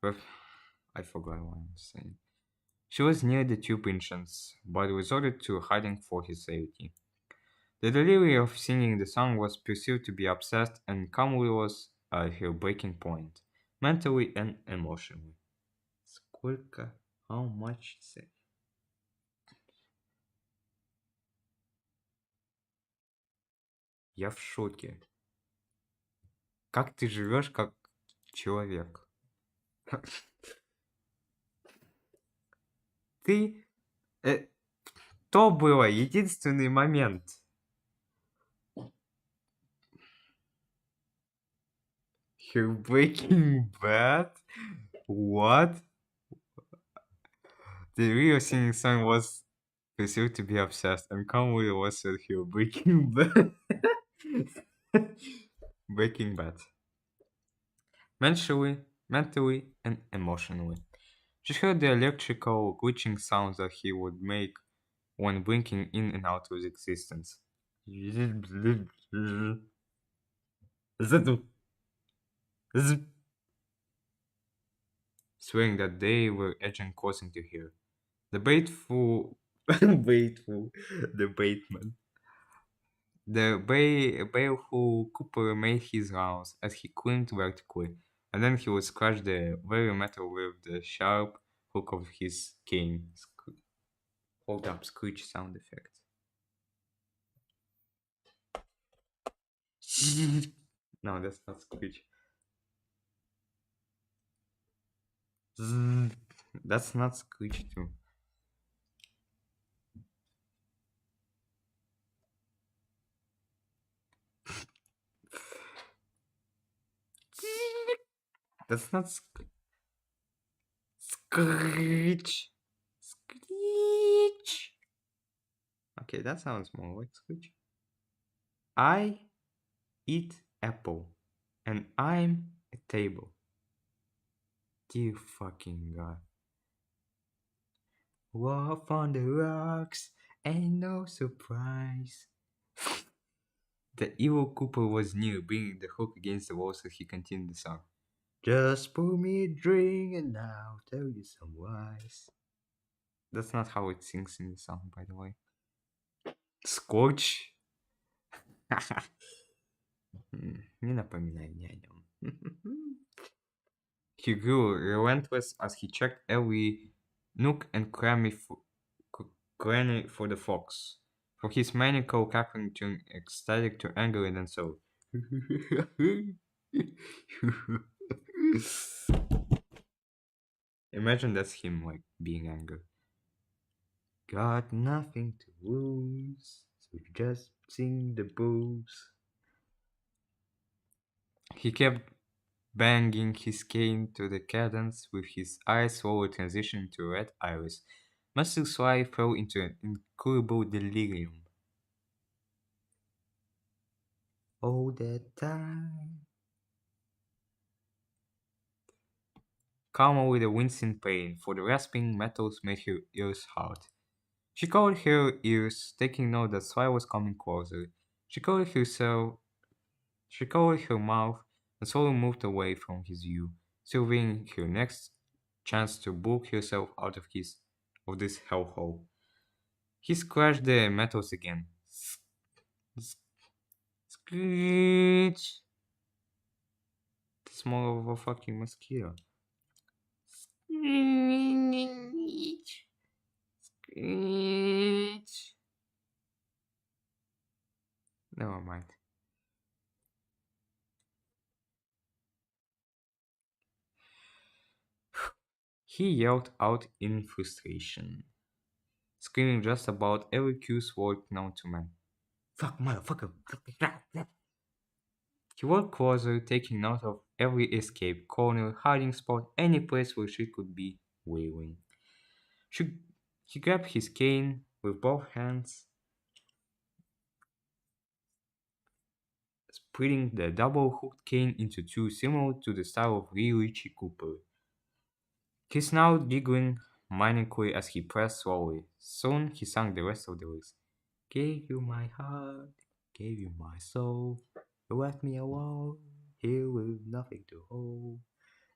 S1: But I forgot what I'm saying. She was near the tube entrance, but resorted to hiding for his safety. The delivery of singing the song was perceived to be obsessed, and Kamui was at her breaking point, mentally and emotionally. Сколько? How much? Я в шоке. Как ты живешь как человек? Ты... То было единственный момент. Her Breaking Bad? What? The real singing song was perceived to be obsessed, and Conway was at her Breaking Bad. Breaking Bad. Mentally, and emotionally. She heard the electrical glitching sounds that he would make when blinking in and out of existence. Swearing that they were edging closer to her. The baitful, the baitman. The baleful Cooper made his rounds as he climbed vertically, and then he would scratch the very metal with the sharp hook of his cane. Hold up, screech sound effect. No, that's not screech. That's not screech too. That's not screech. Screech. Okay, that sounds more like screech. I eat apple, and I'm a table. Dear fucking God. Wolf on the rocks, ain't no surprise. The evil Cooper was near, bringing the hook against the wall so he continued the song. Just pour me a drink and I'll tell you some lies. That's not how it sings in the song, by the way. Scorch? Не напоминай мне о нем. He grew relentless as he checked every nook and cranny for the fox. For his maniacal cackling turned ecstatic to anger and so. Imagine that's him like being angry. Got nothing to lose, so just sing the blues. He kept banging his cane to the cadence with his eyes slowly transitioning to red iris. Master Sly fell into an incurable delirium. All that time Karma with a wincing pain, for the rasping metals made her ears hard. She covered her ears, taking note that Sly was coming closer. She covered herself, she covered her mouth, and slowly moved away from his view, surveying her next chance to book herself out of this hellhole. He scratched the metals again. Screech! The small of a fucking mosquito. Screech! Screech! Never mind. He yelled out in frustration, screaming just about every cuss word known to man. Fuck, motherfucker! He walked closer, taking note of every escape, corner, hiding spot, any place where she could be wailing. She, he grabbed his cane with both hands, splitting the double-hooked cane into two, similar to the style of Sly Cooper. He snarled, giggling maniacally as he pressed slowly. Soon he sang the rest of the lyrics. Gave you my heart, gave you my soul. You left me alone, here with nothing to hold.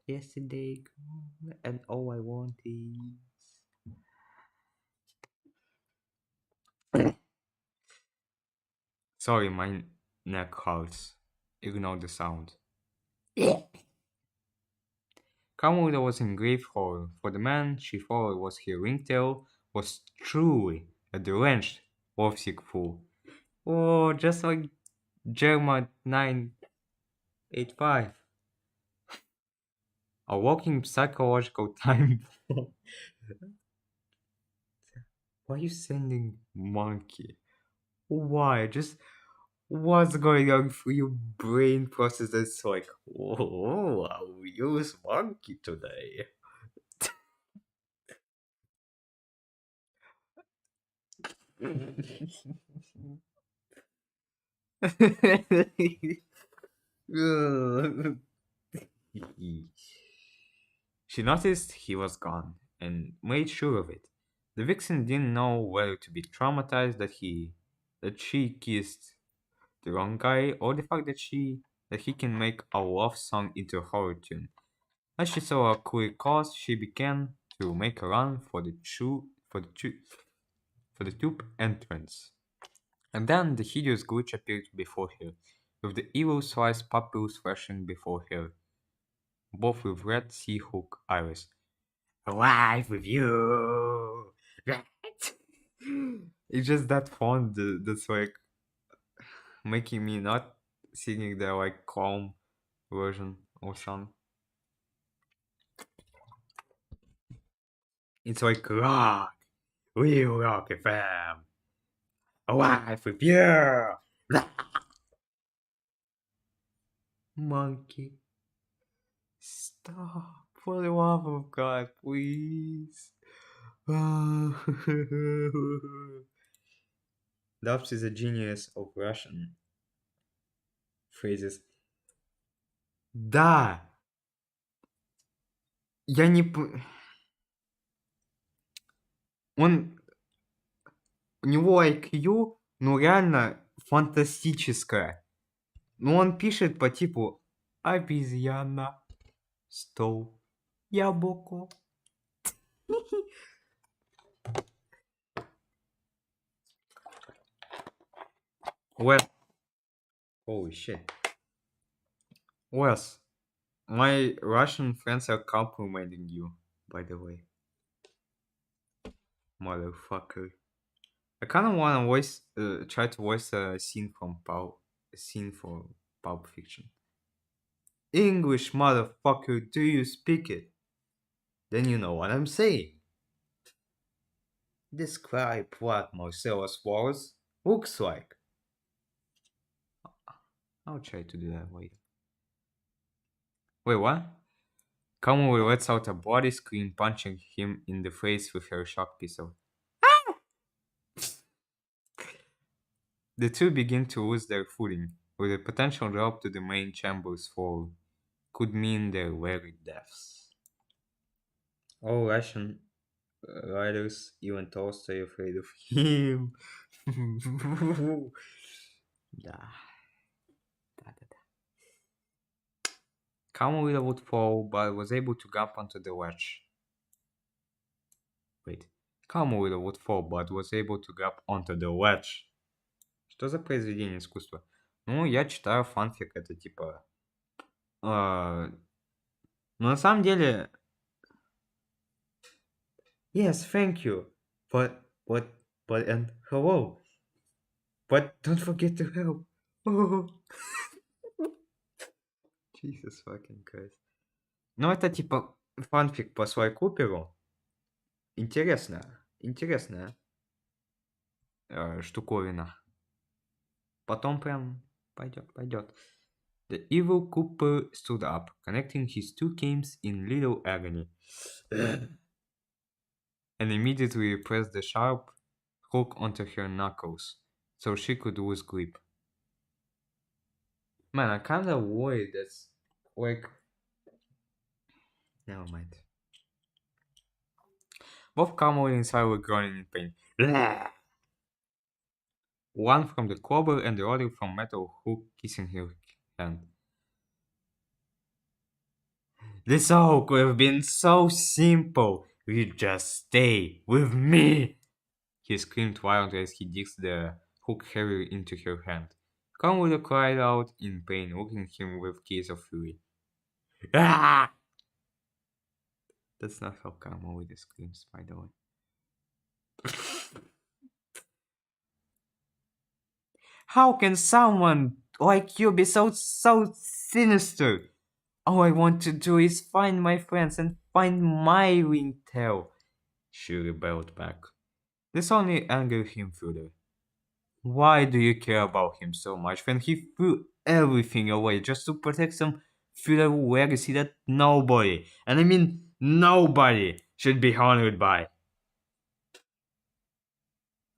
S1: Yesterday gone, and all I want is. Sorry, my neck hurts. Ignore the sound. Carmelita was in grave horror, for the man she thought was her ringtail was truly a deranged, lovesick fool. Oh, just like Jerma 985. A walking psychological time bomb. Why are you sending monkey? Why? Just what's going on for your brain process that's like, oh, I'll use monkey today. She noticed he was gone and made sure of it. The vixen didn't know whether to be traumatized that she kissed the wrong guy or the fact that he can make a love song into a horror tune. As she saw a clear cause, she began to make a run for the tube entrance. And then the hideous glitch appeared before her, with the evil sliced pupils flashing before her, both with red sea hook iris. Alive with you! It's just that font that's like making me not singing the like calm version or song. It's like rock, real rock FM. Alive with you! Monkey, stop! For the love of God, please. Dubs is a genius of Russian phrases. Да, я не... Он... У него IQ, ну реально фантастическое. Ну он пишет по типу обезьяна, стол, яблоко. Wes, holy shit. Wes, my Russian friends are complimenting you, by the way. Motherfucker. I kind of want to try to voice a scene for Pulp Fiction. English, motherfucker, do you speak it? Then you know what I'm saying. Describe what Marcellus Wallace looks like. I'll try to do that later. Wait, what? Kamui lets out a bloody scream, punching him in the face with her shock pistol. The two begin to lose their footing, with a potential drop to the main chamber's floor could mean their very deaths. All Russian writers, even Tolstoy, afraid of him. Да, да. Carmelita would fall, but was able to grab onto the ledge. Wait. Carmelita would fall, but was able to grab onto the ledge. Что за произведение искусства? Ну, я читаю фанфик, это типа... ну, на самом деле... Yes, thank you. But, and hello. But don't forget to help. Oh. Jesus fucking Christ. Ну, это типа фанфик по Слай Куперу. Интересная штуковина. Потом прям пойдет. The evil Cooper stood up, connecting his two games in little agony, and immediately pressed the sharp hook onto her knuckles, so she could lose grip. Man, I kinda worried that's like... Never mind. Both Carmel and Sly were groaning in pain. One from the clobber and the other from metal hook kissing her hand. This all could have been so simple. You just stay with me. He screamed violently as he digs the hook heavily into her hand. Carmel cried out in pain, looking at him with tears of fury. Ah! That's not how Carmel screams, by the way. How can someone like you be so sinister? All I want to do is find my friends and find my ringtail, she rebelled back. This only angered him further. Why do you care about him so much when he threw everything away just to protect some feudal legacy that nobody, and I mean nobody, should be honored by?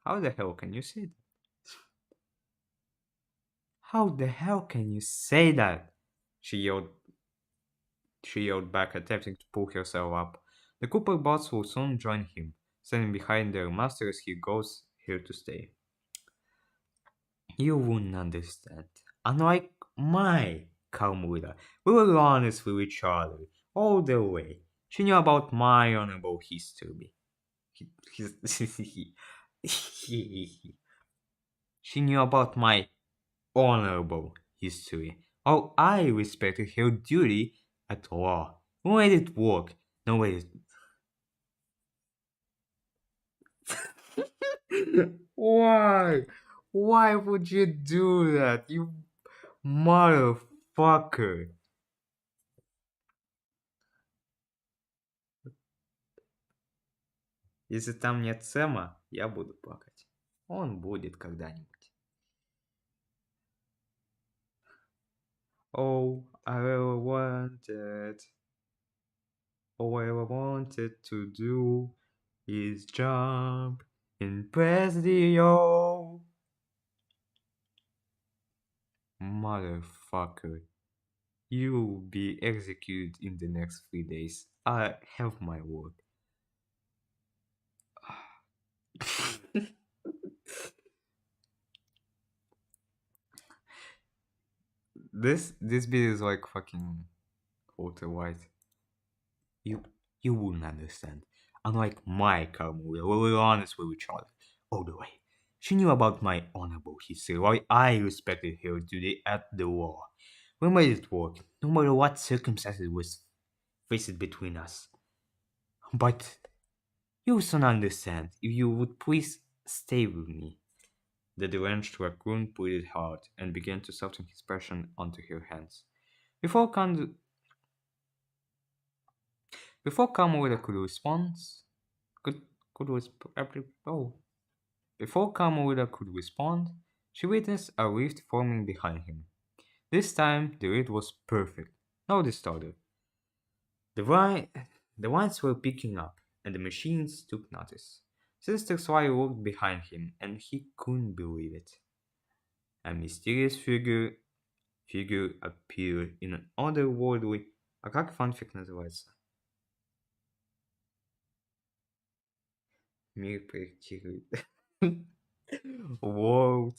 S1: How the hell can you say that? How the hell can you say that? She yelled back, attempting to pull herself up. The Cooper bots will soon join him, standing behind their master as he goes here to stay. You wouldn't understand. Unlike my Kalmuda, we were honest with each other all the way. She knew about my honorable history. She knew about my honorable history. While I respected her duty at law. No way it work. No way. Why? Why would you do that, you motherfucker? Если там нет Сэма, я буду плакать. Он будет когда-нибудь. Oh, I ever wanted. All I ever wanted to do is jump and press the O. Motherfucker. You will be executed in the next 3 days. I have my word. This bit is like fucking Walter White. You wouldn't understand. Unlike my Carmula, we were honest with each other all the way. She knew about my honorable history, while I respected her duty at the law. We made it work, no matter what circumstances was faced between us. But you will soon understand if you would please stay with me. The deranged raccoon pleaded hard and began to soften his passion onto her hands. Before Carmelita could respond, could oh. Before Carmelita could respond, she witnessed a rift forming behind him. This time, the rift was perfect, no disorder. The vines were picking up, and the machines took notice. Sister Sly looked behind him, and he couldn't believe it. A mysterious figure appeared in an otherworldly... А как фанфик называется? Мир проектирует. World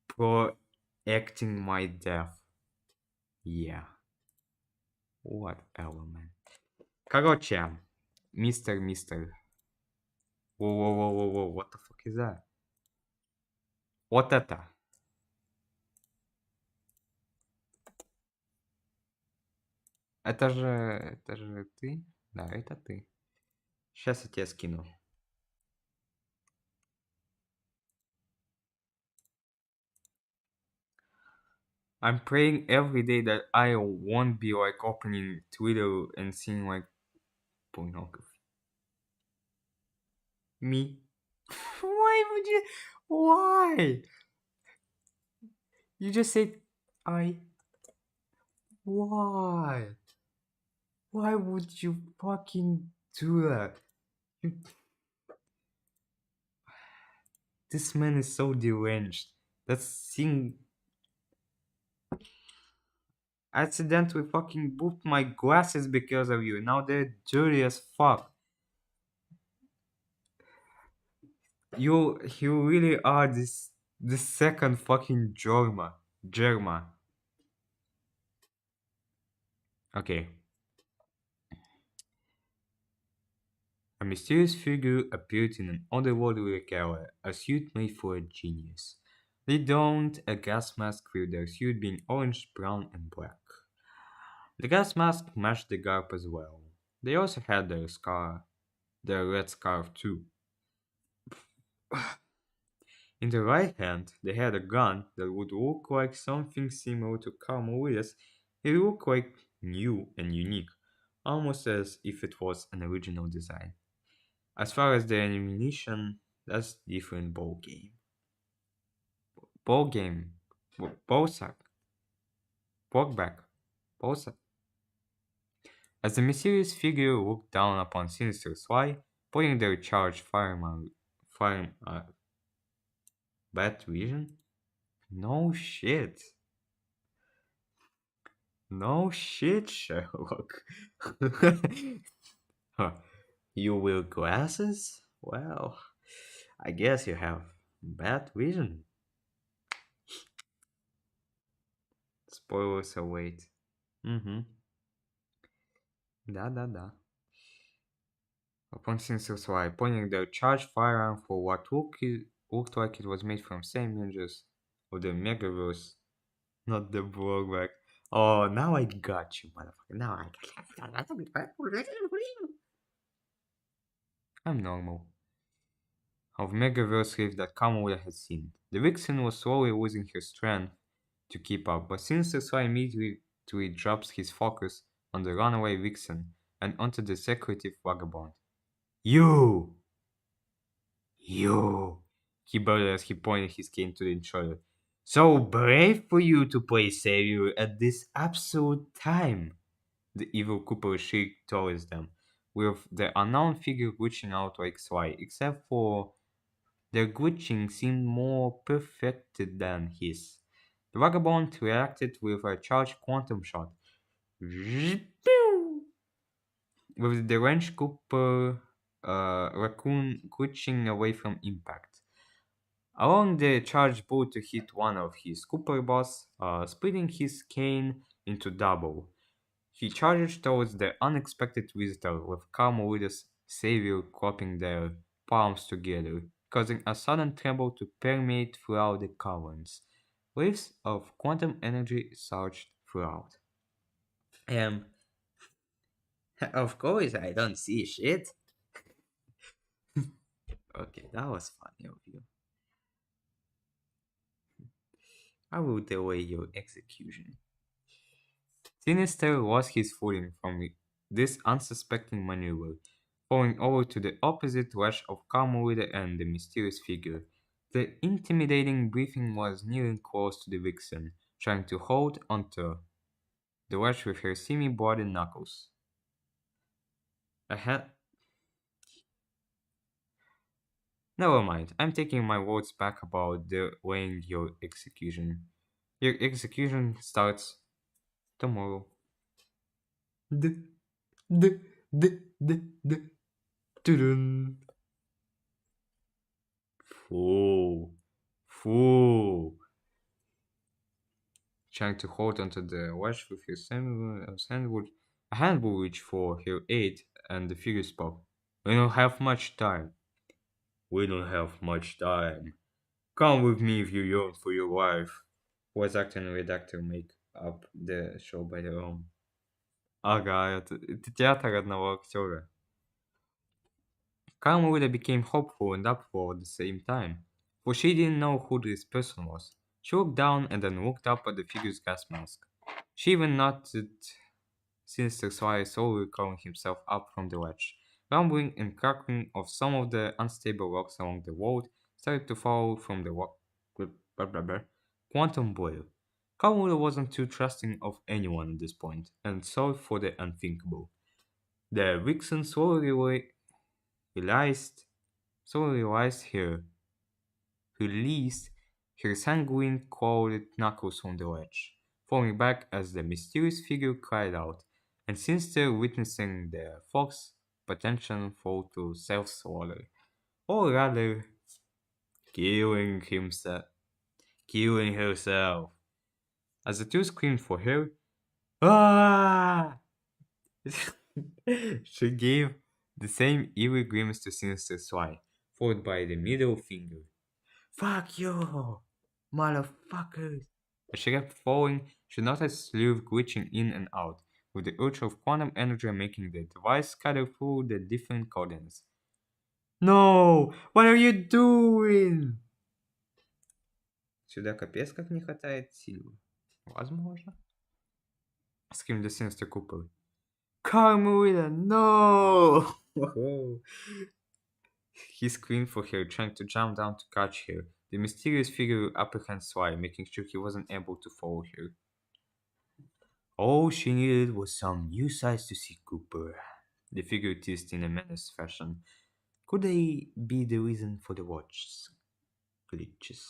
S1: projecting my death. Yeah. Whatever, man. Короче, мистер. Воу, what the fuck is that? Вот это. Это же ты? Да, это ты. Сейчас я тебе скину. I'm praying every day that I won't be like opening Twitter and seeing like pornography. Me? Why would you? Why? You just said I. Why? Why would you fucking do that? You... This man is so deranged. That thing accidentally fucking booped my glasses because of you. Now they're dirty as fuck. You really are this second fucking Germa. Okay. A mysterious figure appeared in an otherworldly regalia, a suit made for a genius. They donned a gas mask with their suit being orange, brown, and black. The gas mask matched the garb as well. They also had their red scarf too. In the right hand, they had a gun that would look like something similar to Carmelia's. It looked like new and unique, almost as if it was an original design. As far as the ammunition, that's different ball game. Ball game. Ball sack. Porkback. Ball sack. As the mysterious figure looked down upon Sinister Sly, pointing their charged bat vision? No shit. No shit, Sherlock. Huh. You wear glasses? Well, I guess you have bad vision. Spoilers await. Mm-hmm. Да. Upon Sinister Sly, pointing their charged firearm for what looked like it was made from same ninjas of the Megaverse, not the blowback. Oh, now I got you, motherfucker. Now I got you. I'm normal. Of Megaverse rift that Kamala had seen. The vixen was slowly losing her strength to keep up, but Sinister Sly immediately drops his focus on the runaway vixen and onto the secretive vagabond. You! You! He bellowed as he pointed his cane to the intruder. So brave for you to play savior at this absolute time! The evil Cooper shrieked towards them, with the unknown figure glitching out like Sly, except for their glitching seemed more perfected than his. The vagabond reacted with a charged quantum shot, with the wrench Cooper raccoon glitching away from impact. Allowing the charged bolt to hit one of his Cooper boss, splitting his cane into double. He charged towards the unexpected visitor with Carmelia's savior clapping their palms together, causing a sudden tremble to permeate throughout the caverns. Waves of quantum energy surged throughout. Of course I don't see shit. Okay, that was funny of you. I will delay your execution. Sinister lost his footing from this unsuspecting maneuver, falling over to the opposite ledge of Carmelita and the mysterious figure. The intimidating breathing was nearing close to the vixen, trying to hold onto the ledge with her semi-bloody knuckles. Ahead. Never mind, I'm taking my words back about delaying your execution. Your execution starts tomorrow. D, d, d, d, d. Dun. Fool. Fool. Trying to hold onto the wedge with his sandwich. A hand will reach for her aid, and the figure spoke. We don't have much time. We don't have much time. Come with me if you yearn for your wife. Voice actor and redactor make up the show by their own. Ага, это театр одного актера. Carmelita became hopeful and upful at the same time, for she didn't know who this person was. She looked down and then looked up at the figure's gas mask. She even noted Sinister Sly slowly crawling himself up from the ledge. Rumbling and crackling of some of the unstable rocks along the road started to fall from the quantum blade. Carmelita wasn't too trusting of anyone at this point, and sought for the unthinkable. The vixen realized slowly realized released her sanguine clawed knuckles from the ledge, falling back as the mysterious figure cried out, and Sinister, witnessing the fox potential fall to self-slaughter, or rather, killing himself, killing herself. As the two screamed for her, ah! She gave the same eerie grimace to Sinister Sly, followed by the middle finger. Fuck you, motherfuckers! As she kept falling, she noticed Sleeve glitching in and out, with the urge of quantum energy making the device scatter through the different coordinates. No! What are you doing? Сюда капец как не хватает силы. Возможно. Screamed the Sinister Cooper. Carmelita, no! He screamed for her, trying to jump down to catch her. The mysterious figure apprehends Sly, making sure he wasn't able to follow her. All she needed was some new sights to see Cooper. The figure teased in a menacing fashion. Could they be the reason for the watch's glitches?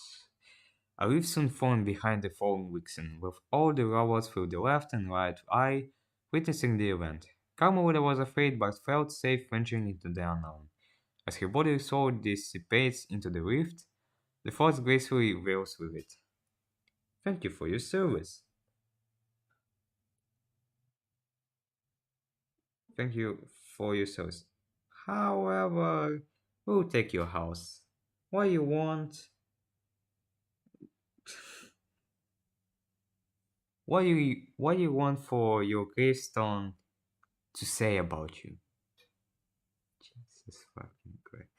S1: A leaf soon formed behind the fallen vixen, with all the robots through the left and right eye witnessing the event. Carmelita was afraid but felt safe venturing into the unknown. As her body slowly dissipates into the rift, the force gracefully rails with it. Thank you for your service. Thank you for your service. However, we'll take your house. What you want? What you want for your gravestone to say about you? Jesus fucking Christ.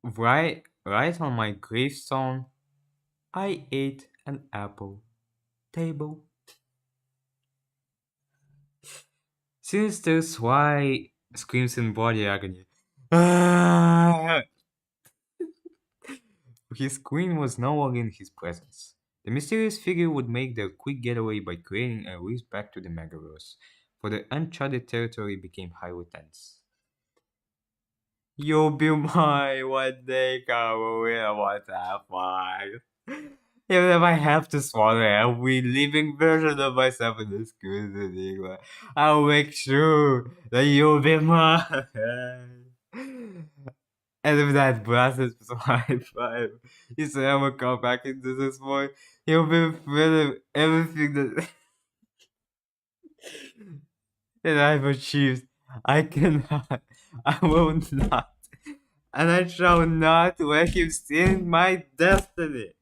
S1: Right on my gravestone, I ate an apple. Table. Sinister Sly screams in body agony. Ah! His queen was no longer in his presence. The mysterious figure would make their quick getaway by creating a race back to the Megaverse, for the uncharted territory became highly tense. You'll be mine one day, Carolina, what the fuck? Even if I have to swallow every living version of myself in this crazy enigma, I'll make sure that you'll be mine. And if that blast is my vibe, you say I will come back into this world, you'll be afraid of everything that, that I've achieved. I cannot, I will not, and I shall not let him steal my destiny.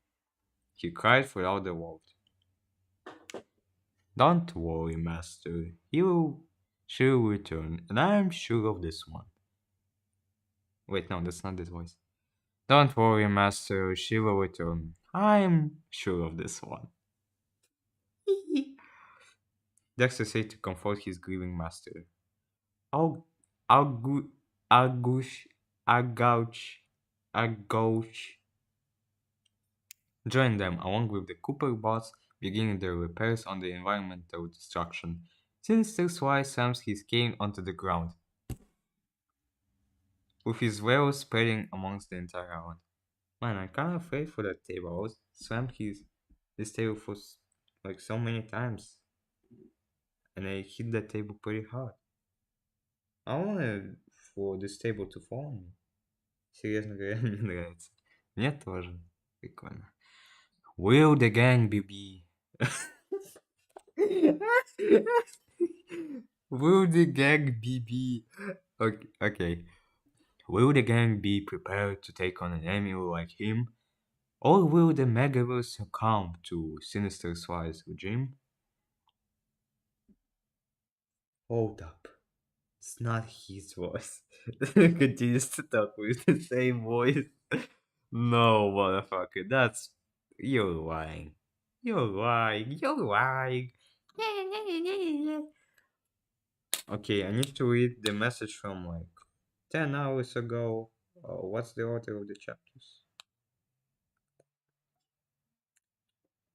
S1: He cried throughout the world. Don't worry, master. She'll return, and I'm sure of this one. Wait, no, that's not this voice. Don't worry, master. She will return. I'm sure of this one. Dexter said to comfort his grieving master. I'll, I'll, Argush, Agouch, Agouch. Join them along with the Cooper bots beginning their repairs on the environmental destruction. Sinister Sly slams his cane onto the ground, with his wail spreading amongst the entire island. Man, I'm kinda afraid for that table. I was slammed this table for like so many times. And I hit that table pretty hard. I wanna for this table to fall on me. Серьезно говоря, мне нравится. Мне тоже. Прикольно. Will the gang be? Will the gang be? Okay, okay. Will the gang be prepared to take on an enemy like him? Or will the Megaverse succumb to Sinister Sly's regime? Hold up. It's not his voice. Continues to talk with the same voice. No, motherfucker, that's. You're lying. You're lying. You're lying. Okay, I need to read the message from like 10 hours ago. What's the order of the chapters?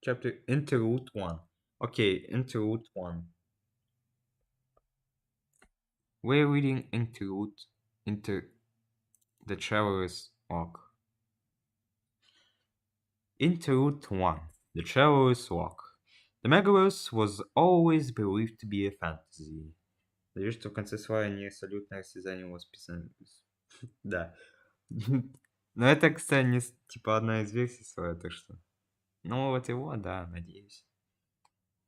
S1: Chapter Interlude 1. Okay, Interlude 1. We're reading Interlude into the Traveler's Walk. Interlude 1. The Traveler's Walk. The Megaverse was always believed to be a fantasy. Надеюсь, что в конце слова не салютное осязание восписано. Да. Но это, кстати, не, типа одна из версий слова, так что... Ну, вот его, да, надеюсь.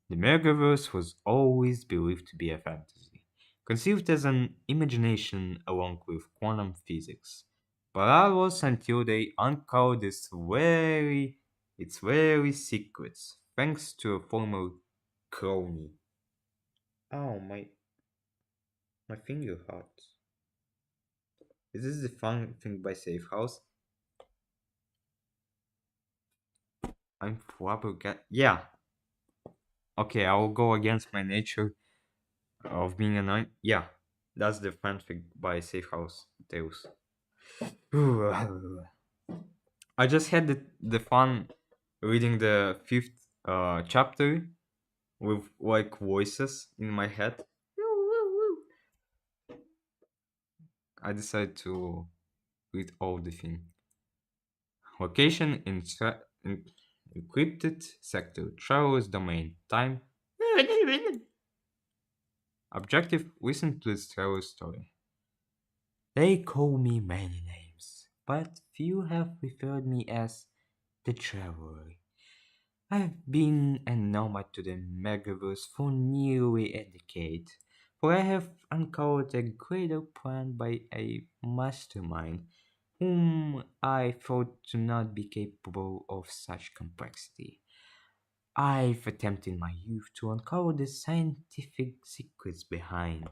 S1: The Megaverse was always believed to be a fantasy, conceived as an imagination along with quantum physics. But that was until they uncovered its very secrets, thanks to a former crony. Oh, my finger hurts. Is this the fun thing by Safe House? I'm flabbergasted. Yeah. Okay, I will go against my nature of being annoying. Yeah, that's the fanfic by Safe House Tales. I just had the fun reading the fifth chapter with like voices in my head. I decided to read all the thing. Location in encrypted sector. Traveler's domain. Time. Objective. Listen to this traveler's story. They call me many names, but few have referred me as the Traveler. I've been a nomad to the Megaverse for nearly a decade, for I have uncovered a greater plan by a mastermind whom I thought to not be capable of such complexity. I've attempted in my youth to uncover the scientific secrets behind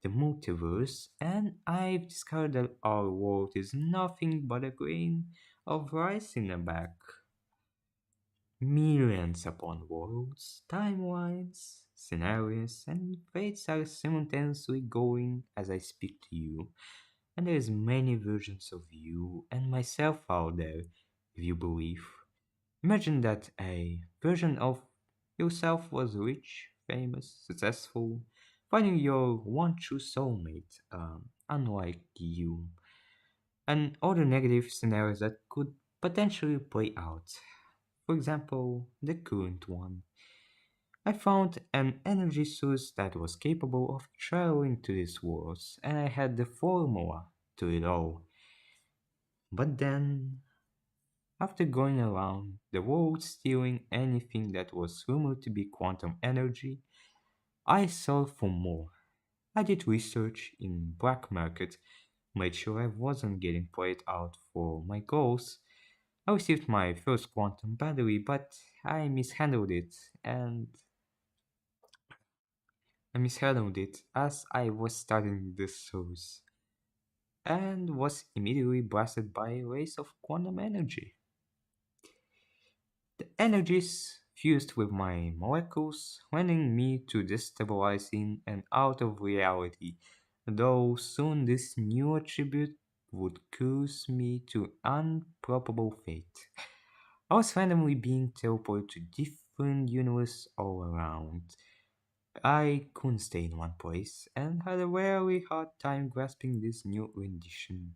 S1: the multiverse, and I've discovered that our world is nothing but a grain of rice in a bag. Millions upon worlds, timelines, scenarios, and fates are simultaneously going as I speak to you, and there's many versions of you and myself out there, if you believe. Imagine that a version of yourself was rich, famous, successful, finding your one true soulmate, unlike you, and other negative scenarios that could potentially play out. For example, the current one. I found an energy source that was capable of traveling to these worlds, and I had the formula to it all. But then, after going around the world stealing anything that was rumored to be quantum energy, I sought for more. I did research in black market, made sure I wasn't getting played out for my goals. I received my first quantum battery, but I mishandled it, and I mishandled it as I was starting the source, and was immediately blasted by a race of quantum energy. The energies fused with my molecules, rendering me to destabilizing and out of reality, though soon this new attribute would curse me to unprobable fate. I was randomly being teleported to different universes all around. I couldn't stay in one place and had a very hard time grasping this new rendition.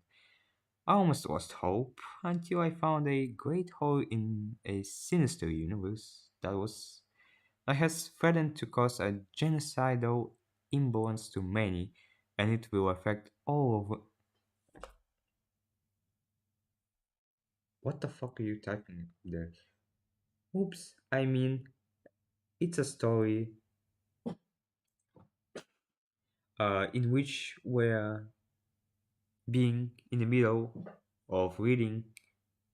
S1: I almost lost hope until I found a great hole in a sinister universe that has threatened to cause a genocidal imbalance to many, and it will affect all of. What the fuck are you typing there? Oops, I mean, it's a story in which we're being in the middle of reading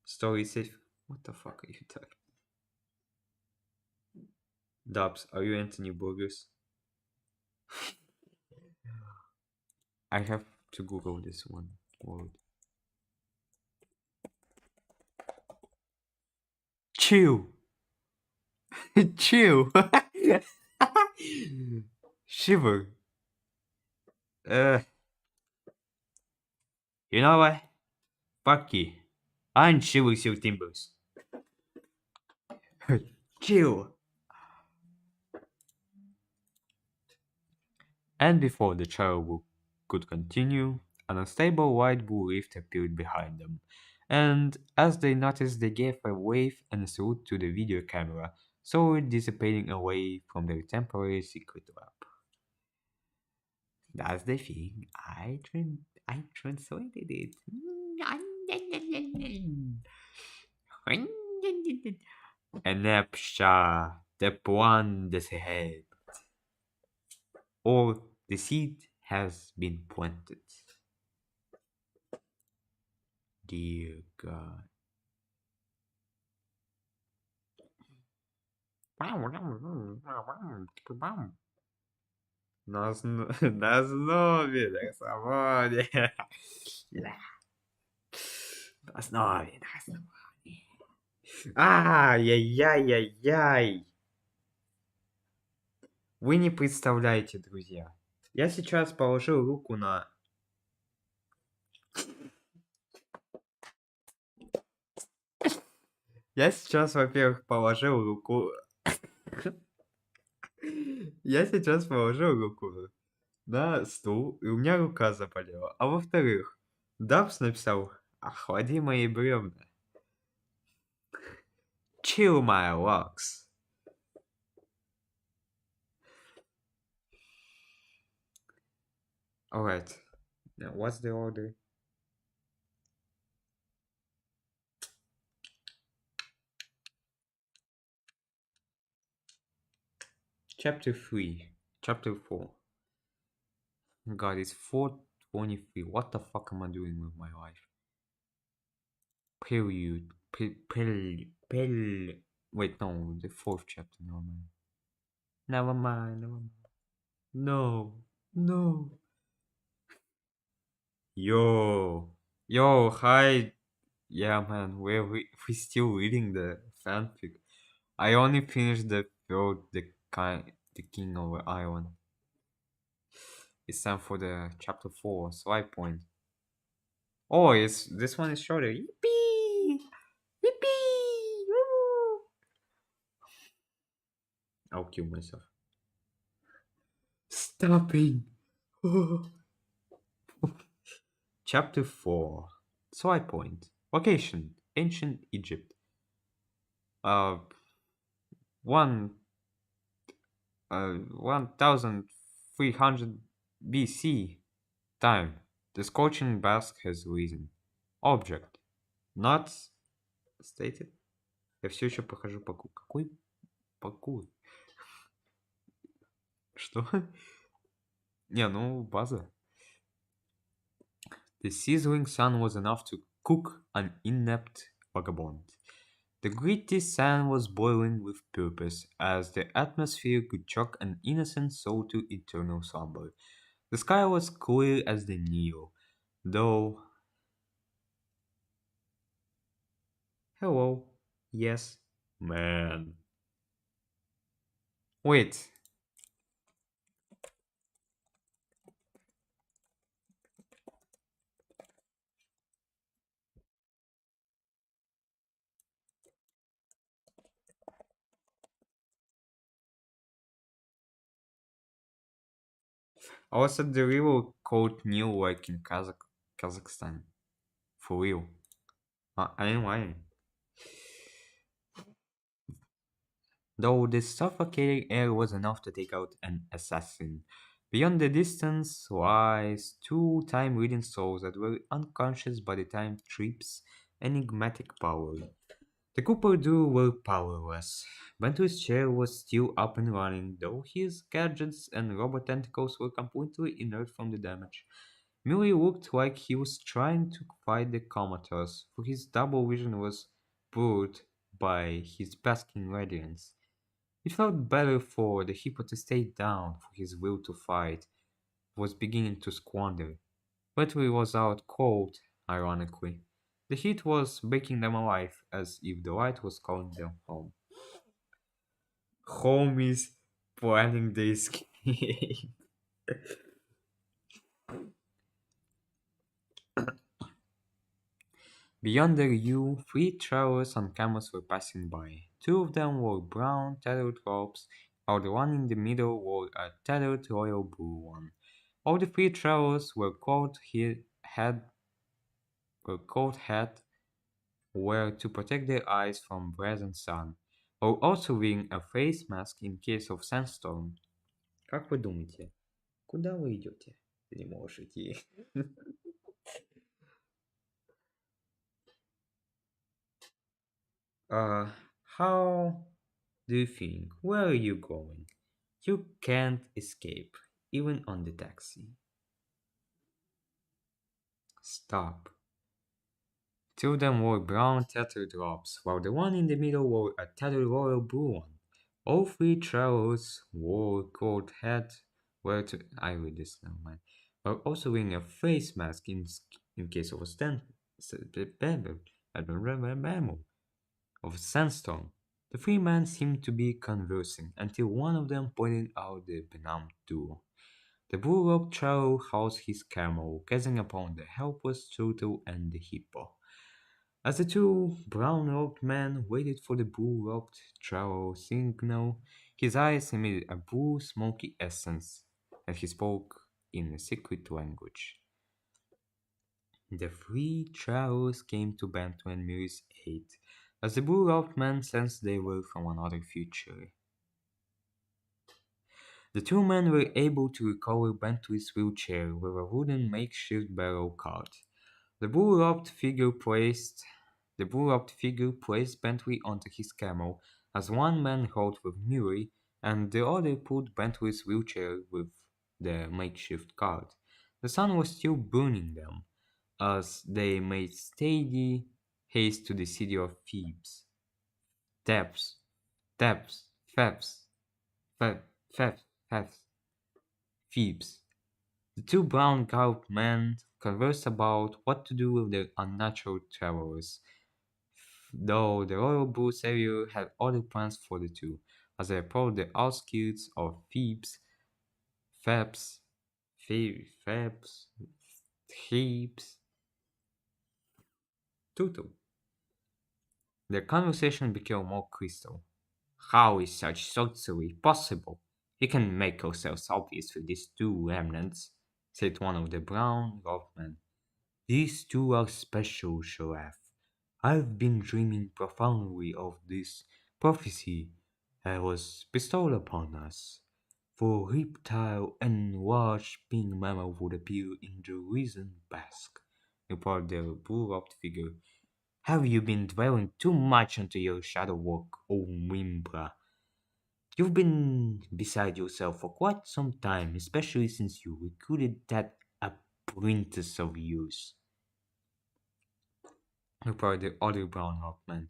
S1: story safe. What the fuck are you typing? Dubs, are you Anthony Burgess? I have to Google this one word. Chill. Chill. Shiver. Uh, you know what? Fuck you. I'm Shiver Seal Timbers. Chill. And before the child could continue, an unstable white bull lift appeared behind them. And as they noticed, they gave a wave and a salute to the video camera, slowly dissipating away from their temporary secret lab. That's the thing. I translated it. Enepsha, the plan is ahead. Or the seed has been planted. Dear God. На основе, на основании. На основе, на основании. Ай-яй-яй-яй-яй. Вы не представляете, друзья. Я сейчас положил руку на... Я сейчас, во-первых, положил руку... Я сейчас положил руку на стул, и у меня рука заболела. А во-вторых, Дабс написал «Охлади мои бревна». Chill my locks. Alright. Now, what's the order? Chapter 3. Chapter 4. God, it's 4:23. What the fuck am I doing with my life? Period. Wait, no, the fourth chapter. Never mind. Never mind. Never mind. No. No. Yo, hi. Yeah, man, we still reading the fanfic. I only finished the third, the King of the Island. It's time for the chapter 4, Sly Point. Oh, this one is shorter. Yippee! Yippee! Woo! I'll kill myself. Stopping. Chapter 4, Sly Point. Location: Ancient Egypt. One 1300 BC. Time. The scorching bask has risen. Object. Not stated. Я все еще прохожу паркур. Какой паркур? Что? Не, ну, база. The sizzling sun was enough to cook an inept vagabond. The gritty sand was boiling with purpose, as the atmosphere could shock an innocent soul to eternal slumber. The sky was clear as the Nile, though... Hello. Yes. Man. Wait. I was at the river called Nil like in Kazakhstan. For real. I ain't lying. Though the suffocating air was enough to take out an assassin, Beyond the distance lies two time-reading souls that were unconscious by the time Trip's enigmatic power. The Cooper duo were powerless. Bentley's chair was still up and running, though his gadgets and robot tentacles were completely inert from the damage. Murray looked like he was trying to fight the comatose, for his double vision was blurred by his basking radiance. It felt better for the hippo to stay down, for his will to fight was beginning to squander. Bentley was out cold, ironically. The heat was baking them alive, as if the light was calling them home. Home is planning the escape. Beyond the U, three travelers on camels were passing by. Two of them wore brown tethered robes, while the one in the middle wore a tethered royal blue one. All the three travelers were coat were to protect their eyes from breath and sun, while also wearing a face mask in case of sandstorm. Как вы думаете, куда вы идете? Ты не можешь идти. Uh, how do you think? Where are you going? You can't escape, even on the taxi. Stop. Two of them wore brown tattered robes, while the one in the middle wore a tattered royal blue one. All three travelers wore gold hats, I read this now, man, while also wearing a face mask in case of a sandstorm. The three men seemed to be conversing until one of them pointed out the benumbed duo. The bull-robed traveler housed his camel, gazing upon the helpless turtle and the hippo. As the two brown-robed men waited for the bull-robed traveler signal, his eyes emitted a blue smoky essence, and he spoke in a secret language. The three travelers came to Bentley and Mary's aid, as the bull-robed men sensed they were from another future. The two men were able to recover Bentley's wheelchair with a wooden makeshift barrel cart. The bull-robed figure placed Bentley onto his camel, as one man rode with Murray, and the other pulled Bentley's wheelchair with the makeshift cart. The sun was still burning them, as they made steady haste to the city of Thebes. Thebes, Thebes, Thebes, Thebes, Thebes, Thebes. Thebes. The two brown-garbed men conversed about what to do with their unnatural travelers, though the royal bull savior had other plans for the two. As they approached the outskirts of Thebes, Thebes, Thebes, Tutu, their conversation became more crystal. How is such sorcery possible? You can make yourselves obvious with these two remnants, said one of the brown-robed men. These two are special, Sharaf. I've been dreaming profoundly of this prophecy that was bestowed upon us. For reptile and large pink mammal would appear in the recent bask, reported the bull-robed figure. Have you been dwelling too much into your shadow work, O Wimbra? You've been beside yourself for quite some time, especially since you recruited that apprentice of yours, replied the other brown man.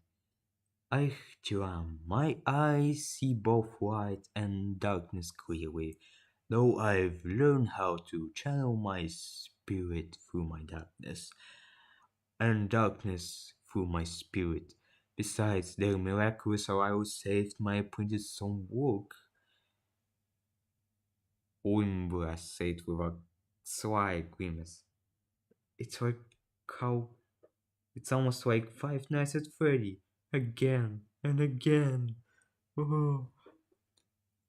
S1: Aichtiram, my eyes see both light and darkness clearly, though I've learned how to channel my spirit through my darkness, and darkness through my spirit. Besides, their miraculous arrival saved my apprentice some work. Wimbra said with a sly grimace. It's like how it's almost like Five Nights at Freddy. Again and again. Oh.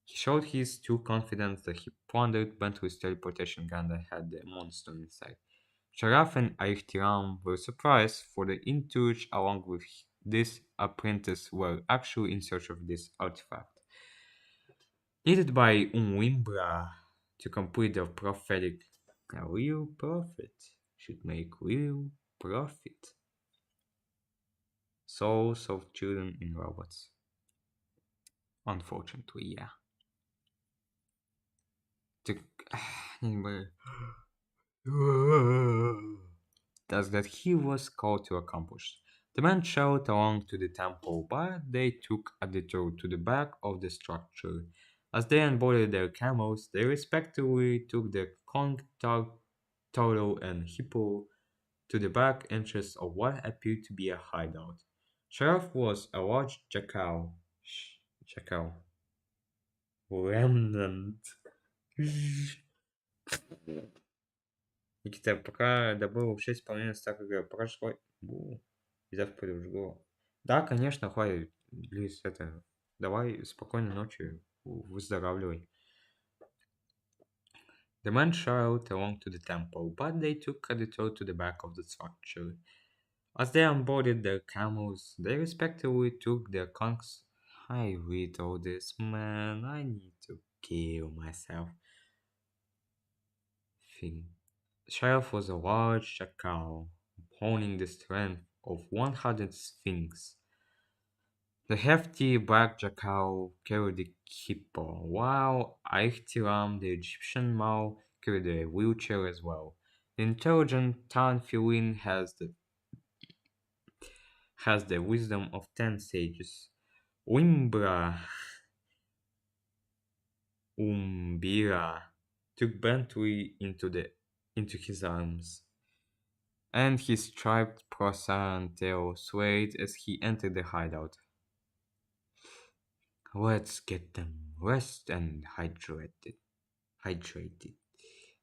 S1: He showed his true confidence that he pondered Bentley's teleportation gun that had the monster inside. Sharaf and Aihtiram were surprised, for the Intuch, along with this apprentice, were actually in search of this artifact. Needed by Umwimbra, to complete the prophetic. A real prophet should make real profit. Souls of children in robots. Unfortunately, yeah. To, task that he was called to accomplish. The men traveled along to the temple, but they took a detour to the back of the structure. As they unboarded their camels, they respectively took the conch, turtle, and hippo to the back entrance of what appeared to be a hideout. Sheriff was a large jackal remnant. Никита, пока добыл 6,5 стака прошло. И завтра уже было. Да, конечно, хватит. Лиз, это... Давай, спокойной ночи. Выздоравливай. The men traveled along to the temple, but they took a detour to the back of the structure. As they unboarded their camels, they respectively took their conchs. I read all this, man. I need to kill myself. Thing. Sheriff was a large jackal, honing the strength of 100 sphinx. The hefty black jackal carried the hippo, while Aihtiram, the Egyptian Mao, carried a wheelchair as well. The intelligent Tan feline has the wisdom of 10 sages. Umbira took Bentley into his arms, and his striped Prosaran tail swayed as he entered the hideout. Let's get them rest and hydrated,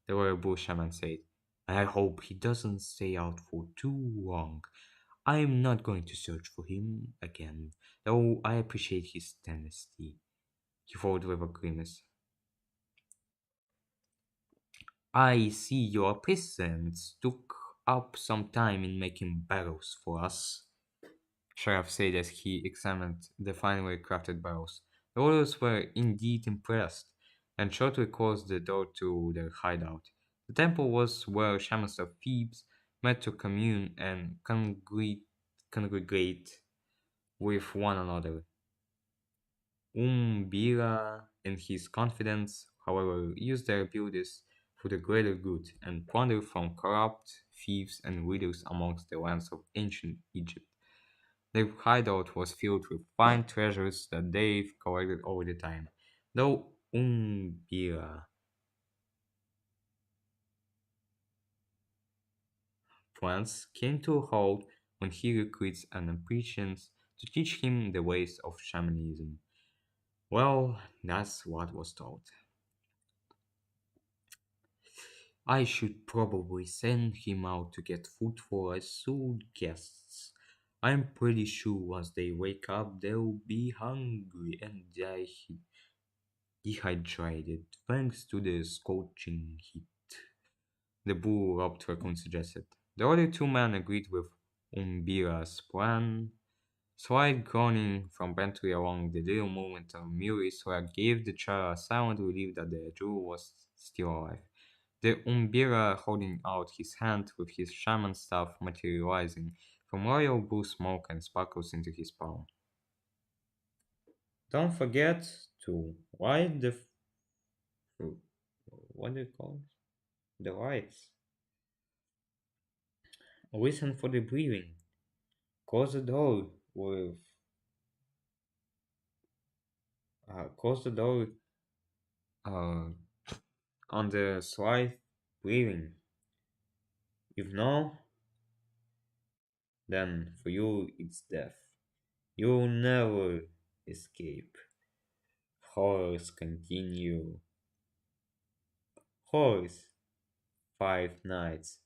S1: the royal bull shaman said. I hope he doesn't stay out for too long. I'm not going to search for him again, though I appreciate his tenacity. He followed with a grimace. I see your peasants took up some time in making barrels for us, Sheriff said as he examined the finely crafted barrels. The others were indeed impressed, and shortly closed the door to their hideout. The temple was where shamans of Thebes met to commune and congregate with one another. Umbira and his confidants, however, used their abilities for the greater good and plundered from corrupt thieves and widows amongst the lands of ancient Egypt. Their hideout was filled with fine treasures that they've collected over the time. Though Umbira plans came to a halt when he recruits an apprentice to teach him the ways of shamanism. Well, that's what was told. I should probably send him out to get food for our soul guests. I'm pretty sure once they wake up, they'll be hungry and dehydrated thanks to the scorching heat. The bull robbed raccoon suggested. The other two men agreed with Umbira's plan. Slight groaning from Bentley along the little movement of Murray Swag gave the child a silent relief that the jewel was still alive. The Umbira holding out his hand with his shaman staff materializing from royal blue smoke and sparkles into his palm. Don't forget to light the what do you call it? The lights. Listen for the breathing. Close the door with close the door uh, on the slight breathing. If no, then for you it's death. You'll never escape. Horrors continue. Horrors. Five Nights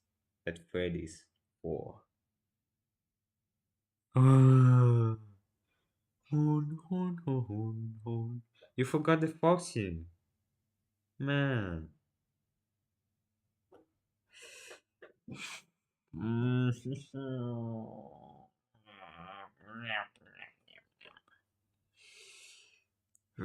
S1: at Freddy's 4. Hon, hon, hon, hon. You forgot the foxy. Man.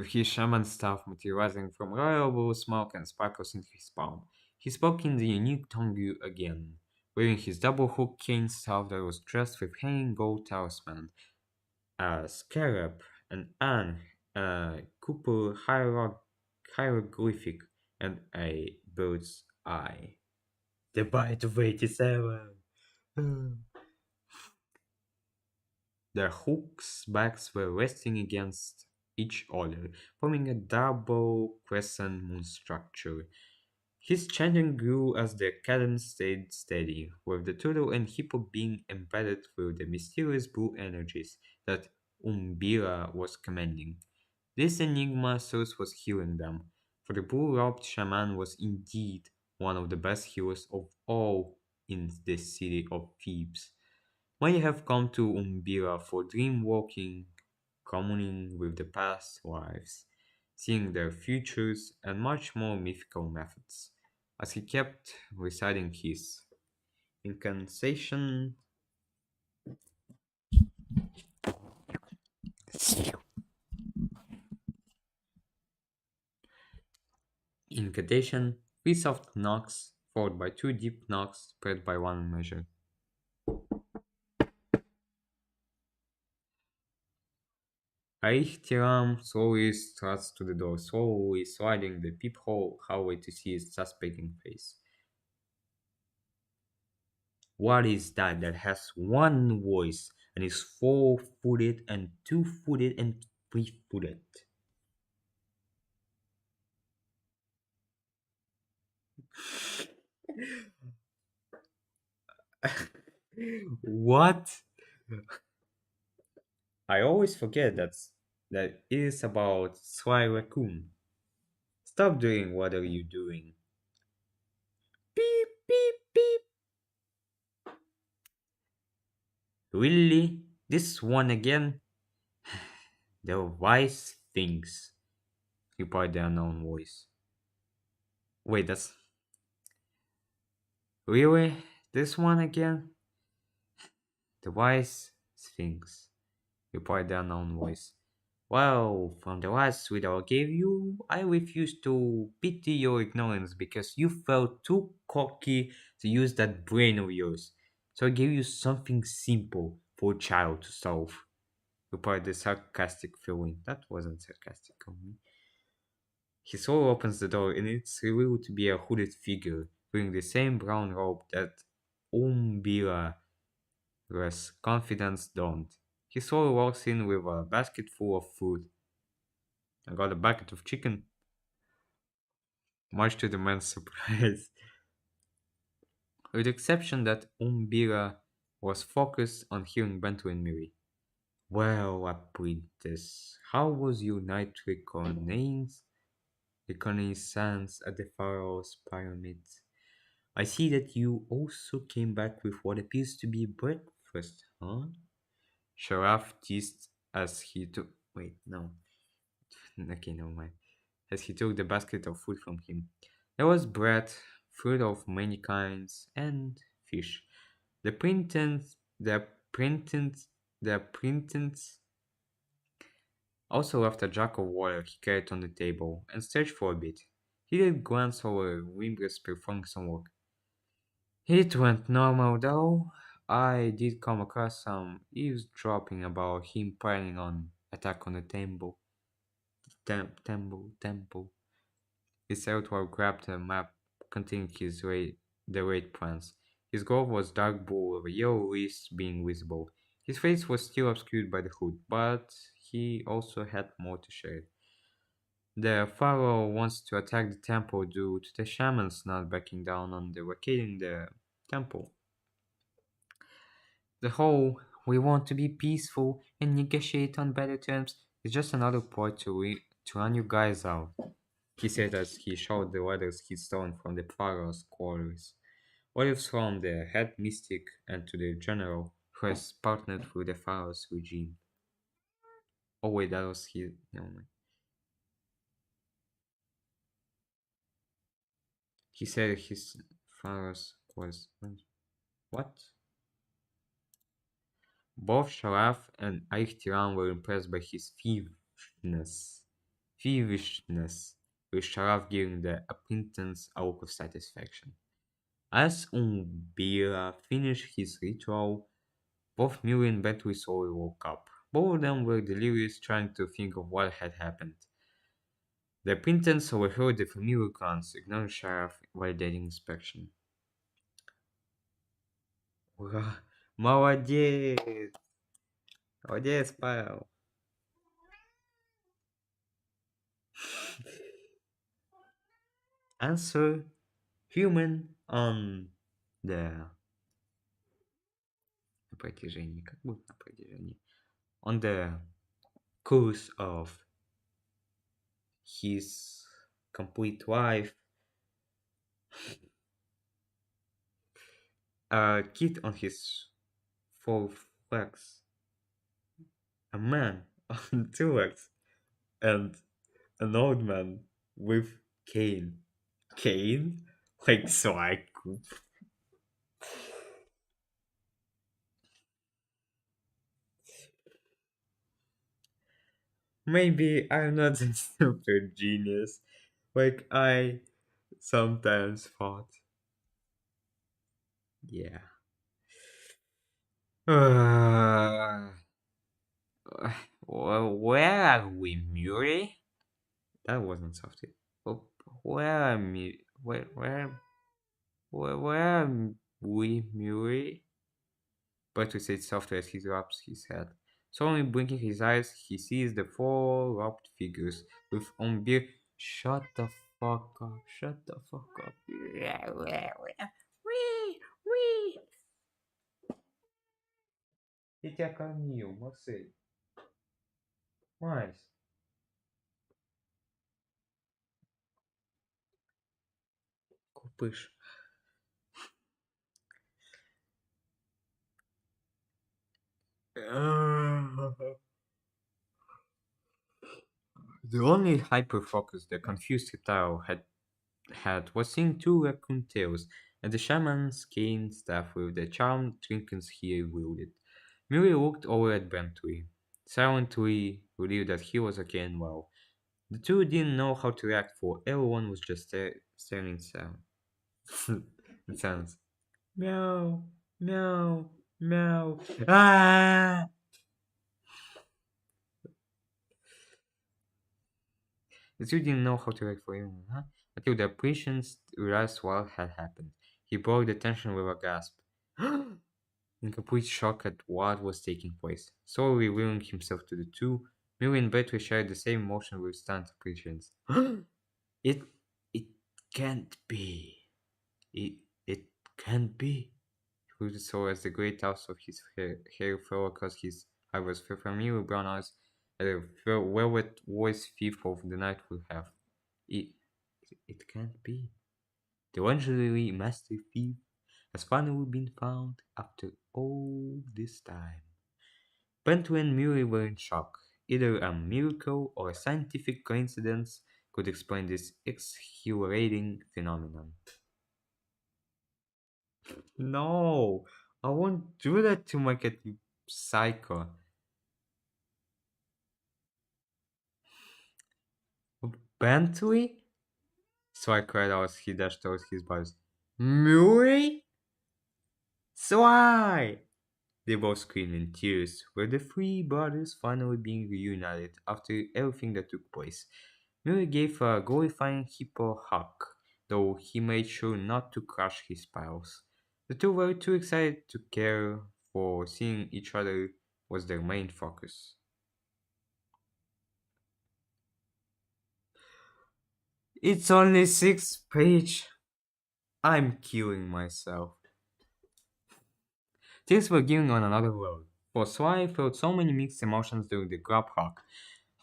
S1: his shaman staff materializing from reliable smoke and sparkles in his palm. He spoke in the unique tongue again, wearing his double hook cane staff that was dressed with hanging gold talisman, a scarab, an Cooper hieroglyphic, and a bird's eye. The bite of 87. Their hooks' backs were resting against each other, forming a double crescent moon structure. His chanting grew as the cadence stayed steady, with the turtle and hippo being embedded with the mysterious blue energies that Umbira was commanding. This enigma source was healing them, for the blue-robed shaman was indeed one of the best healers of all in the city of Thebes. Many have come to Umbira for dream walking, communing with the past lives, seeing their futures, and much more mythical methods. As he kept reciting his incantation, three soft knocks, followed by two deep knocks, spread by one measure. Aishtiram slowly struts to the door, slowly sliding the peephole hallway to see his suspecting face. What is that has one voice and is four-footed and two-footed and three-footed? What? I always forget that it is about Sly Raccoon. Stop doing what are you doing? Beep beep beep. Really? This one again? The wise things, replied the unknown voice. Wait, that's really this one again? The wise things, replied the unknown voice. Well, from the last riddle I gave you, I refuse to pity your ignorance because you felt too cocky to use that brain of yours. So I gave you something simple for a child to solve, replied the sarcastic feeling. That wasn't sarcastic of me. He slowly opens the door, and it's revealed to be a hooded figure wearing the same brown robe that Umbira was confidence donned. He slowly walks in with a basket full of food. I got a bucket of chicken, much to the man's surprise. With the exception that Umbira was focused on hearing Bento and Miri. Well, apprentice, how was your night reconnaissance at the pharaoh's pyramids? I see that you also came back with what appears to be breakfast, huh? Sharaf teased as he took. Wait, no. Okay, never mind. As he took the basket of food from him. There was bread, fruit of many kinds, and fish. The printants, the printants, the printants also left a jug of water he carried on the table and searched for a bit. He did glance over Wimbrus performing some work. It went normal though. I did come across some eavesdropping about him planning on attack on the temple. Temple. His outward grabbed a map containing the raid plans. His glove was dark blue with a yellow wrist being visible. His face was still obscured by the hood, but he also had more to share. The pharaoh wants to attack the temple due to the shamans not backing down on the vacating the temple. The whole "we want to be peaceful and negotiate on better terms" is just another point to run you guys out, he said as he showed the letters he'd stolen from the pharaoh's quarters. Letters from the head mystic and to the general who has partnered with the pharaoh's regime. Oh wait, that was his. Never mind. He said his pharaoh's was what? Both Sharaf and Aichtiran were impressed by his thievishness. feverishness, with Sharaf giving the acquaintance a look of satisfaction. As Umbira finished his ritual, both Miri and Bentley slowly woke up. Both of them were delirious, trying to think of what had happened. The acquaintance overheard the familiar glance, ignoring Sharaf validating inspection. Ура! Молодец! Молодец, Павел! Answer human on the протяжении. Как будет на протяжении? On the course of his complete life, a kid on his four legs, a man on two legs, and an old man with cane. Cane? Like Sly Cooper. Maybe I'm not a super genius like I sometimes thought. Yeah. Well, where are we, Murray? That wasn't softly. Oh, where are me? Where are we, Murray? Bertie said softly as he rubs his head. Suddenly blinking his eyes, he sees the four robed figures with Ombir. Shut the fuck up! Shut the fuck up! Wee! Я тебя кормил, Марсель. Мась. Купыш. The only hyperfocus the confused Hitao had was seeing two raccoon tails and the shaman's cane staff with the charmed trinkets he wielded. Miri looked over at Bentley, silently relieved that he was okay and well. The two didn't know how to react, for everyone was just staring sound. It sounds meow, meow, meow. Ah! The two didn't know how to react for him, huh? Until the patients realized what had happened. He broke the tension with a gasp. In complete shock at what was taking place. Slowly revealing himself to the two, Millie and Betty shared the same emotion with stunned patience. it it can't be. It can't be. He saw as the great toss of his hair fell across his eyebrows, familiar brown eyes, and a velvet voice thief of the night would have. It, it can't be. The legendary master thief has finally been found after all this time. Bentley and Murray were in shock. Either a miracle or a scientific coincidence could explain this exhilarating phenomenon. No, I won't do that to my cat, you psycho. Bentley? So I cried out as he dashed towards his bars. Murray? Sly! They both screamed in tears, were the three brothers finally being reunited after everything that took place. Murray gave a glorifying hippo hug, though he made sure not to crush his pals. The two were too excited to care, for seeing each other was their main focus. It's only 6 page. I'm killing myself. Tears were giving on another road, for Sly felt so many mixed emotions during the grub hug.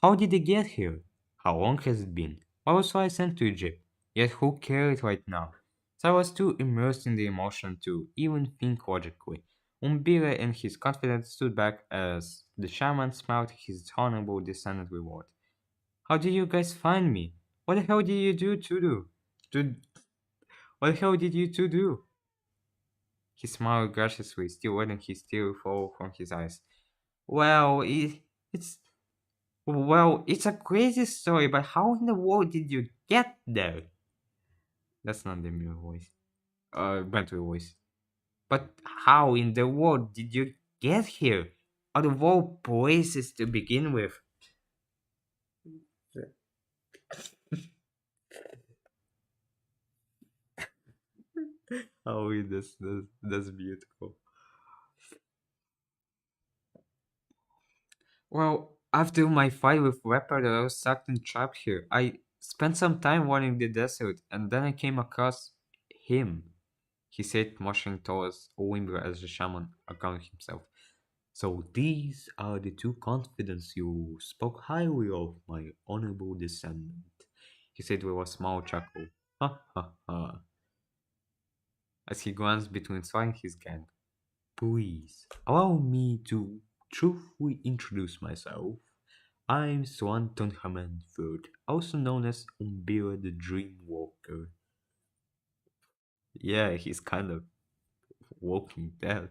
S1: How did they get here? How long has it been? Why was Sly sent to Egypt? Yet who cared right now? Sly was too immersed in the emotion to even think logically. Umbira and his confidence stood back as the shaman smiled his honorable descendant reward. How did you guys find me? What the hell did you do to do? To, what the hell did you two do? He smiled graciously, still letting his tear fall from his eyes. Well, it's Well, it's a crazy story, but how in the world did you get there? That's not the mirror voice. Battery voice. But how in the world did you get here? Out of all places to begin with. Oh, that's beautiful. Well, after my fight with Leopard, I was stuck and trapped here. I spent some time wandering the desert, and then I came across him. He said, motioning towards Oimbra as the shaman accounted himself. So these are the two confidants you spoke highly of, my honorable descendant. He said with a small chuckle. Ha ha ha. As he glanced between Sly and his gang. Please, allow me to truthfully introduce myself. I'm Swanton Hammond III, also known as Umbira the Dreamwalker. Yeah, he's kind of walking dead.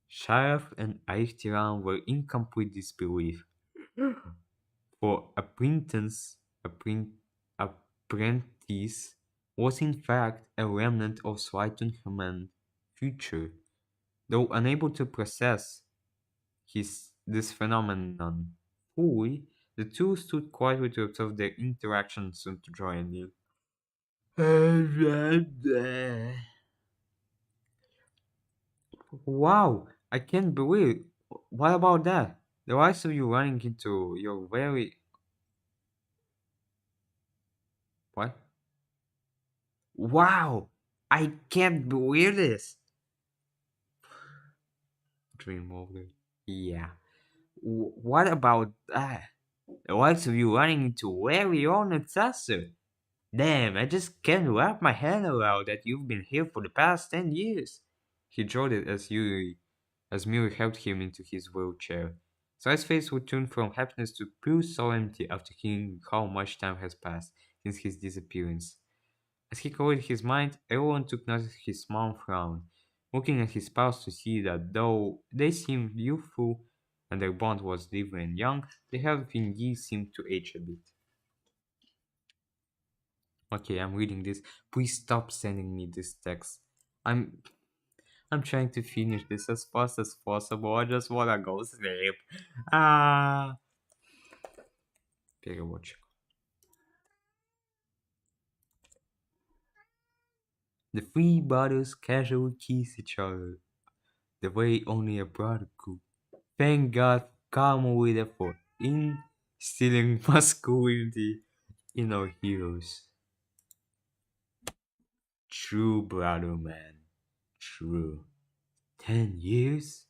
S1: Sheriff and Aishtiran were in complete disbelief. For apprentice was in fact a remnant of Swanton Hammond's future. Though unable to process this phenomenon fully, the two stood quietly to observe their interaction soon to draw anew. Wow, I can't believe. What about that? The likes of you running into your very what? Wow, I can't believe this. Dream over. Yeah. What about that? The likes of you running into very own ancestor. Damn, I just can't wrap my head around that you've been here for the past 10 years. He jolted as Miri helped him into his wheelchair. Sly's face would turn from happiness to pure solemnity after hearing how much time has passed since his disappearance. As he cleared his mind, everyone took notice of his small frown, looking at his spouse to see that though they seemed youthful and their bond was lively and young, they have indeed seemed to age a bit. Okay, I'm reading this. Please stop sending me this text. I'm I'm trying to finish this as fast as possible. I just wanna go sleep. Ah, переводчик. The three brothers casually kiss each other, the way only a brother could. Thank God, calm with effort, instilling masculinity in our heroes. True, brother man. True. 10 years?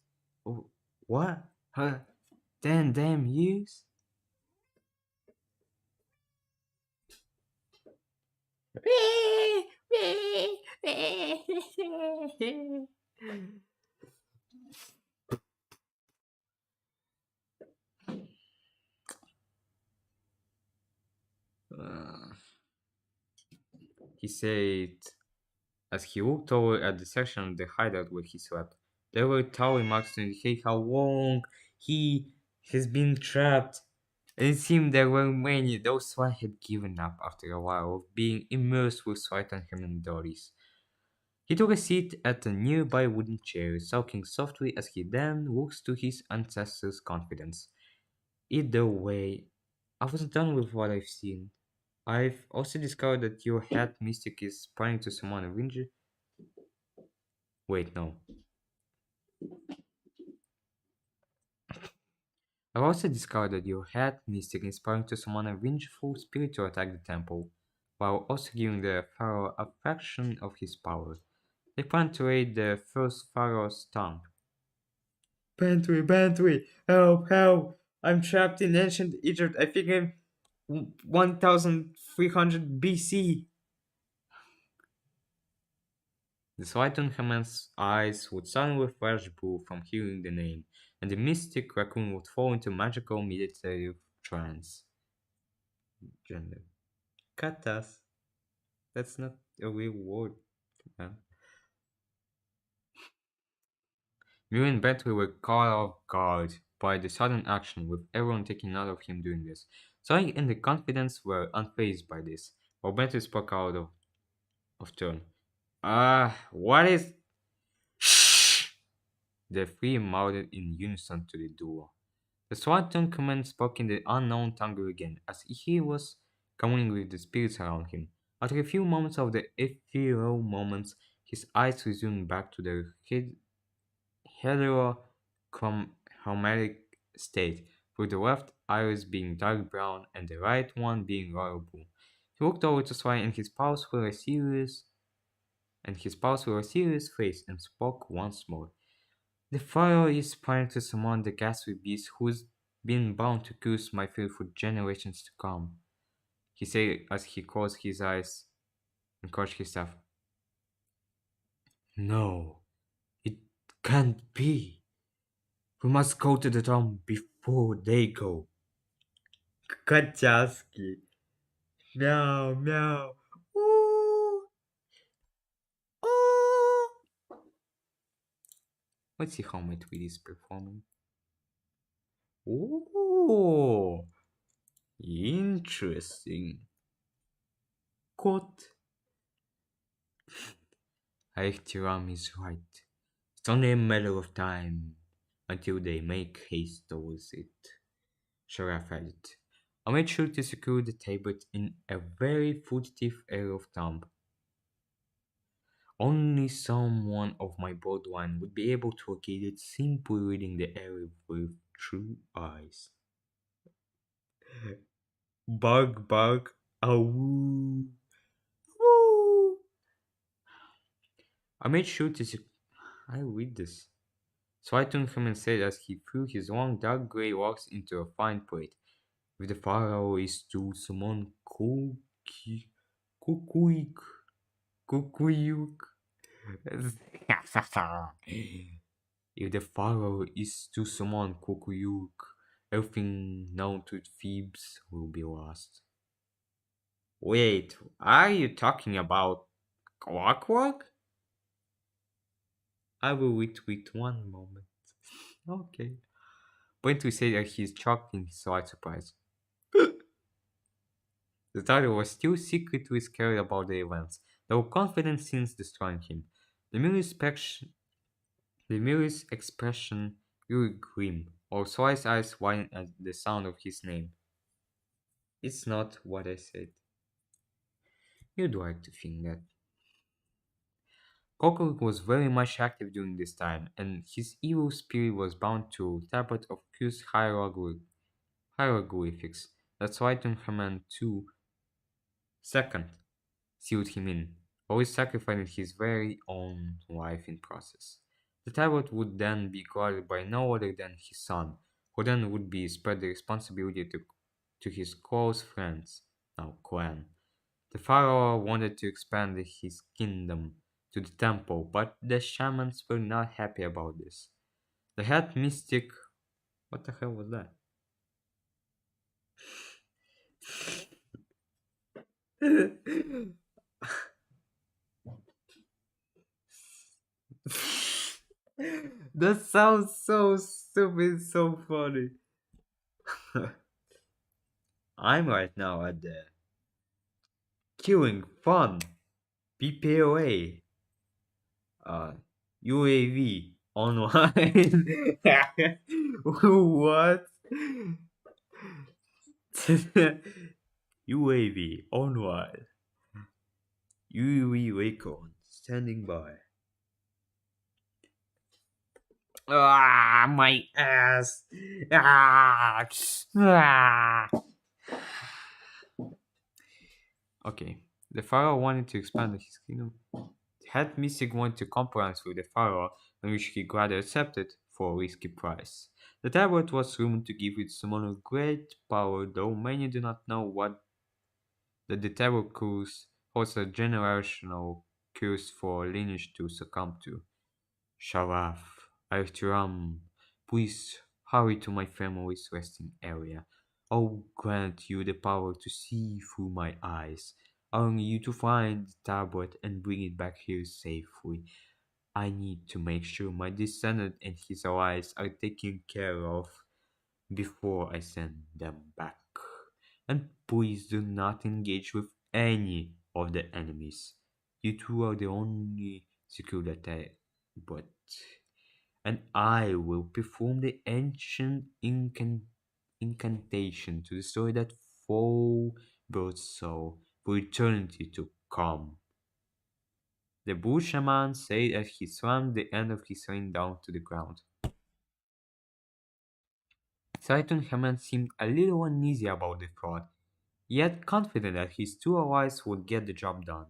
S1: Oh, what? Huh? 10 damn years? Uh, he said as he looked over at the section of the hideout where he slept. There were towering marks to indicate how long he has been trapped. And it seemed there were many, though Swan had given up after a while of being immersed with sweat and humanities. He took a seat at a nearby wooden chair, sulking softly as he then looked to his ancestors' confidence. Either way, I was done with what I've seen. I've also discovered that your head mystic is planning to summon a ranger. Wait, no. I've also discovered that your head mystic is planning to summon a vengeful spirit to attack the temple, while also giving the pharaoh a fraction of his power. They plan to raid the first pharaoh's tomb. Bantry, help, help! I'm trapped in ancient Egypt. I think I'm 1300 BC. The Sultan Haman's eyes would suddenly flash blue from hearing the name, and the mystic raccoon would fall into magical meditative trance. Gender. Katas. That's not a real word, man. Miriam and Bentley were caught off guard by the sudden action, with everyone taking note of him doing this. Sonic and the confidence were unfazed by this. Roberto spoke out of turn. What is. Shh! The three mouthed in unison to the duo. The Swanton command spoke in the unknown tongue again, as he was communing with the spirits around him. After a few moments of the ethereal moments, his eyes resumed back to their heterochromatic state, with the left iris being dark brown and the right one being royal blue. He walked over to Sly and his pulse were a serious face and spoke once more. The pharaoh is trying to summon the ghastly beast who's been bound to curse my field for generations to come, he said as he closed his eyes and clutched his staff. No, it can't be. We must go to the tomb before they go. Котяски. Meow, meow. Ooh. Ooh. Let's see how my tweet is performing. Ooh. Interesting. Quote. Aichtiram is right. It's only a matter of time until they make haste towards it. Sharaf added. I made sure to secure the tablet in a very furtive area of town. Only someone of my bloodline would be able to locate it simply reading the area with true eyes. Bug, bug, awoo. Woo. I made sure to. I read this. So I turned him and said as he threw his long dark grey locks into a fine plate. If the pharaoh is to summon Kukuik, Kukuyuk. If the pharaoh is to summon Kukuyuk, everything known to Thebes will be lost. Wait, are you talking about clockwork? I will retweet one moment. Okay. Point to say that he's shocked in his slight surprise. The title was still secretly scared about the events, though confident since destroying him. The Millie's expression grew grim, or Sly's eyes widened at the sound of his name. It's not what I said. You'd like to think that. Kokok was very much active during this time, and his evil spirit was bound to tablet of cursed hieroglyphics. That's why Tutankhamun II second sealed him in, always sacrificing his very own life in process. The tablet would then be guarded by no other than his son, who then would be spread the responsibility to his close friends, now clan. The pharaoh wanted to expand his kingdom to the temple, but the shamans were not happy about this. The head mystic. What the hell was that? That sounds so stupid, so funny. I'm right now at the Killing Fun PPOA UAV online. What? UAV online. UAV Recon standing by. Ah, my ass. Ah, ah. Okay, the pharaoh wanted to expand his kingdom. Had Mystic wanted to compromise with the pharaoh, on which he gladly accepted for a risky price. The tablet was rumored to give its summoner great power, though many do not know what that the tablet curse holds a generational curse for a lineage to succumb to. Sharaf, Aishtiram, please hurry to my family's resting area. I'll grant you the power to see through my eyes, allowing you to find the tablet and bring it back here safely. I need to make sure my descendant and his allies are taken care of. before I send them back. And please do not engage with any of the enemies. You two are the only secure that I but and I will perform the ancient incantation to destroy that foul bird's soul for eternity to come. The bull shaman said as he slammed the end of his ring down to the ground. Saiton Haman seemed a little uneasy about the thought, yet confident that his two allies would get the job done.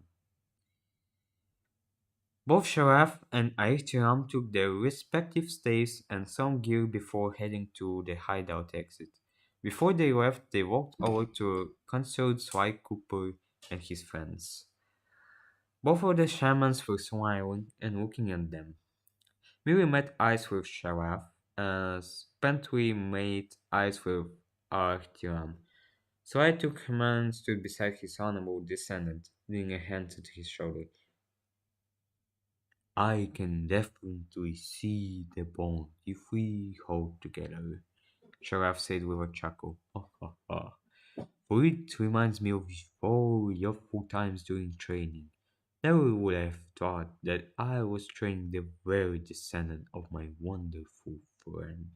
S1: Both Sharaf and Aishtiram took their respective staves and some gear before heading to the hideout exit. Before they left, they walked over to console Sly Cooper and his friends. Both of the shamans were smiling and looking at them. Miri met eyes with Sharaf, as Pentry made eyes with Aishtiram. Sly took command and stood beside his honorable descendant, leaning a hand to his shoulder. I can definitely see the bond if we hold together, Sharaf said with a chuckle. For it reminds me of all youthful times during training. Never would have thought that I was training the very descendant of my wonderful friend.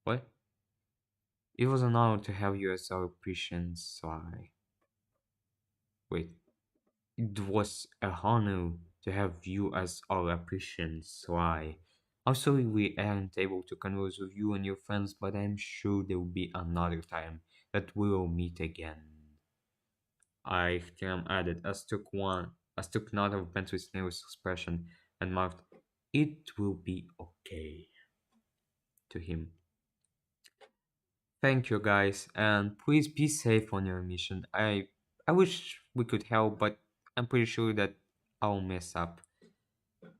S1: What? It was an honor to have you as our patient Sly. Wait, it was a honor to have you as our patient Sly. I'm sorry we aren't able to converse with you and your friends, but I'm sure there will be another time that we'll meet again. I added as took note of Bentley's nervous expression and marked, "It will be okay," to him. Thank you guys, and please be safe on your mission. I wish we could help, but I'm pretty sure that I'll mess up.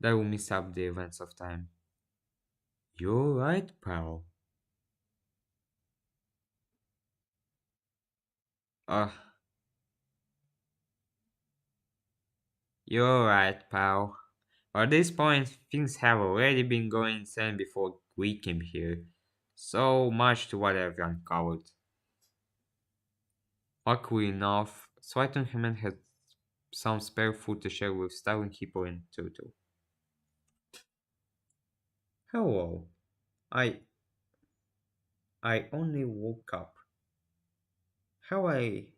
S1: That will mess up the events of time. You're right, pal. Uh, you're right, pal. At this point, things have already been going insane before we came here. So much to what I've uncovered. Luckily enough, Swightenhamen had some spare food to share with Starling Hippo and Toto. Hello. I I only woke up. How I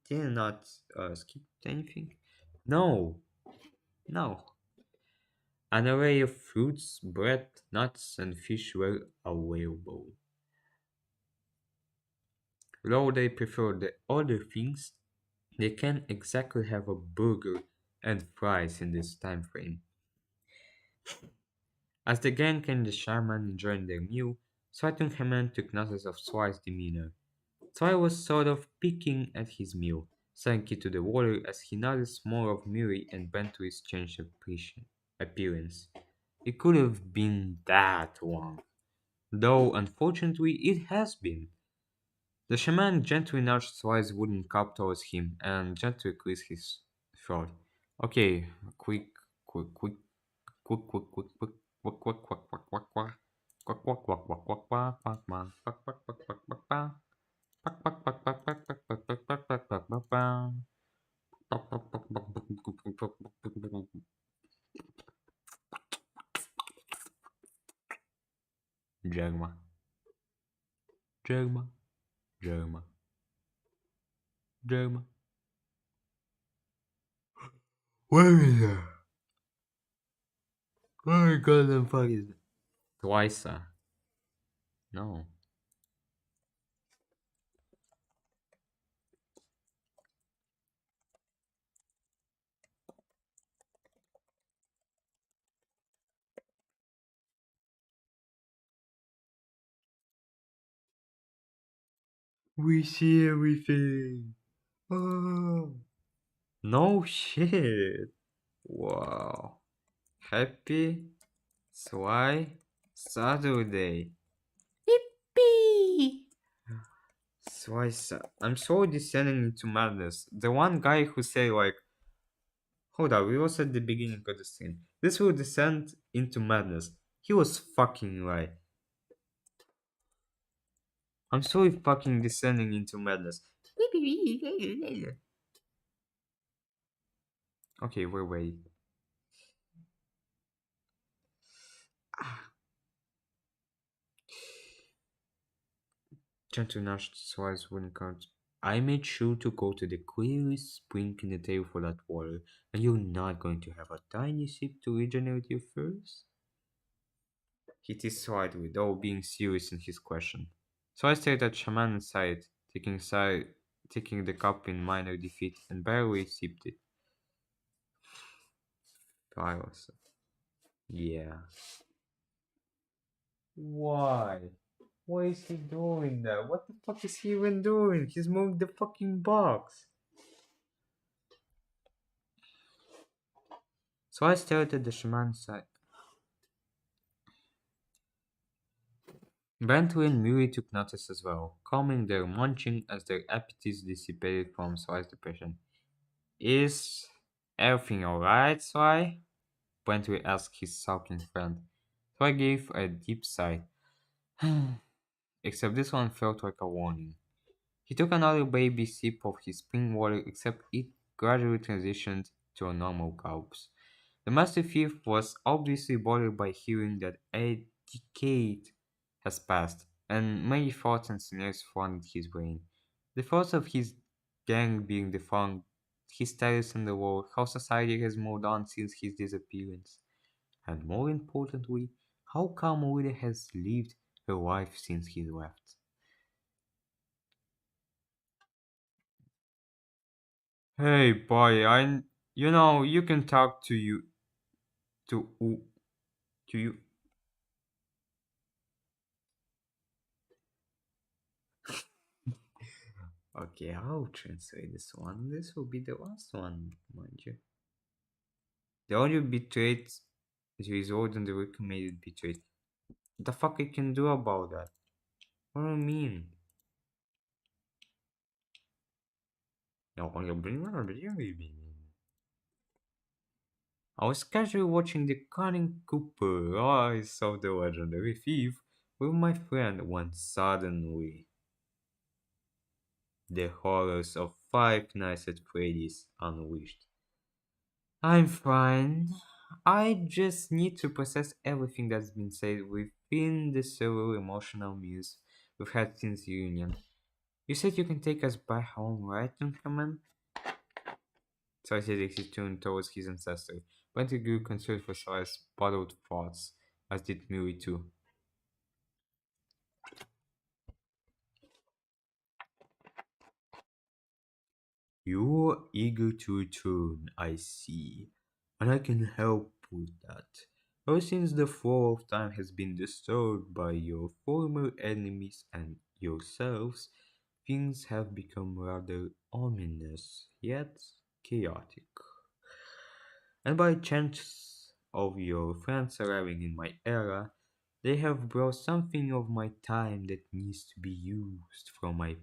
S1: did not skip anything? No, no. An array of fruits, bread, nuts, and fish were available. Though they prefer the other things, they can't exactly have a burger and fries in this time frame. As the gang and the shaman enjoyed their meal, Switung Haman took notice of Swy's demeanor. Swy was sort of picking at his meal, sank into the water as he noticed more of Miri and Bentley's changed appearance. It could have been that long, though unfortunately it has been. The shaman gently nudged Sly's wooden cup towards him and gently cleared his throat. Okay, quick, quick, quick, quick, quick, quick, quick, quack, quack, quack, quack, quack, quack. Quack quack quack quack quack quack quack quack quack quack quack quack quack quack. Quack quack quack quack quack quack quack quack quack quack quack quack quack. Quack quack quack quack quack quack quack quack quack quack. Jagma, Jagma, Jagma, Jagma. Where is it? Where the fuck is it? Twice, no. We see everything. Oh. No shit. Wow. Happy Sly Saturday. Yippee! I'm so descending into madness. The one guy who said like, hold up, we was at the beginning of the scene. This will descend into madness. He was fucking right. I'm slowly fucking descending into madness. Okay, we're ready. Ah, gentle nudge so eyes wouldn't count. I made sure to go to the clearest spring in the table for that water, and you're not going to have a tiny sip to regenerate your thirst? He decided without being serious in his question. So I stared at Shaman inside, taking the cup in minor defeat, and barely sipped it. I was, yeah. Why? Why is he doing that? What the fuck is he even doing? He's moving the fucking box. So I stared at the shaman side. Bentley and Murray took notice as well, calming their munching as their appetites dissipated from Sly's depression. Is everything alright, Sly? Bentley asked his sulking friend. So I gave a deep sigh. Except this one felt like a warning. He took another baby sip of his spring water, except it gradually transitioned to a normal gulp. The master thief was obviously bothered by hearing that a decade has passed, and many thoughts and scenarios flooded his brain. The thoughts of his gang being defunct, his status in the world, how society has moved on since his disappearance, and more importantly, how calm Willa has lived her life since he left. Hey, boy, you can talk to to you. Okay, I'll translate this one. This will be the last one, mind you. The audio bitrate is older than the recommended bitrate. The fuck I can do about that? What do you mean? No, I was casually watching the cunning Cooper rise of the legendary thief with my friend when suddenly the horrors of Five Nights at Freddy's unleashed. I'm fine. I just need to process everything that's been said within the several emotional meals we've had since the reunion. You said you can take us back home, right, gentlemen? So I said as he turned towards his ancestor, but he grew concerned for Sarah's bottled thoughts, as did Miri too. You're eager to return, I see, and I can help with that. Ever since the flow of time has been disturbed by your former enemies and yourselves, things have become rather ominous, yet chaotic. And by chance of your friends arriving in my era, they have brought something of my time that needs to be used for my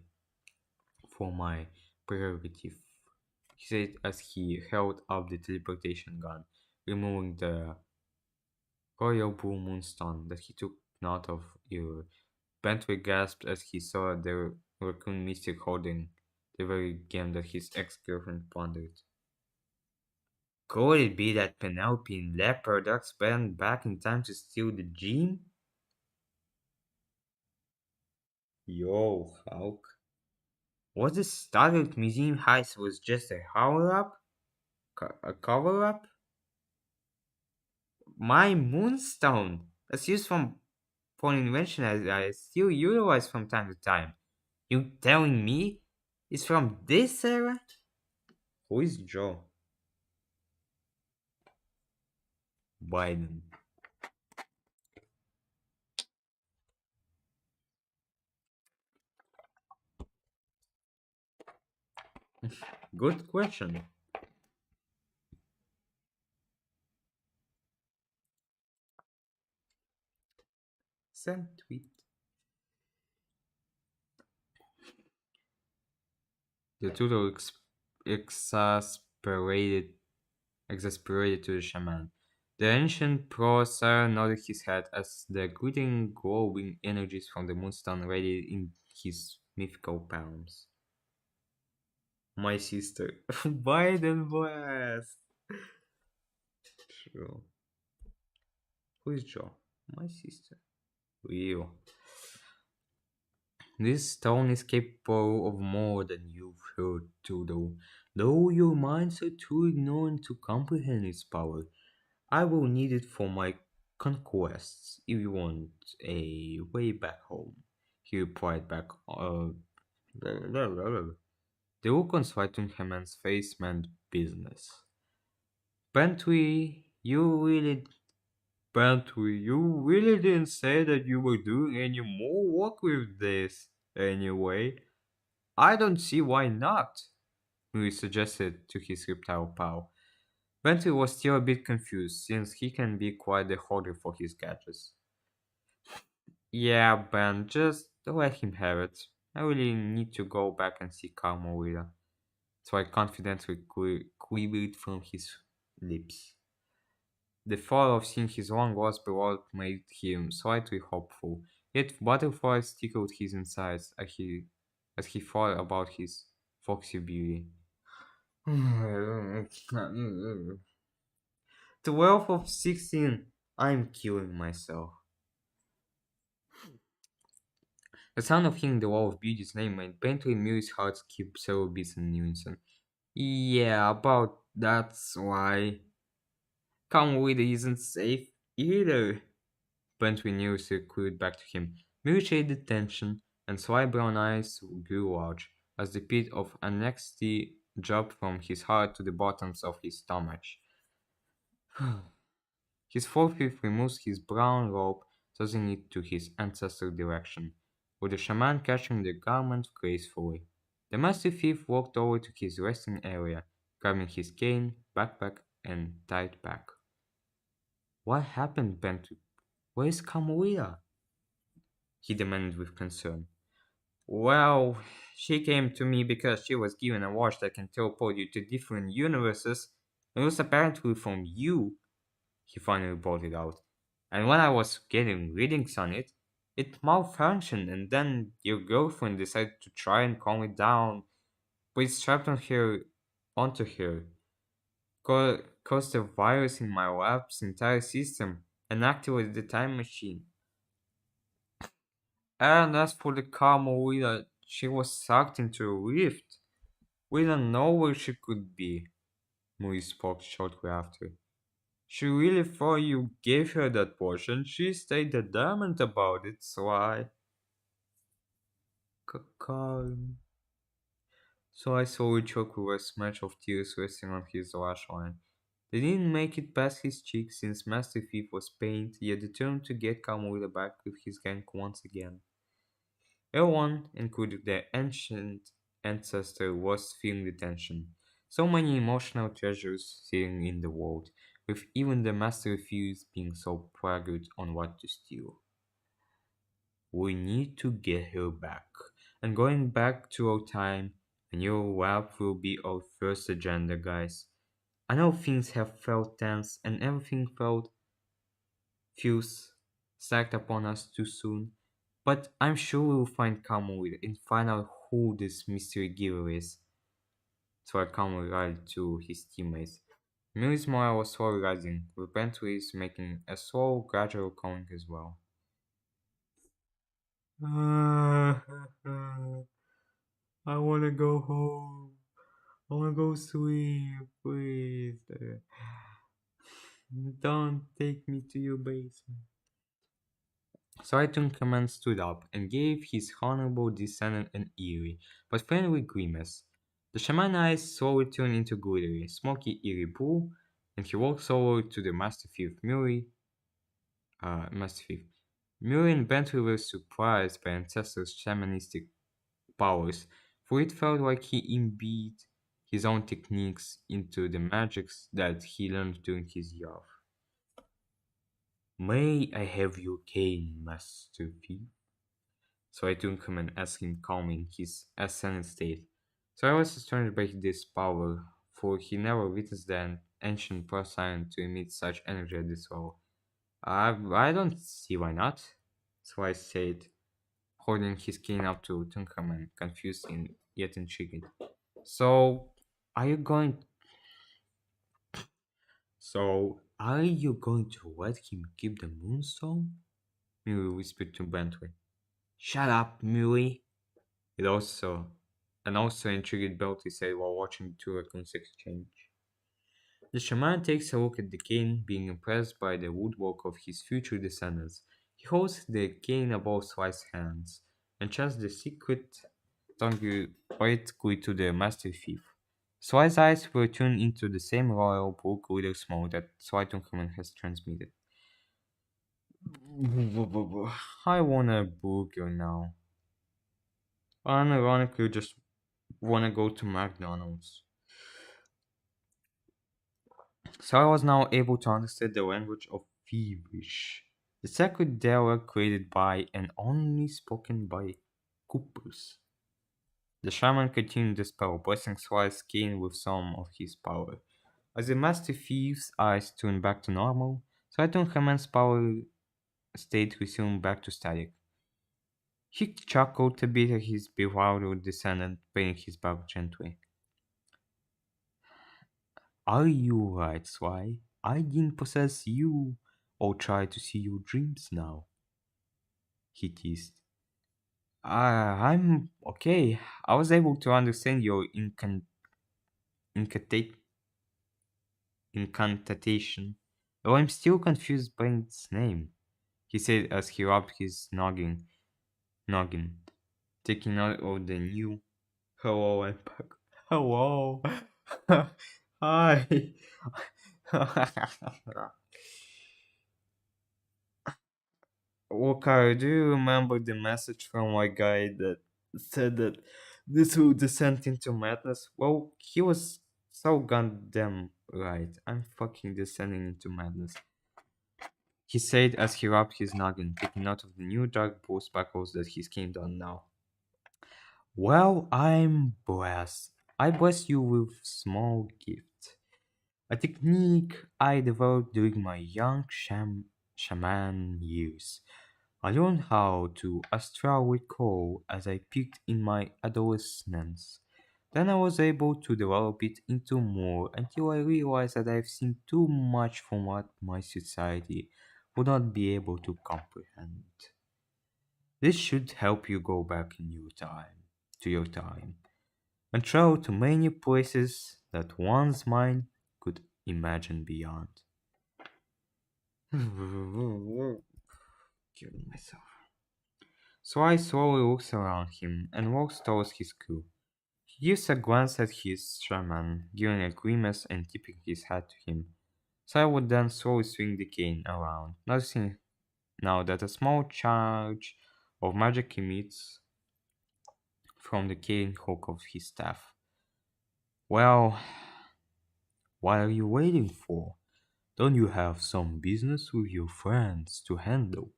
S1: prerogative, he said as he held up the teleportation gun, removing the royal blue moonstone that he took note of. Ear. Bentley gasped as he saw the raccoon mystic holding the very gem that his ex-girlfriend pondered. Could it be that Penelope and Leopard Ducks went back in time to steal the gem? Yo, Hulk. Was the Stargate Museum heist was just a cover-up? A cover-up? My moonstone, that's used for an invention I still utilize from time to time. You telling me it's from this era? Who is Joe? Biden. Good question. Send tweet. The tutor exasperated to the shaman. The ancient professor nodded his head as the glittering, glowing energies from the moonstone radiated in his mythical palms. My sister. Biden blast. True. Who is Joe? My sister. Real. This stone is capable of more than you've heard to though your minds are too ignorant to comprehend its power. I will need it for my conquests if you want a way back home. He replied back. The look on Swightenham's face meant business. Bentley, you really didn't say that you were doing any more work with this. Anyway, I don't see why not, Mui suggested to his reptile pal. Bentley was still a bit confused, since he can be quite the hoarder for his gadgets. Yeah, Ben, just let him have it. I really need to go back and see Carmelita. So I confidently quivered from his lips. The thought of seeing his long lost beloved made him slightly hopeful, yet butterflies tickled his insides as he thought about his foxy beauty. 12 of 16. I'm killing myself. The sound of hearing the wall of beauty's name made Bentley Millie's heart skip several beats in unison. Yeah, about that's why. Come with isn't safe either. Bentley knew circled back to him. Millie shaded tension, and sly brown eyes grew large, as the pit of anxiety dropped from his heart to the bottoms of his stomach. His forefifth removes his brown robe, tossing it to his ancestral direction, with the shaman catching the garment gracefully. The master thief walked over to his resting area, grabbing his cane, backpack, and tied back. What happened, Bentley? Where is Carmelita? He demanded with concern. Well, she came to me because she was given a watch that can teleport you to different universes. It was apparently from you, he finally bolted out. And when I was getting readings on it, it malfunctioned, and then your girlfriend decided to try and calm it down, but it strapped onto her, caused a virus in my lab's entire system, and activated the time machine. And as for the Carmelita, she was sucked into a rift. We don't know where she could be, Maurice spoke shortly after. She really thought you gave her that portion. She stayed adamant about it, so calm. So I saw a choke with a smudge of tears resting on his lash line. They didn't make it past his cheek since Master Thief was pained, yet determined to get Carmelita back with his gang once again. Everyone, including their ancient ancestor, was feeling the tension. So many emotional treasures sitting in the world, with even the master refused being so plagued on what to steal. We need to get her back. And going back to our time, a new lab will be our first agenda, guys. I know things have felt tense and everything felt feels stacked upon us too soon, but I'm sure we'll find Kamui and find out who this mystery giver is. So I Kamui rallied to his teammates. Millie's morale was slowly rising, with Bentley's making a slow, gradual calming as well. I wanna go home. I wanna go sleep, please. Don't take me to your basement. Saitun Command stood up and gave his honorable descendant an eerie but friendly grimace. The shaman eyes slowly turned into glittery, smoky eerie blue, and he walked over to the Master Thief Master Thief. Murray and Bentley were surprised by Ancestor's shamanistic powers, for it felt like he imbued his own techniques into the magics that he learned during his youth. May I have your cane, Master Thief? So I took him and asked him calmly in his ascended state. So I was astonished by this power, for he never witnessed that ancient person to emit such energy at this level. I don't see why not. So I said, holding his cane up to Tunkerman, confused and yet intrigued. So, are you going? So, are you going to let him keep the moonstone? Miri whispered to Bentley. Shut up, Miri. It also, and also intrigued Bentley said while watching the two raccoons exchange. The shaman takes a look at the cane, being impressed by the woodwork of his future descendants. He holds the cane above Sly's hands and chants the secret tongue poetically to the master thief. Sly's eyes were tuned into the same royal book leader smoke that Sly Tunkerman has transmitted. I want a burger now. Unironically, just want to go to McDonald's. So I was now able to understand the language of feverish, the sacred dialect created by and only spoken by Coopers. The shaman continued the spell, blessing Sly's skin with some of his power. As the master thief's eyes turned back to normal, Slytonhaman's power state resumed back to static. He chuckled a bit at his bewildered descendant, paying his back gently. Are you right, Sly? I didn't possess you or try to see your dreams now, he teased. I'm okay. I was able to understand your incanta- incantation, though I'm still confused by its name, he said as he rubbed his noggin, taking note of the new hello and back. Hello. Hi. Okay, do you remember the message from my guy that said that this will descend into madness? Well, he was so goddamn right. I'm fucking descending into madness. He said as he rubbed his noggin, taking note of the new dark blue sparkles that he came on now. Well, I'm blessed. I bless you with small gift. A technique I developed during my young shaman years. I learned how to astral recall as I peaked in my adolescence. Then I was able to develop it into more until I realized that I've seen too much from what my society would not be able to comprehend. This should help you go back in your time, and travel to many places that one's mind could imagine beyond. Killing myself. So I slowly looks around him and walks towards his crew. He gives a glance at his shaman, giving a grimace and tipping his hat to him. So I would then slowly swing the cane around, noticing now that a small charge of magic emits from the cane hook of his staff. Well, what are you waiting for? Don't you have some business with your friends to handle?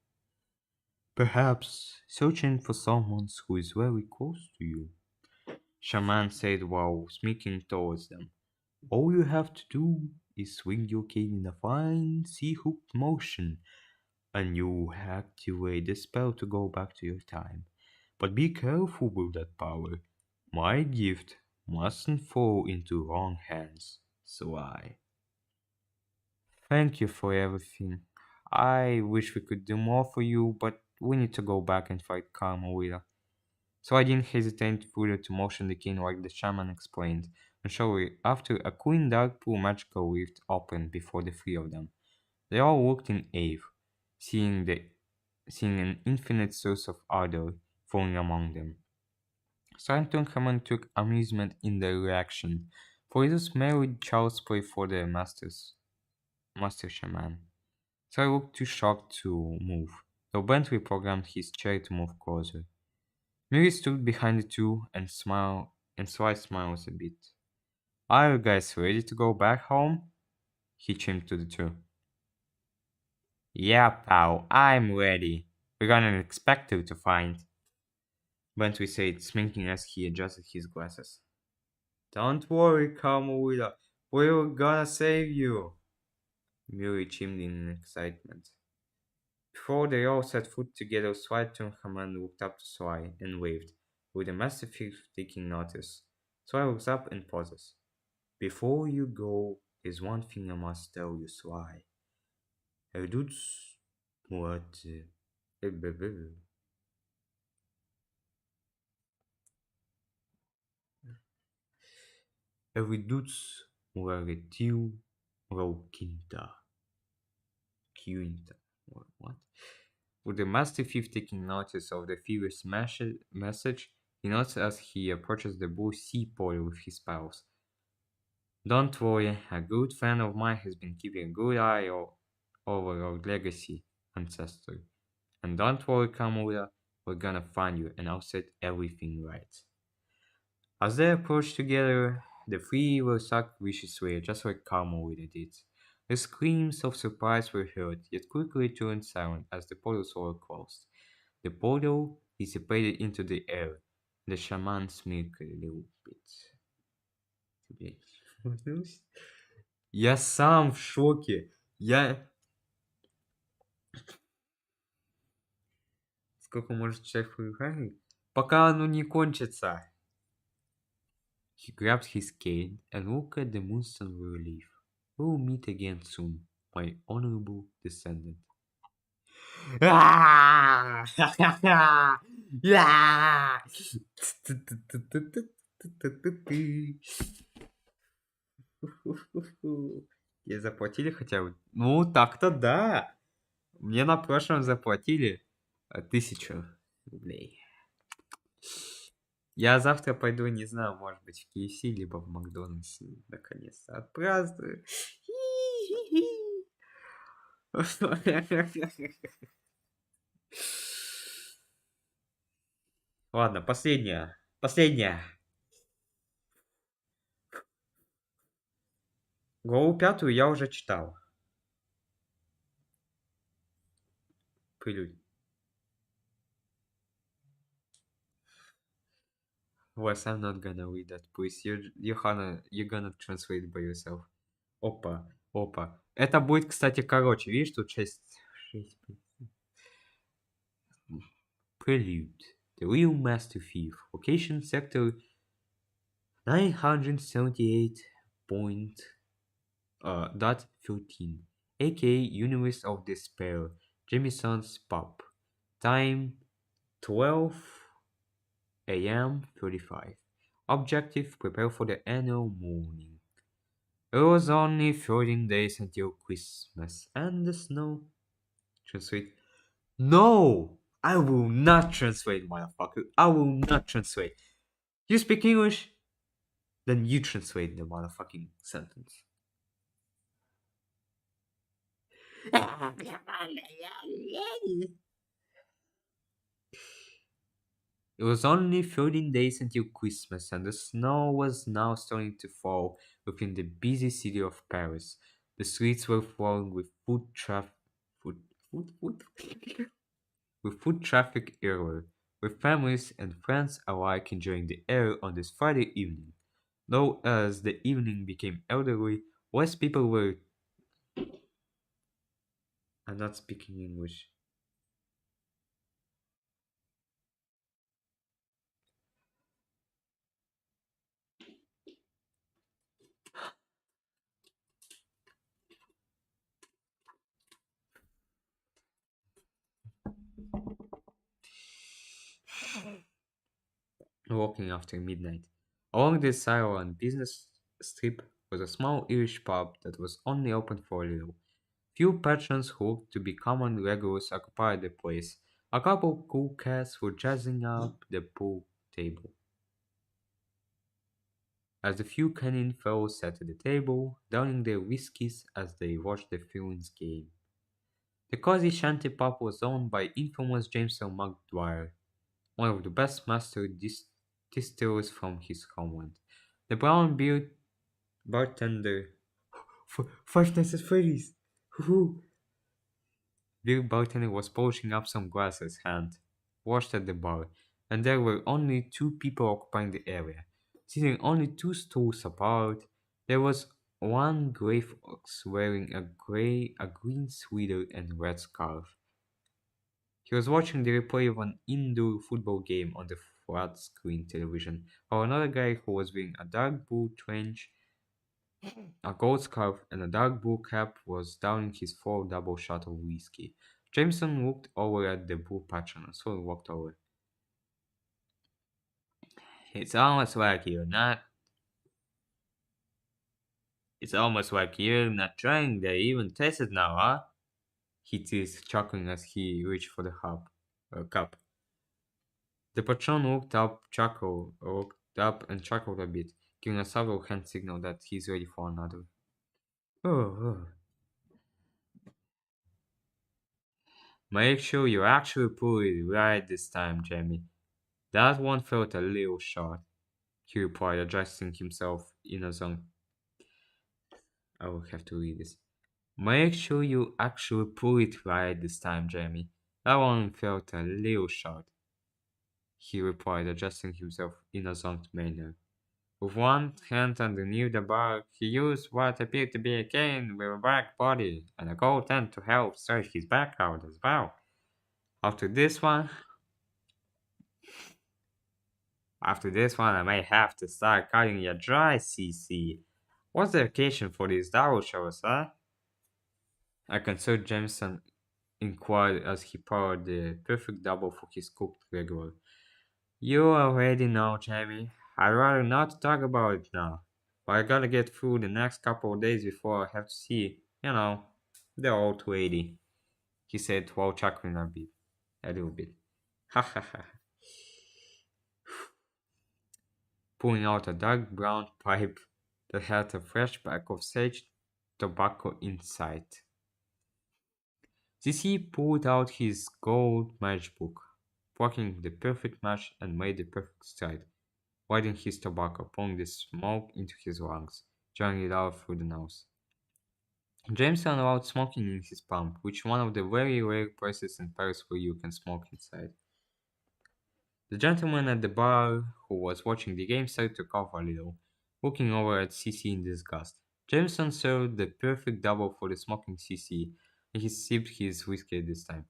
S1: Perhaps searching for someone who is very close to you, Shaman said while sneaking towards them. All you have to do is swing your cane in a fine sea-hooked motion, and you activate the spell to go back to your time. But be careful with that power. My gift mustn't fall into wrong hands, so I. Thank you for everything. I wish we could do more for you, but we need to go back and fight Karma. So I didn't hesitate further to motion the king like the shaman explained, and shortly after a clean dark blue magical rift opened before the three of them. They all looked in awe, seeing the seeing an infinite source of ardor flowing among them. Silent Hammond took amusement in their reaction, for it was merely child's play for the master shaman. So I looked too shocked to move, though Bentley programmed his chair to move closer. Mary stood behind the two and Sly smiles a bit. Are you guys ready to go back home? He chimed to the two. Yeah, pal, I'm ready. We got an expector to find, Bentley said, smirking as he adjusted his glasses. Don't worry, Carmelita. We're gonna save you! Murray chimed in excitement. Before they all set foot together, Sly turned command looked up to Sly and waved, with a massive thief taking notice. Sly looks up and pauses. Before you go, there's one thing I must tell you, Sly. Reduz what? Reduz moraretiu quinta. Quinta. What? With the master thief taking notice of the furious message, he nods as he approaches the blue sea portal with his pals. Don't worry, a good friend of mine has been keeping a good eye over our legacy, ancestor. And don't worry, Kamura, we're gonna find you and I'll set everything right. As they approached together, the three were sucked viciously, just like Kamura did. The screams of surprise were heard, yet quickly turned silent as the portal door closed. The portal dissipated into the air. The shaman smirked a little bit. Я сам в шоке. Сколько может человек выиграть? Пока оно не кончится. He grabbed his cane and looked at the moonstone with relief. We'll meet again soon, my honorable descendant. Тебе заплатили хотя бы? Ну, так-то да. Мне на прошлом заплатили 1000 рублей. Я завтра пойду, не знаю, может быть, в KFC, либо в Макдональдс. Наконец-то отпраздную. Ладно, последняя. Последняя. Главу 5 я уже читал. Прелюдь. Wes, I'm not gonna read that, please. You're gonna translate by yourself. Опа, опа. Это будет, кстати, короче. Видишь, тут 6. Prelude. The Real Master Thief. Location Sector 978.13, aka Universe of Despair, Jamison's Pub. Time 12 a.m. 35. Objective: prepare for the annual mourning. It was only 13 days until Christmas, and the snow. Translate. No! I will not translate, motherfucker. I will not translate. You speak English? Then you translate the motherfucking sentence. It was only 13 days until Christmas, and the snow was now starting to fall within the busy city of Paris. The streets were flowing with with foot traffic everywhere, with families and friends alike enjoying the air on this Friday evening. Though as the evening became elderly, less people were. I'm not speaking English. Walking after midnight. Along this island business strip was a small Irish pub that was only open for a little. Few patrons who looked to be common regulars occupied the place. A couple of cool cats were jazzing up the pool table. As the few canine fellows sat at the table, downing their whiskies as they watched the Phillies game. The cozy shanty pub was owned by infamous James L. McDwyer, one of the best master distillers from his homeland. The brown beard bartender. Five Nights at Freddy's! Hoo-hoo! Beer bartender was polishing up some glass at hand, washed at the bar, and there were only two people occupying the area. Sitting only two stools apart, there was one gray fox wearing a green sweater and red scarf. He was watching the replay of an indoor football game on the flat screen television, while another guy who was wearing a dark blue trench, a gold scarf, and a dark blue cap was downing his full double shot of whiskey. Jameson looked over at the blue patron and slowly walked over. It's almost like you're not. It's almost like you're not trying to even taste it now, huh? He teased, chuckling as he reached for the cup. The patron looked up and chuckled a bit, giving a subtle hand signal that he's ready for another. Oh, oh. Make sure you actually pull it right this time, Jamie. That one felt a little short, he replied, adjusting himself in a zone. I will have to read this. Make sure you actually pull it right this time, Jamie. That one felt a little short, he replied, adjusting himself in a zoned manner. With one hand underneath the bar, he used what appeared to be a cane with a black body and a gold end to help stretch his back out as well. After this one, After this one, I may have to start cutting you dry, CC. What's the occasion for these double shows, huh? A concerned Jameson inquired as he poured the perfect double for his cooked regular. You already know, Jamie. I'd rather not talk about it now. But I gotta get through the next couple of days before I have to see, the old lady, he said while chuckling a little bit. Ha ha ha. Pulling out a dark brown pipe that had a fresh pack of sage tobacco inside. Sissy pulled out his gold matchbook, plucking the perfect match and made the perfect stride, lighting his tobacco, pouring the smoke into his lungs, drawing it out through the nose. Jameson allowed smoking in his pump, which is one of the very rare places in Paris where you can smoke inside. The gentleman at the bar who was watching the game started to cough a little, looking over at CC in disgust. Jameson served the perfect double for the smoking CC, and he sipped his whiskey this time.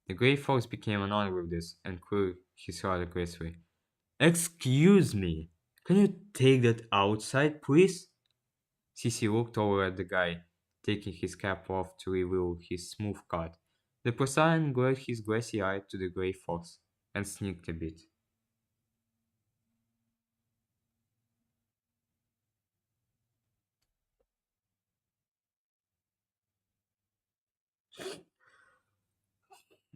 S1: The Grey Fox became annoyed with this and cleared his throat aggressively. Excuse me, can you take that outside, please? CC looked over at the guy, taking his cap off to reveal his smooth cut. The Poseidon glared his glassy eye to the Grey Fox and sneaked a bit.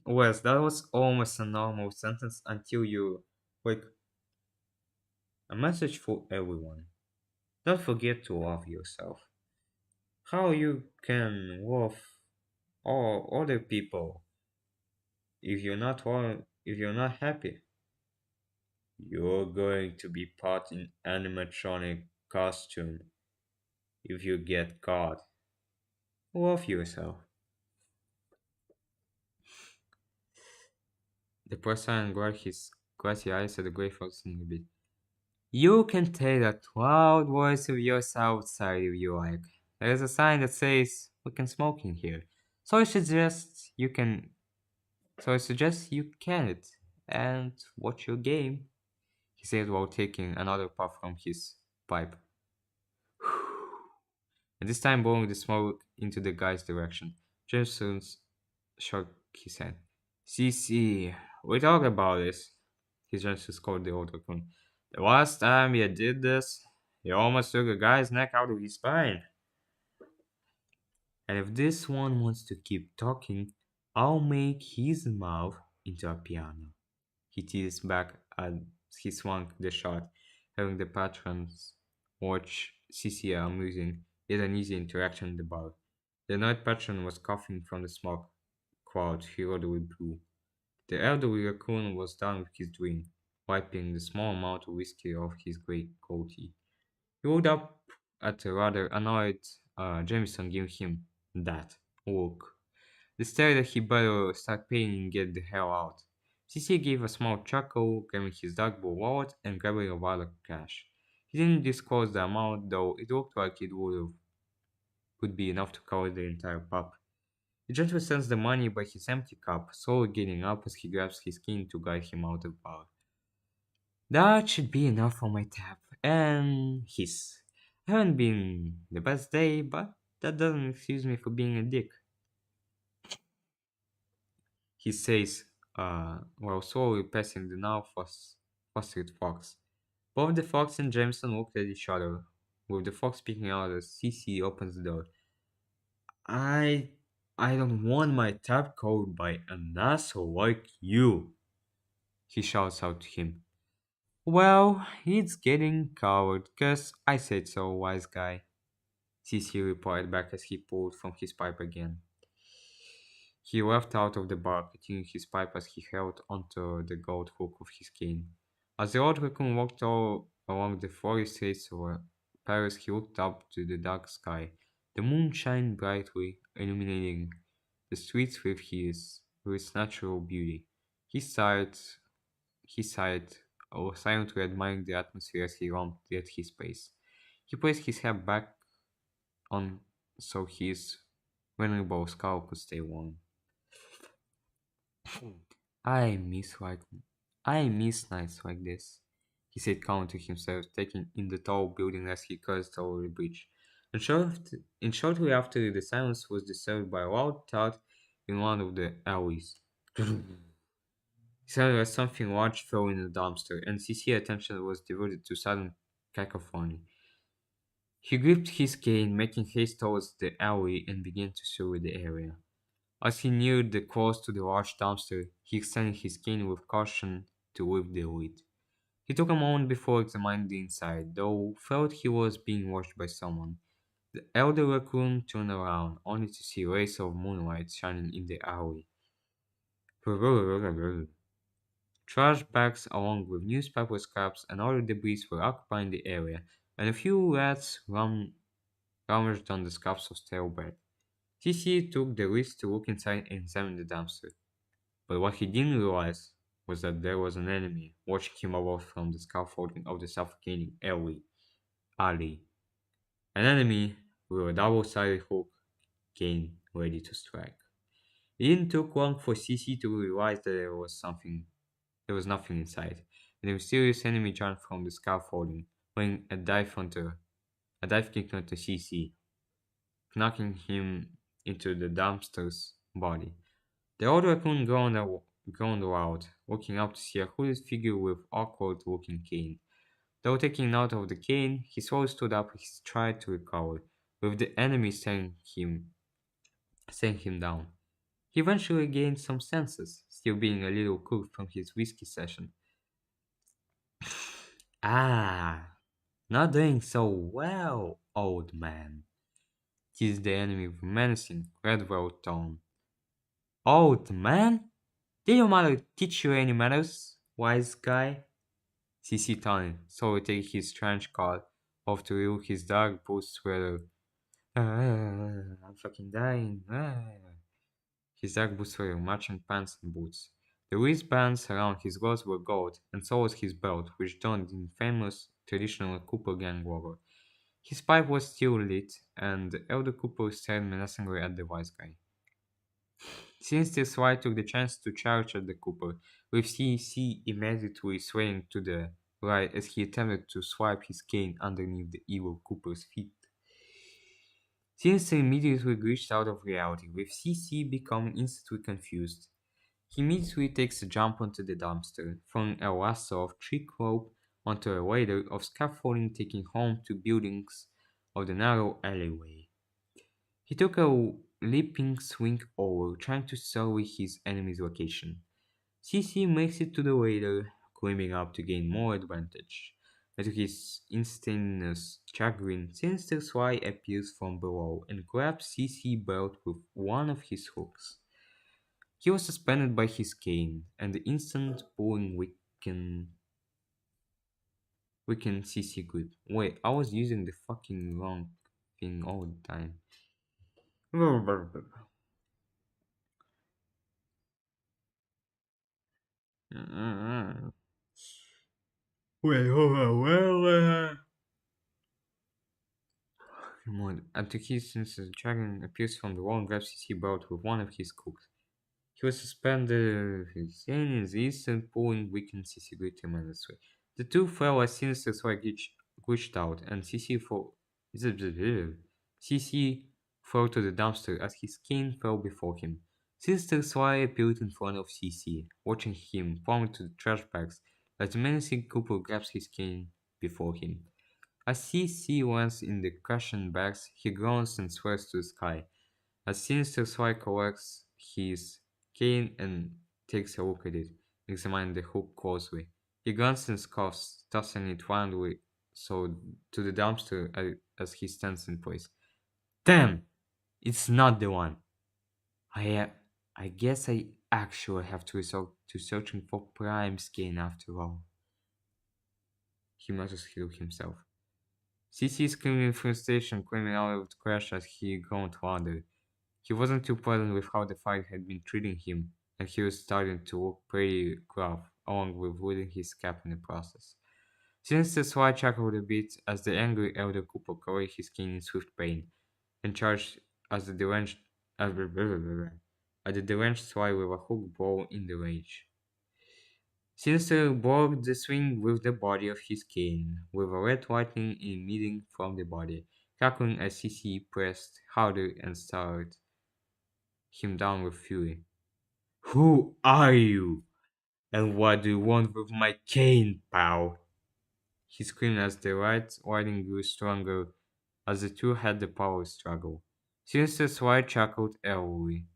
S1: Wes, that was almost a normal sentence until you. Like, a message for everyone. Don't forget to love yourself. How you can love all other people if you're not happy? You're going to be put in animatronic costume if you get caught. Love yourself. The person guarded his glassy eyes at the gray fox in a bit. You can take that loud voice of yours outside if you like. There's a sign that says we can smoke in here. So I suggest you can so I suggest you can't and watch your game, he said while taking another puff from his pipe. And this time blowing the smoke into the guy's direction. Jameson shook his head. CC, we talked about this. He just scolded the old raccoon. The last time you did this, you almost took a guy's neck out of his spine. And if this one wants to keep talking, I'll make his mouth into a piano. He teased back as he swung the shot, having the patrons watch CC amusing, yet an easy interaction in the bar. The night patron was coughing from the smoke cloud he orderly blew. The elderly raccoon was done with his drink, wiping the small amount of whiskey off his grey goatee. He looked up at a rather annoyed Jameson giving him that look. Decided that he better start paying and get the hell out. CC gave a small chuckle, grabbing his dark blue wallet and grabbing a wallet of cash. He didn't disclose the amount, though it looked like it would have would be enough to cover the entire pub. He gently sends the money by his empty cup, slowly getting up as he grabs his cane to guide him out of the bar. That should be enough for my tab. And his. Haven't been the best day, but that doesn't excuse me for being a dick. He says, while slowly passing the now frustrated fox. Both the fox and Jameson looked at each other, with the fox speaking out as CC opens the door. I I don't want my tab called by an asshole like you, he shouts out to him. Well, it's getting coward, 'cause I said so, wise guy, CC replied back as he pulled from his pipe again. He left out of the bar, continuing his pipe as he held onto the gold hook of his cane. As the old raccoon walked all along the forest streets of Paris, he looked up to the dark sky. The moon shined brightly, illuminating the streets with its natural beauty. He sighed, silently admiring the atmosphere as he romped at his pace. He placed his hat back on so his venerable skull could stay warm. I miss like I miss nights like this, he said calmly to himself, taking in the tall building as he crossed over the bridge. And shortly after, the silence was disturbed by a loud thud in one of the alleys. He sounded like something large fell in a dumpster, and CC's attention was diverted to sudden cacophony. He gripped his cane, making haste towards the alley, and began to survey the area. As he neared the close to the large dumpster, he extended his cane with caution to lift the lid. He took a moment before examining the inside, though felt he was being watched by someone. The elder raccoon turned around, only to see rays of moonlight shining in the alley. Trash bags along with newspaper scraps and other debris were occupying the area, and a few rats rummaged on the scraps of stale bread. TC took the risk to look inside and examine the dumpster. But what he didn't realize was that there was an enemy watching him over from the scaffolding of the suffocating alley. An enemy with a double-sided hook, cane ready to strike. It didn't take long for CC to realize that there was nothing inside, and the mysterious enemy jumped from the scaffolding, laying a dive kick onto CC, knocking him into the dumpster's body. The old raccoon groaned aloud, looking up to see a hooded figure with awkward-looking cane. Though taking note of the cane, he slowly stood up and tried to recover, with the enemy staring him down. He eventually gained some senses, still being a little cooked from his whiskey session. Ah, not doing so well, old man, teased the enemy with a menacing, red-well tone. Old man? Did your mother teach you any manners, wise guy? CC Tony saw it take his trench coat off to remove his dark blue sweater. I'm fucking dying. His dark blue sweater, matching pants and boots. The wristbands around his gloves were gold, and so was his belt, which donned the famous traditional Cooper gang logo. His pipe was still lit, and the elder Cooper stared menacingly at the wise guy. Sinister Sly took the chance to charge at the Cooper, with CC immediately swaying to the right as he attempted to swipe his cane underneath the evil Cooper's feet. Sinister immediately glitched out of reality, with CC becoming instantly confused. He immediately takes a jump onto the dumpster, throwing a lasso of thick rope onto a ladder of scaffolding taking home to buildings of the narrow alleyway. He took a leaping swing over, trying to survey his enemy's location. CC makes it to the ladder, climbing up to gain more advantage. And to his instantaneous chagrin, Sinister Sly appears from below and grabs CC belt with one of his hooks. He was suspended by his cane, and the instant pulling weakened CC grip. Wait, I was using the fucking wrong thing all the time. Wait, hold on. Mode. And to his senses, the dragon appears from the wall and grabs CC boat with one of his cooks. He was suspended his hand in the instant, pulling weakened CC tremendously. The two fell as Sinister Swag glitched out, and CC fell to the dumpster as his cane fell before him. Sinister Sly appeared in front of CC, watching him plummet to the trash bags as the menacing Cooper grabs his cane before him. As CC lands in the crashing bags, he groans and swears to the sky. As Sinister Sly collects his cane and takes a look at it, examining the hook closely. He grunts and scoffs, tossing it violently to the dumpster as he stands in place. Damn! It's not the one. I guess I actually have to resort to searching for Prime's cane after all. He mutters to himself. CC is screaming in frustration, climbing out of the crash as he groaned louder. He wasn't too pleasant with how the fight had been treating him, and he was starting to look pretty gruff, along with losing his cap in the process. Sinister Sly chuckled a bit as the angry Elder Cooper collected his cane in swift pain, and charged as the deranged at the deranged Sly with a hook blow in the rage. Sinister blocked the swing with the body of his cane, with a red lightning emitting from the body, crackling as CC pressed harder and stared him down with fury. Who are you? And what do you want with my cane, pal? He screamed as the red lightning grew stronger as the two had the power struggle. Sinister Sly chuckled evilly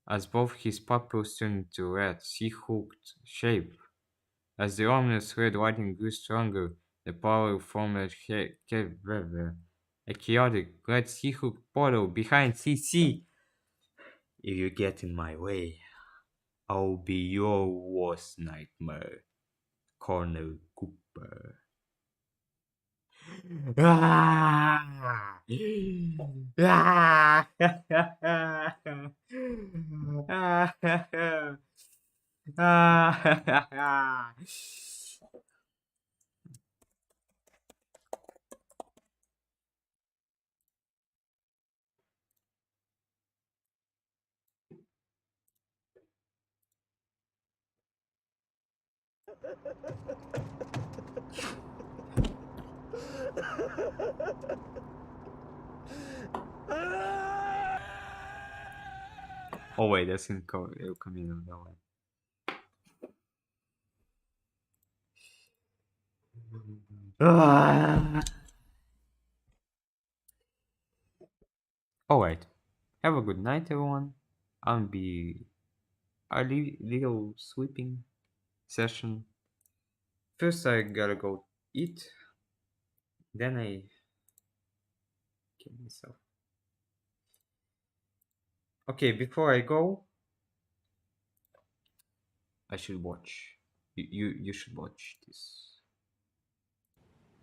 S1: as both his pupils turned into red, sea-hooked shape. As the ominous red lightning grew stronger, the power formed a chaotic red sea-hooked portal behind CC. If you get in my way, I'll be your worst nightmare, Colonel Cooper. Ah! Ah! Ah! Oh wait, that's in El Camino, that one. Ah! Alright. Have a good night, everyone. I'll be a little sleeping session. First, I gotta go eat. Then I kill myself. Okay, before I go, I should watch. You should watch this.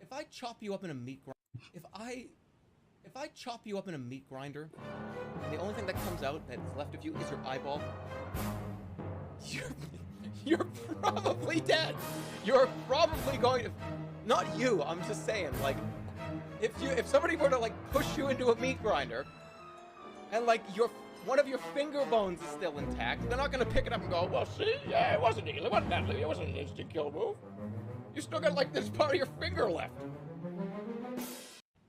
S2: If I chop you up in a meat grinder, if I chop you up in a meat grinder, and the only thing that comes out that's left of you is your eyeball, you're probably dead. You're probably going to, not you. I'm just saying, like, if somebody were to like push you into a meat grinder, and like one of your finger bones is still intact, they're not gonna pick it up and go, well, see, yeah, it wasn't easy, it wasn't that, it wasn't an instant kill move. You still got like this part of your finger left.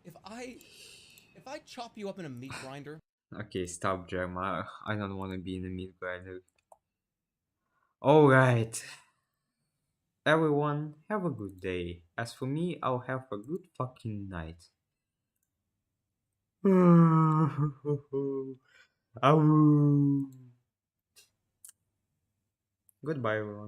S2: If I chop you up in a meat grinder.
S1: Okay, stop, Jeremiah. I don't want to be in a meat grinder. Alright. Everyone, have a good day. As for me, I'll have a good fucking night. Goodbye, everyone.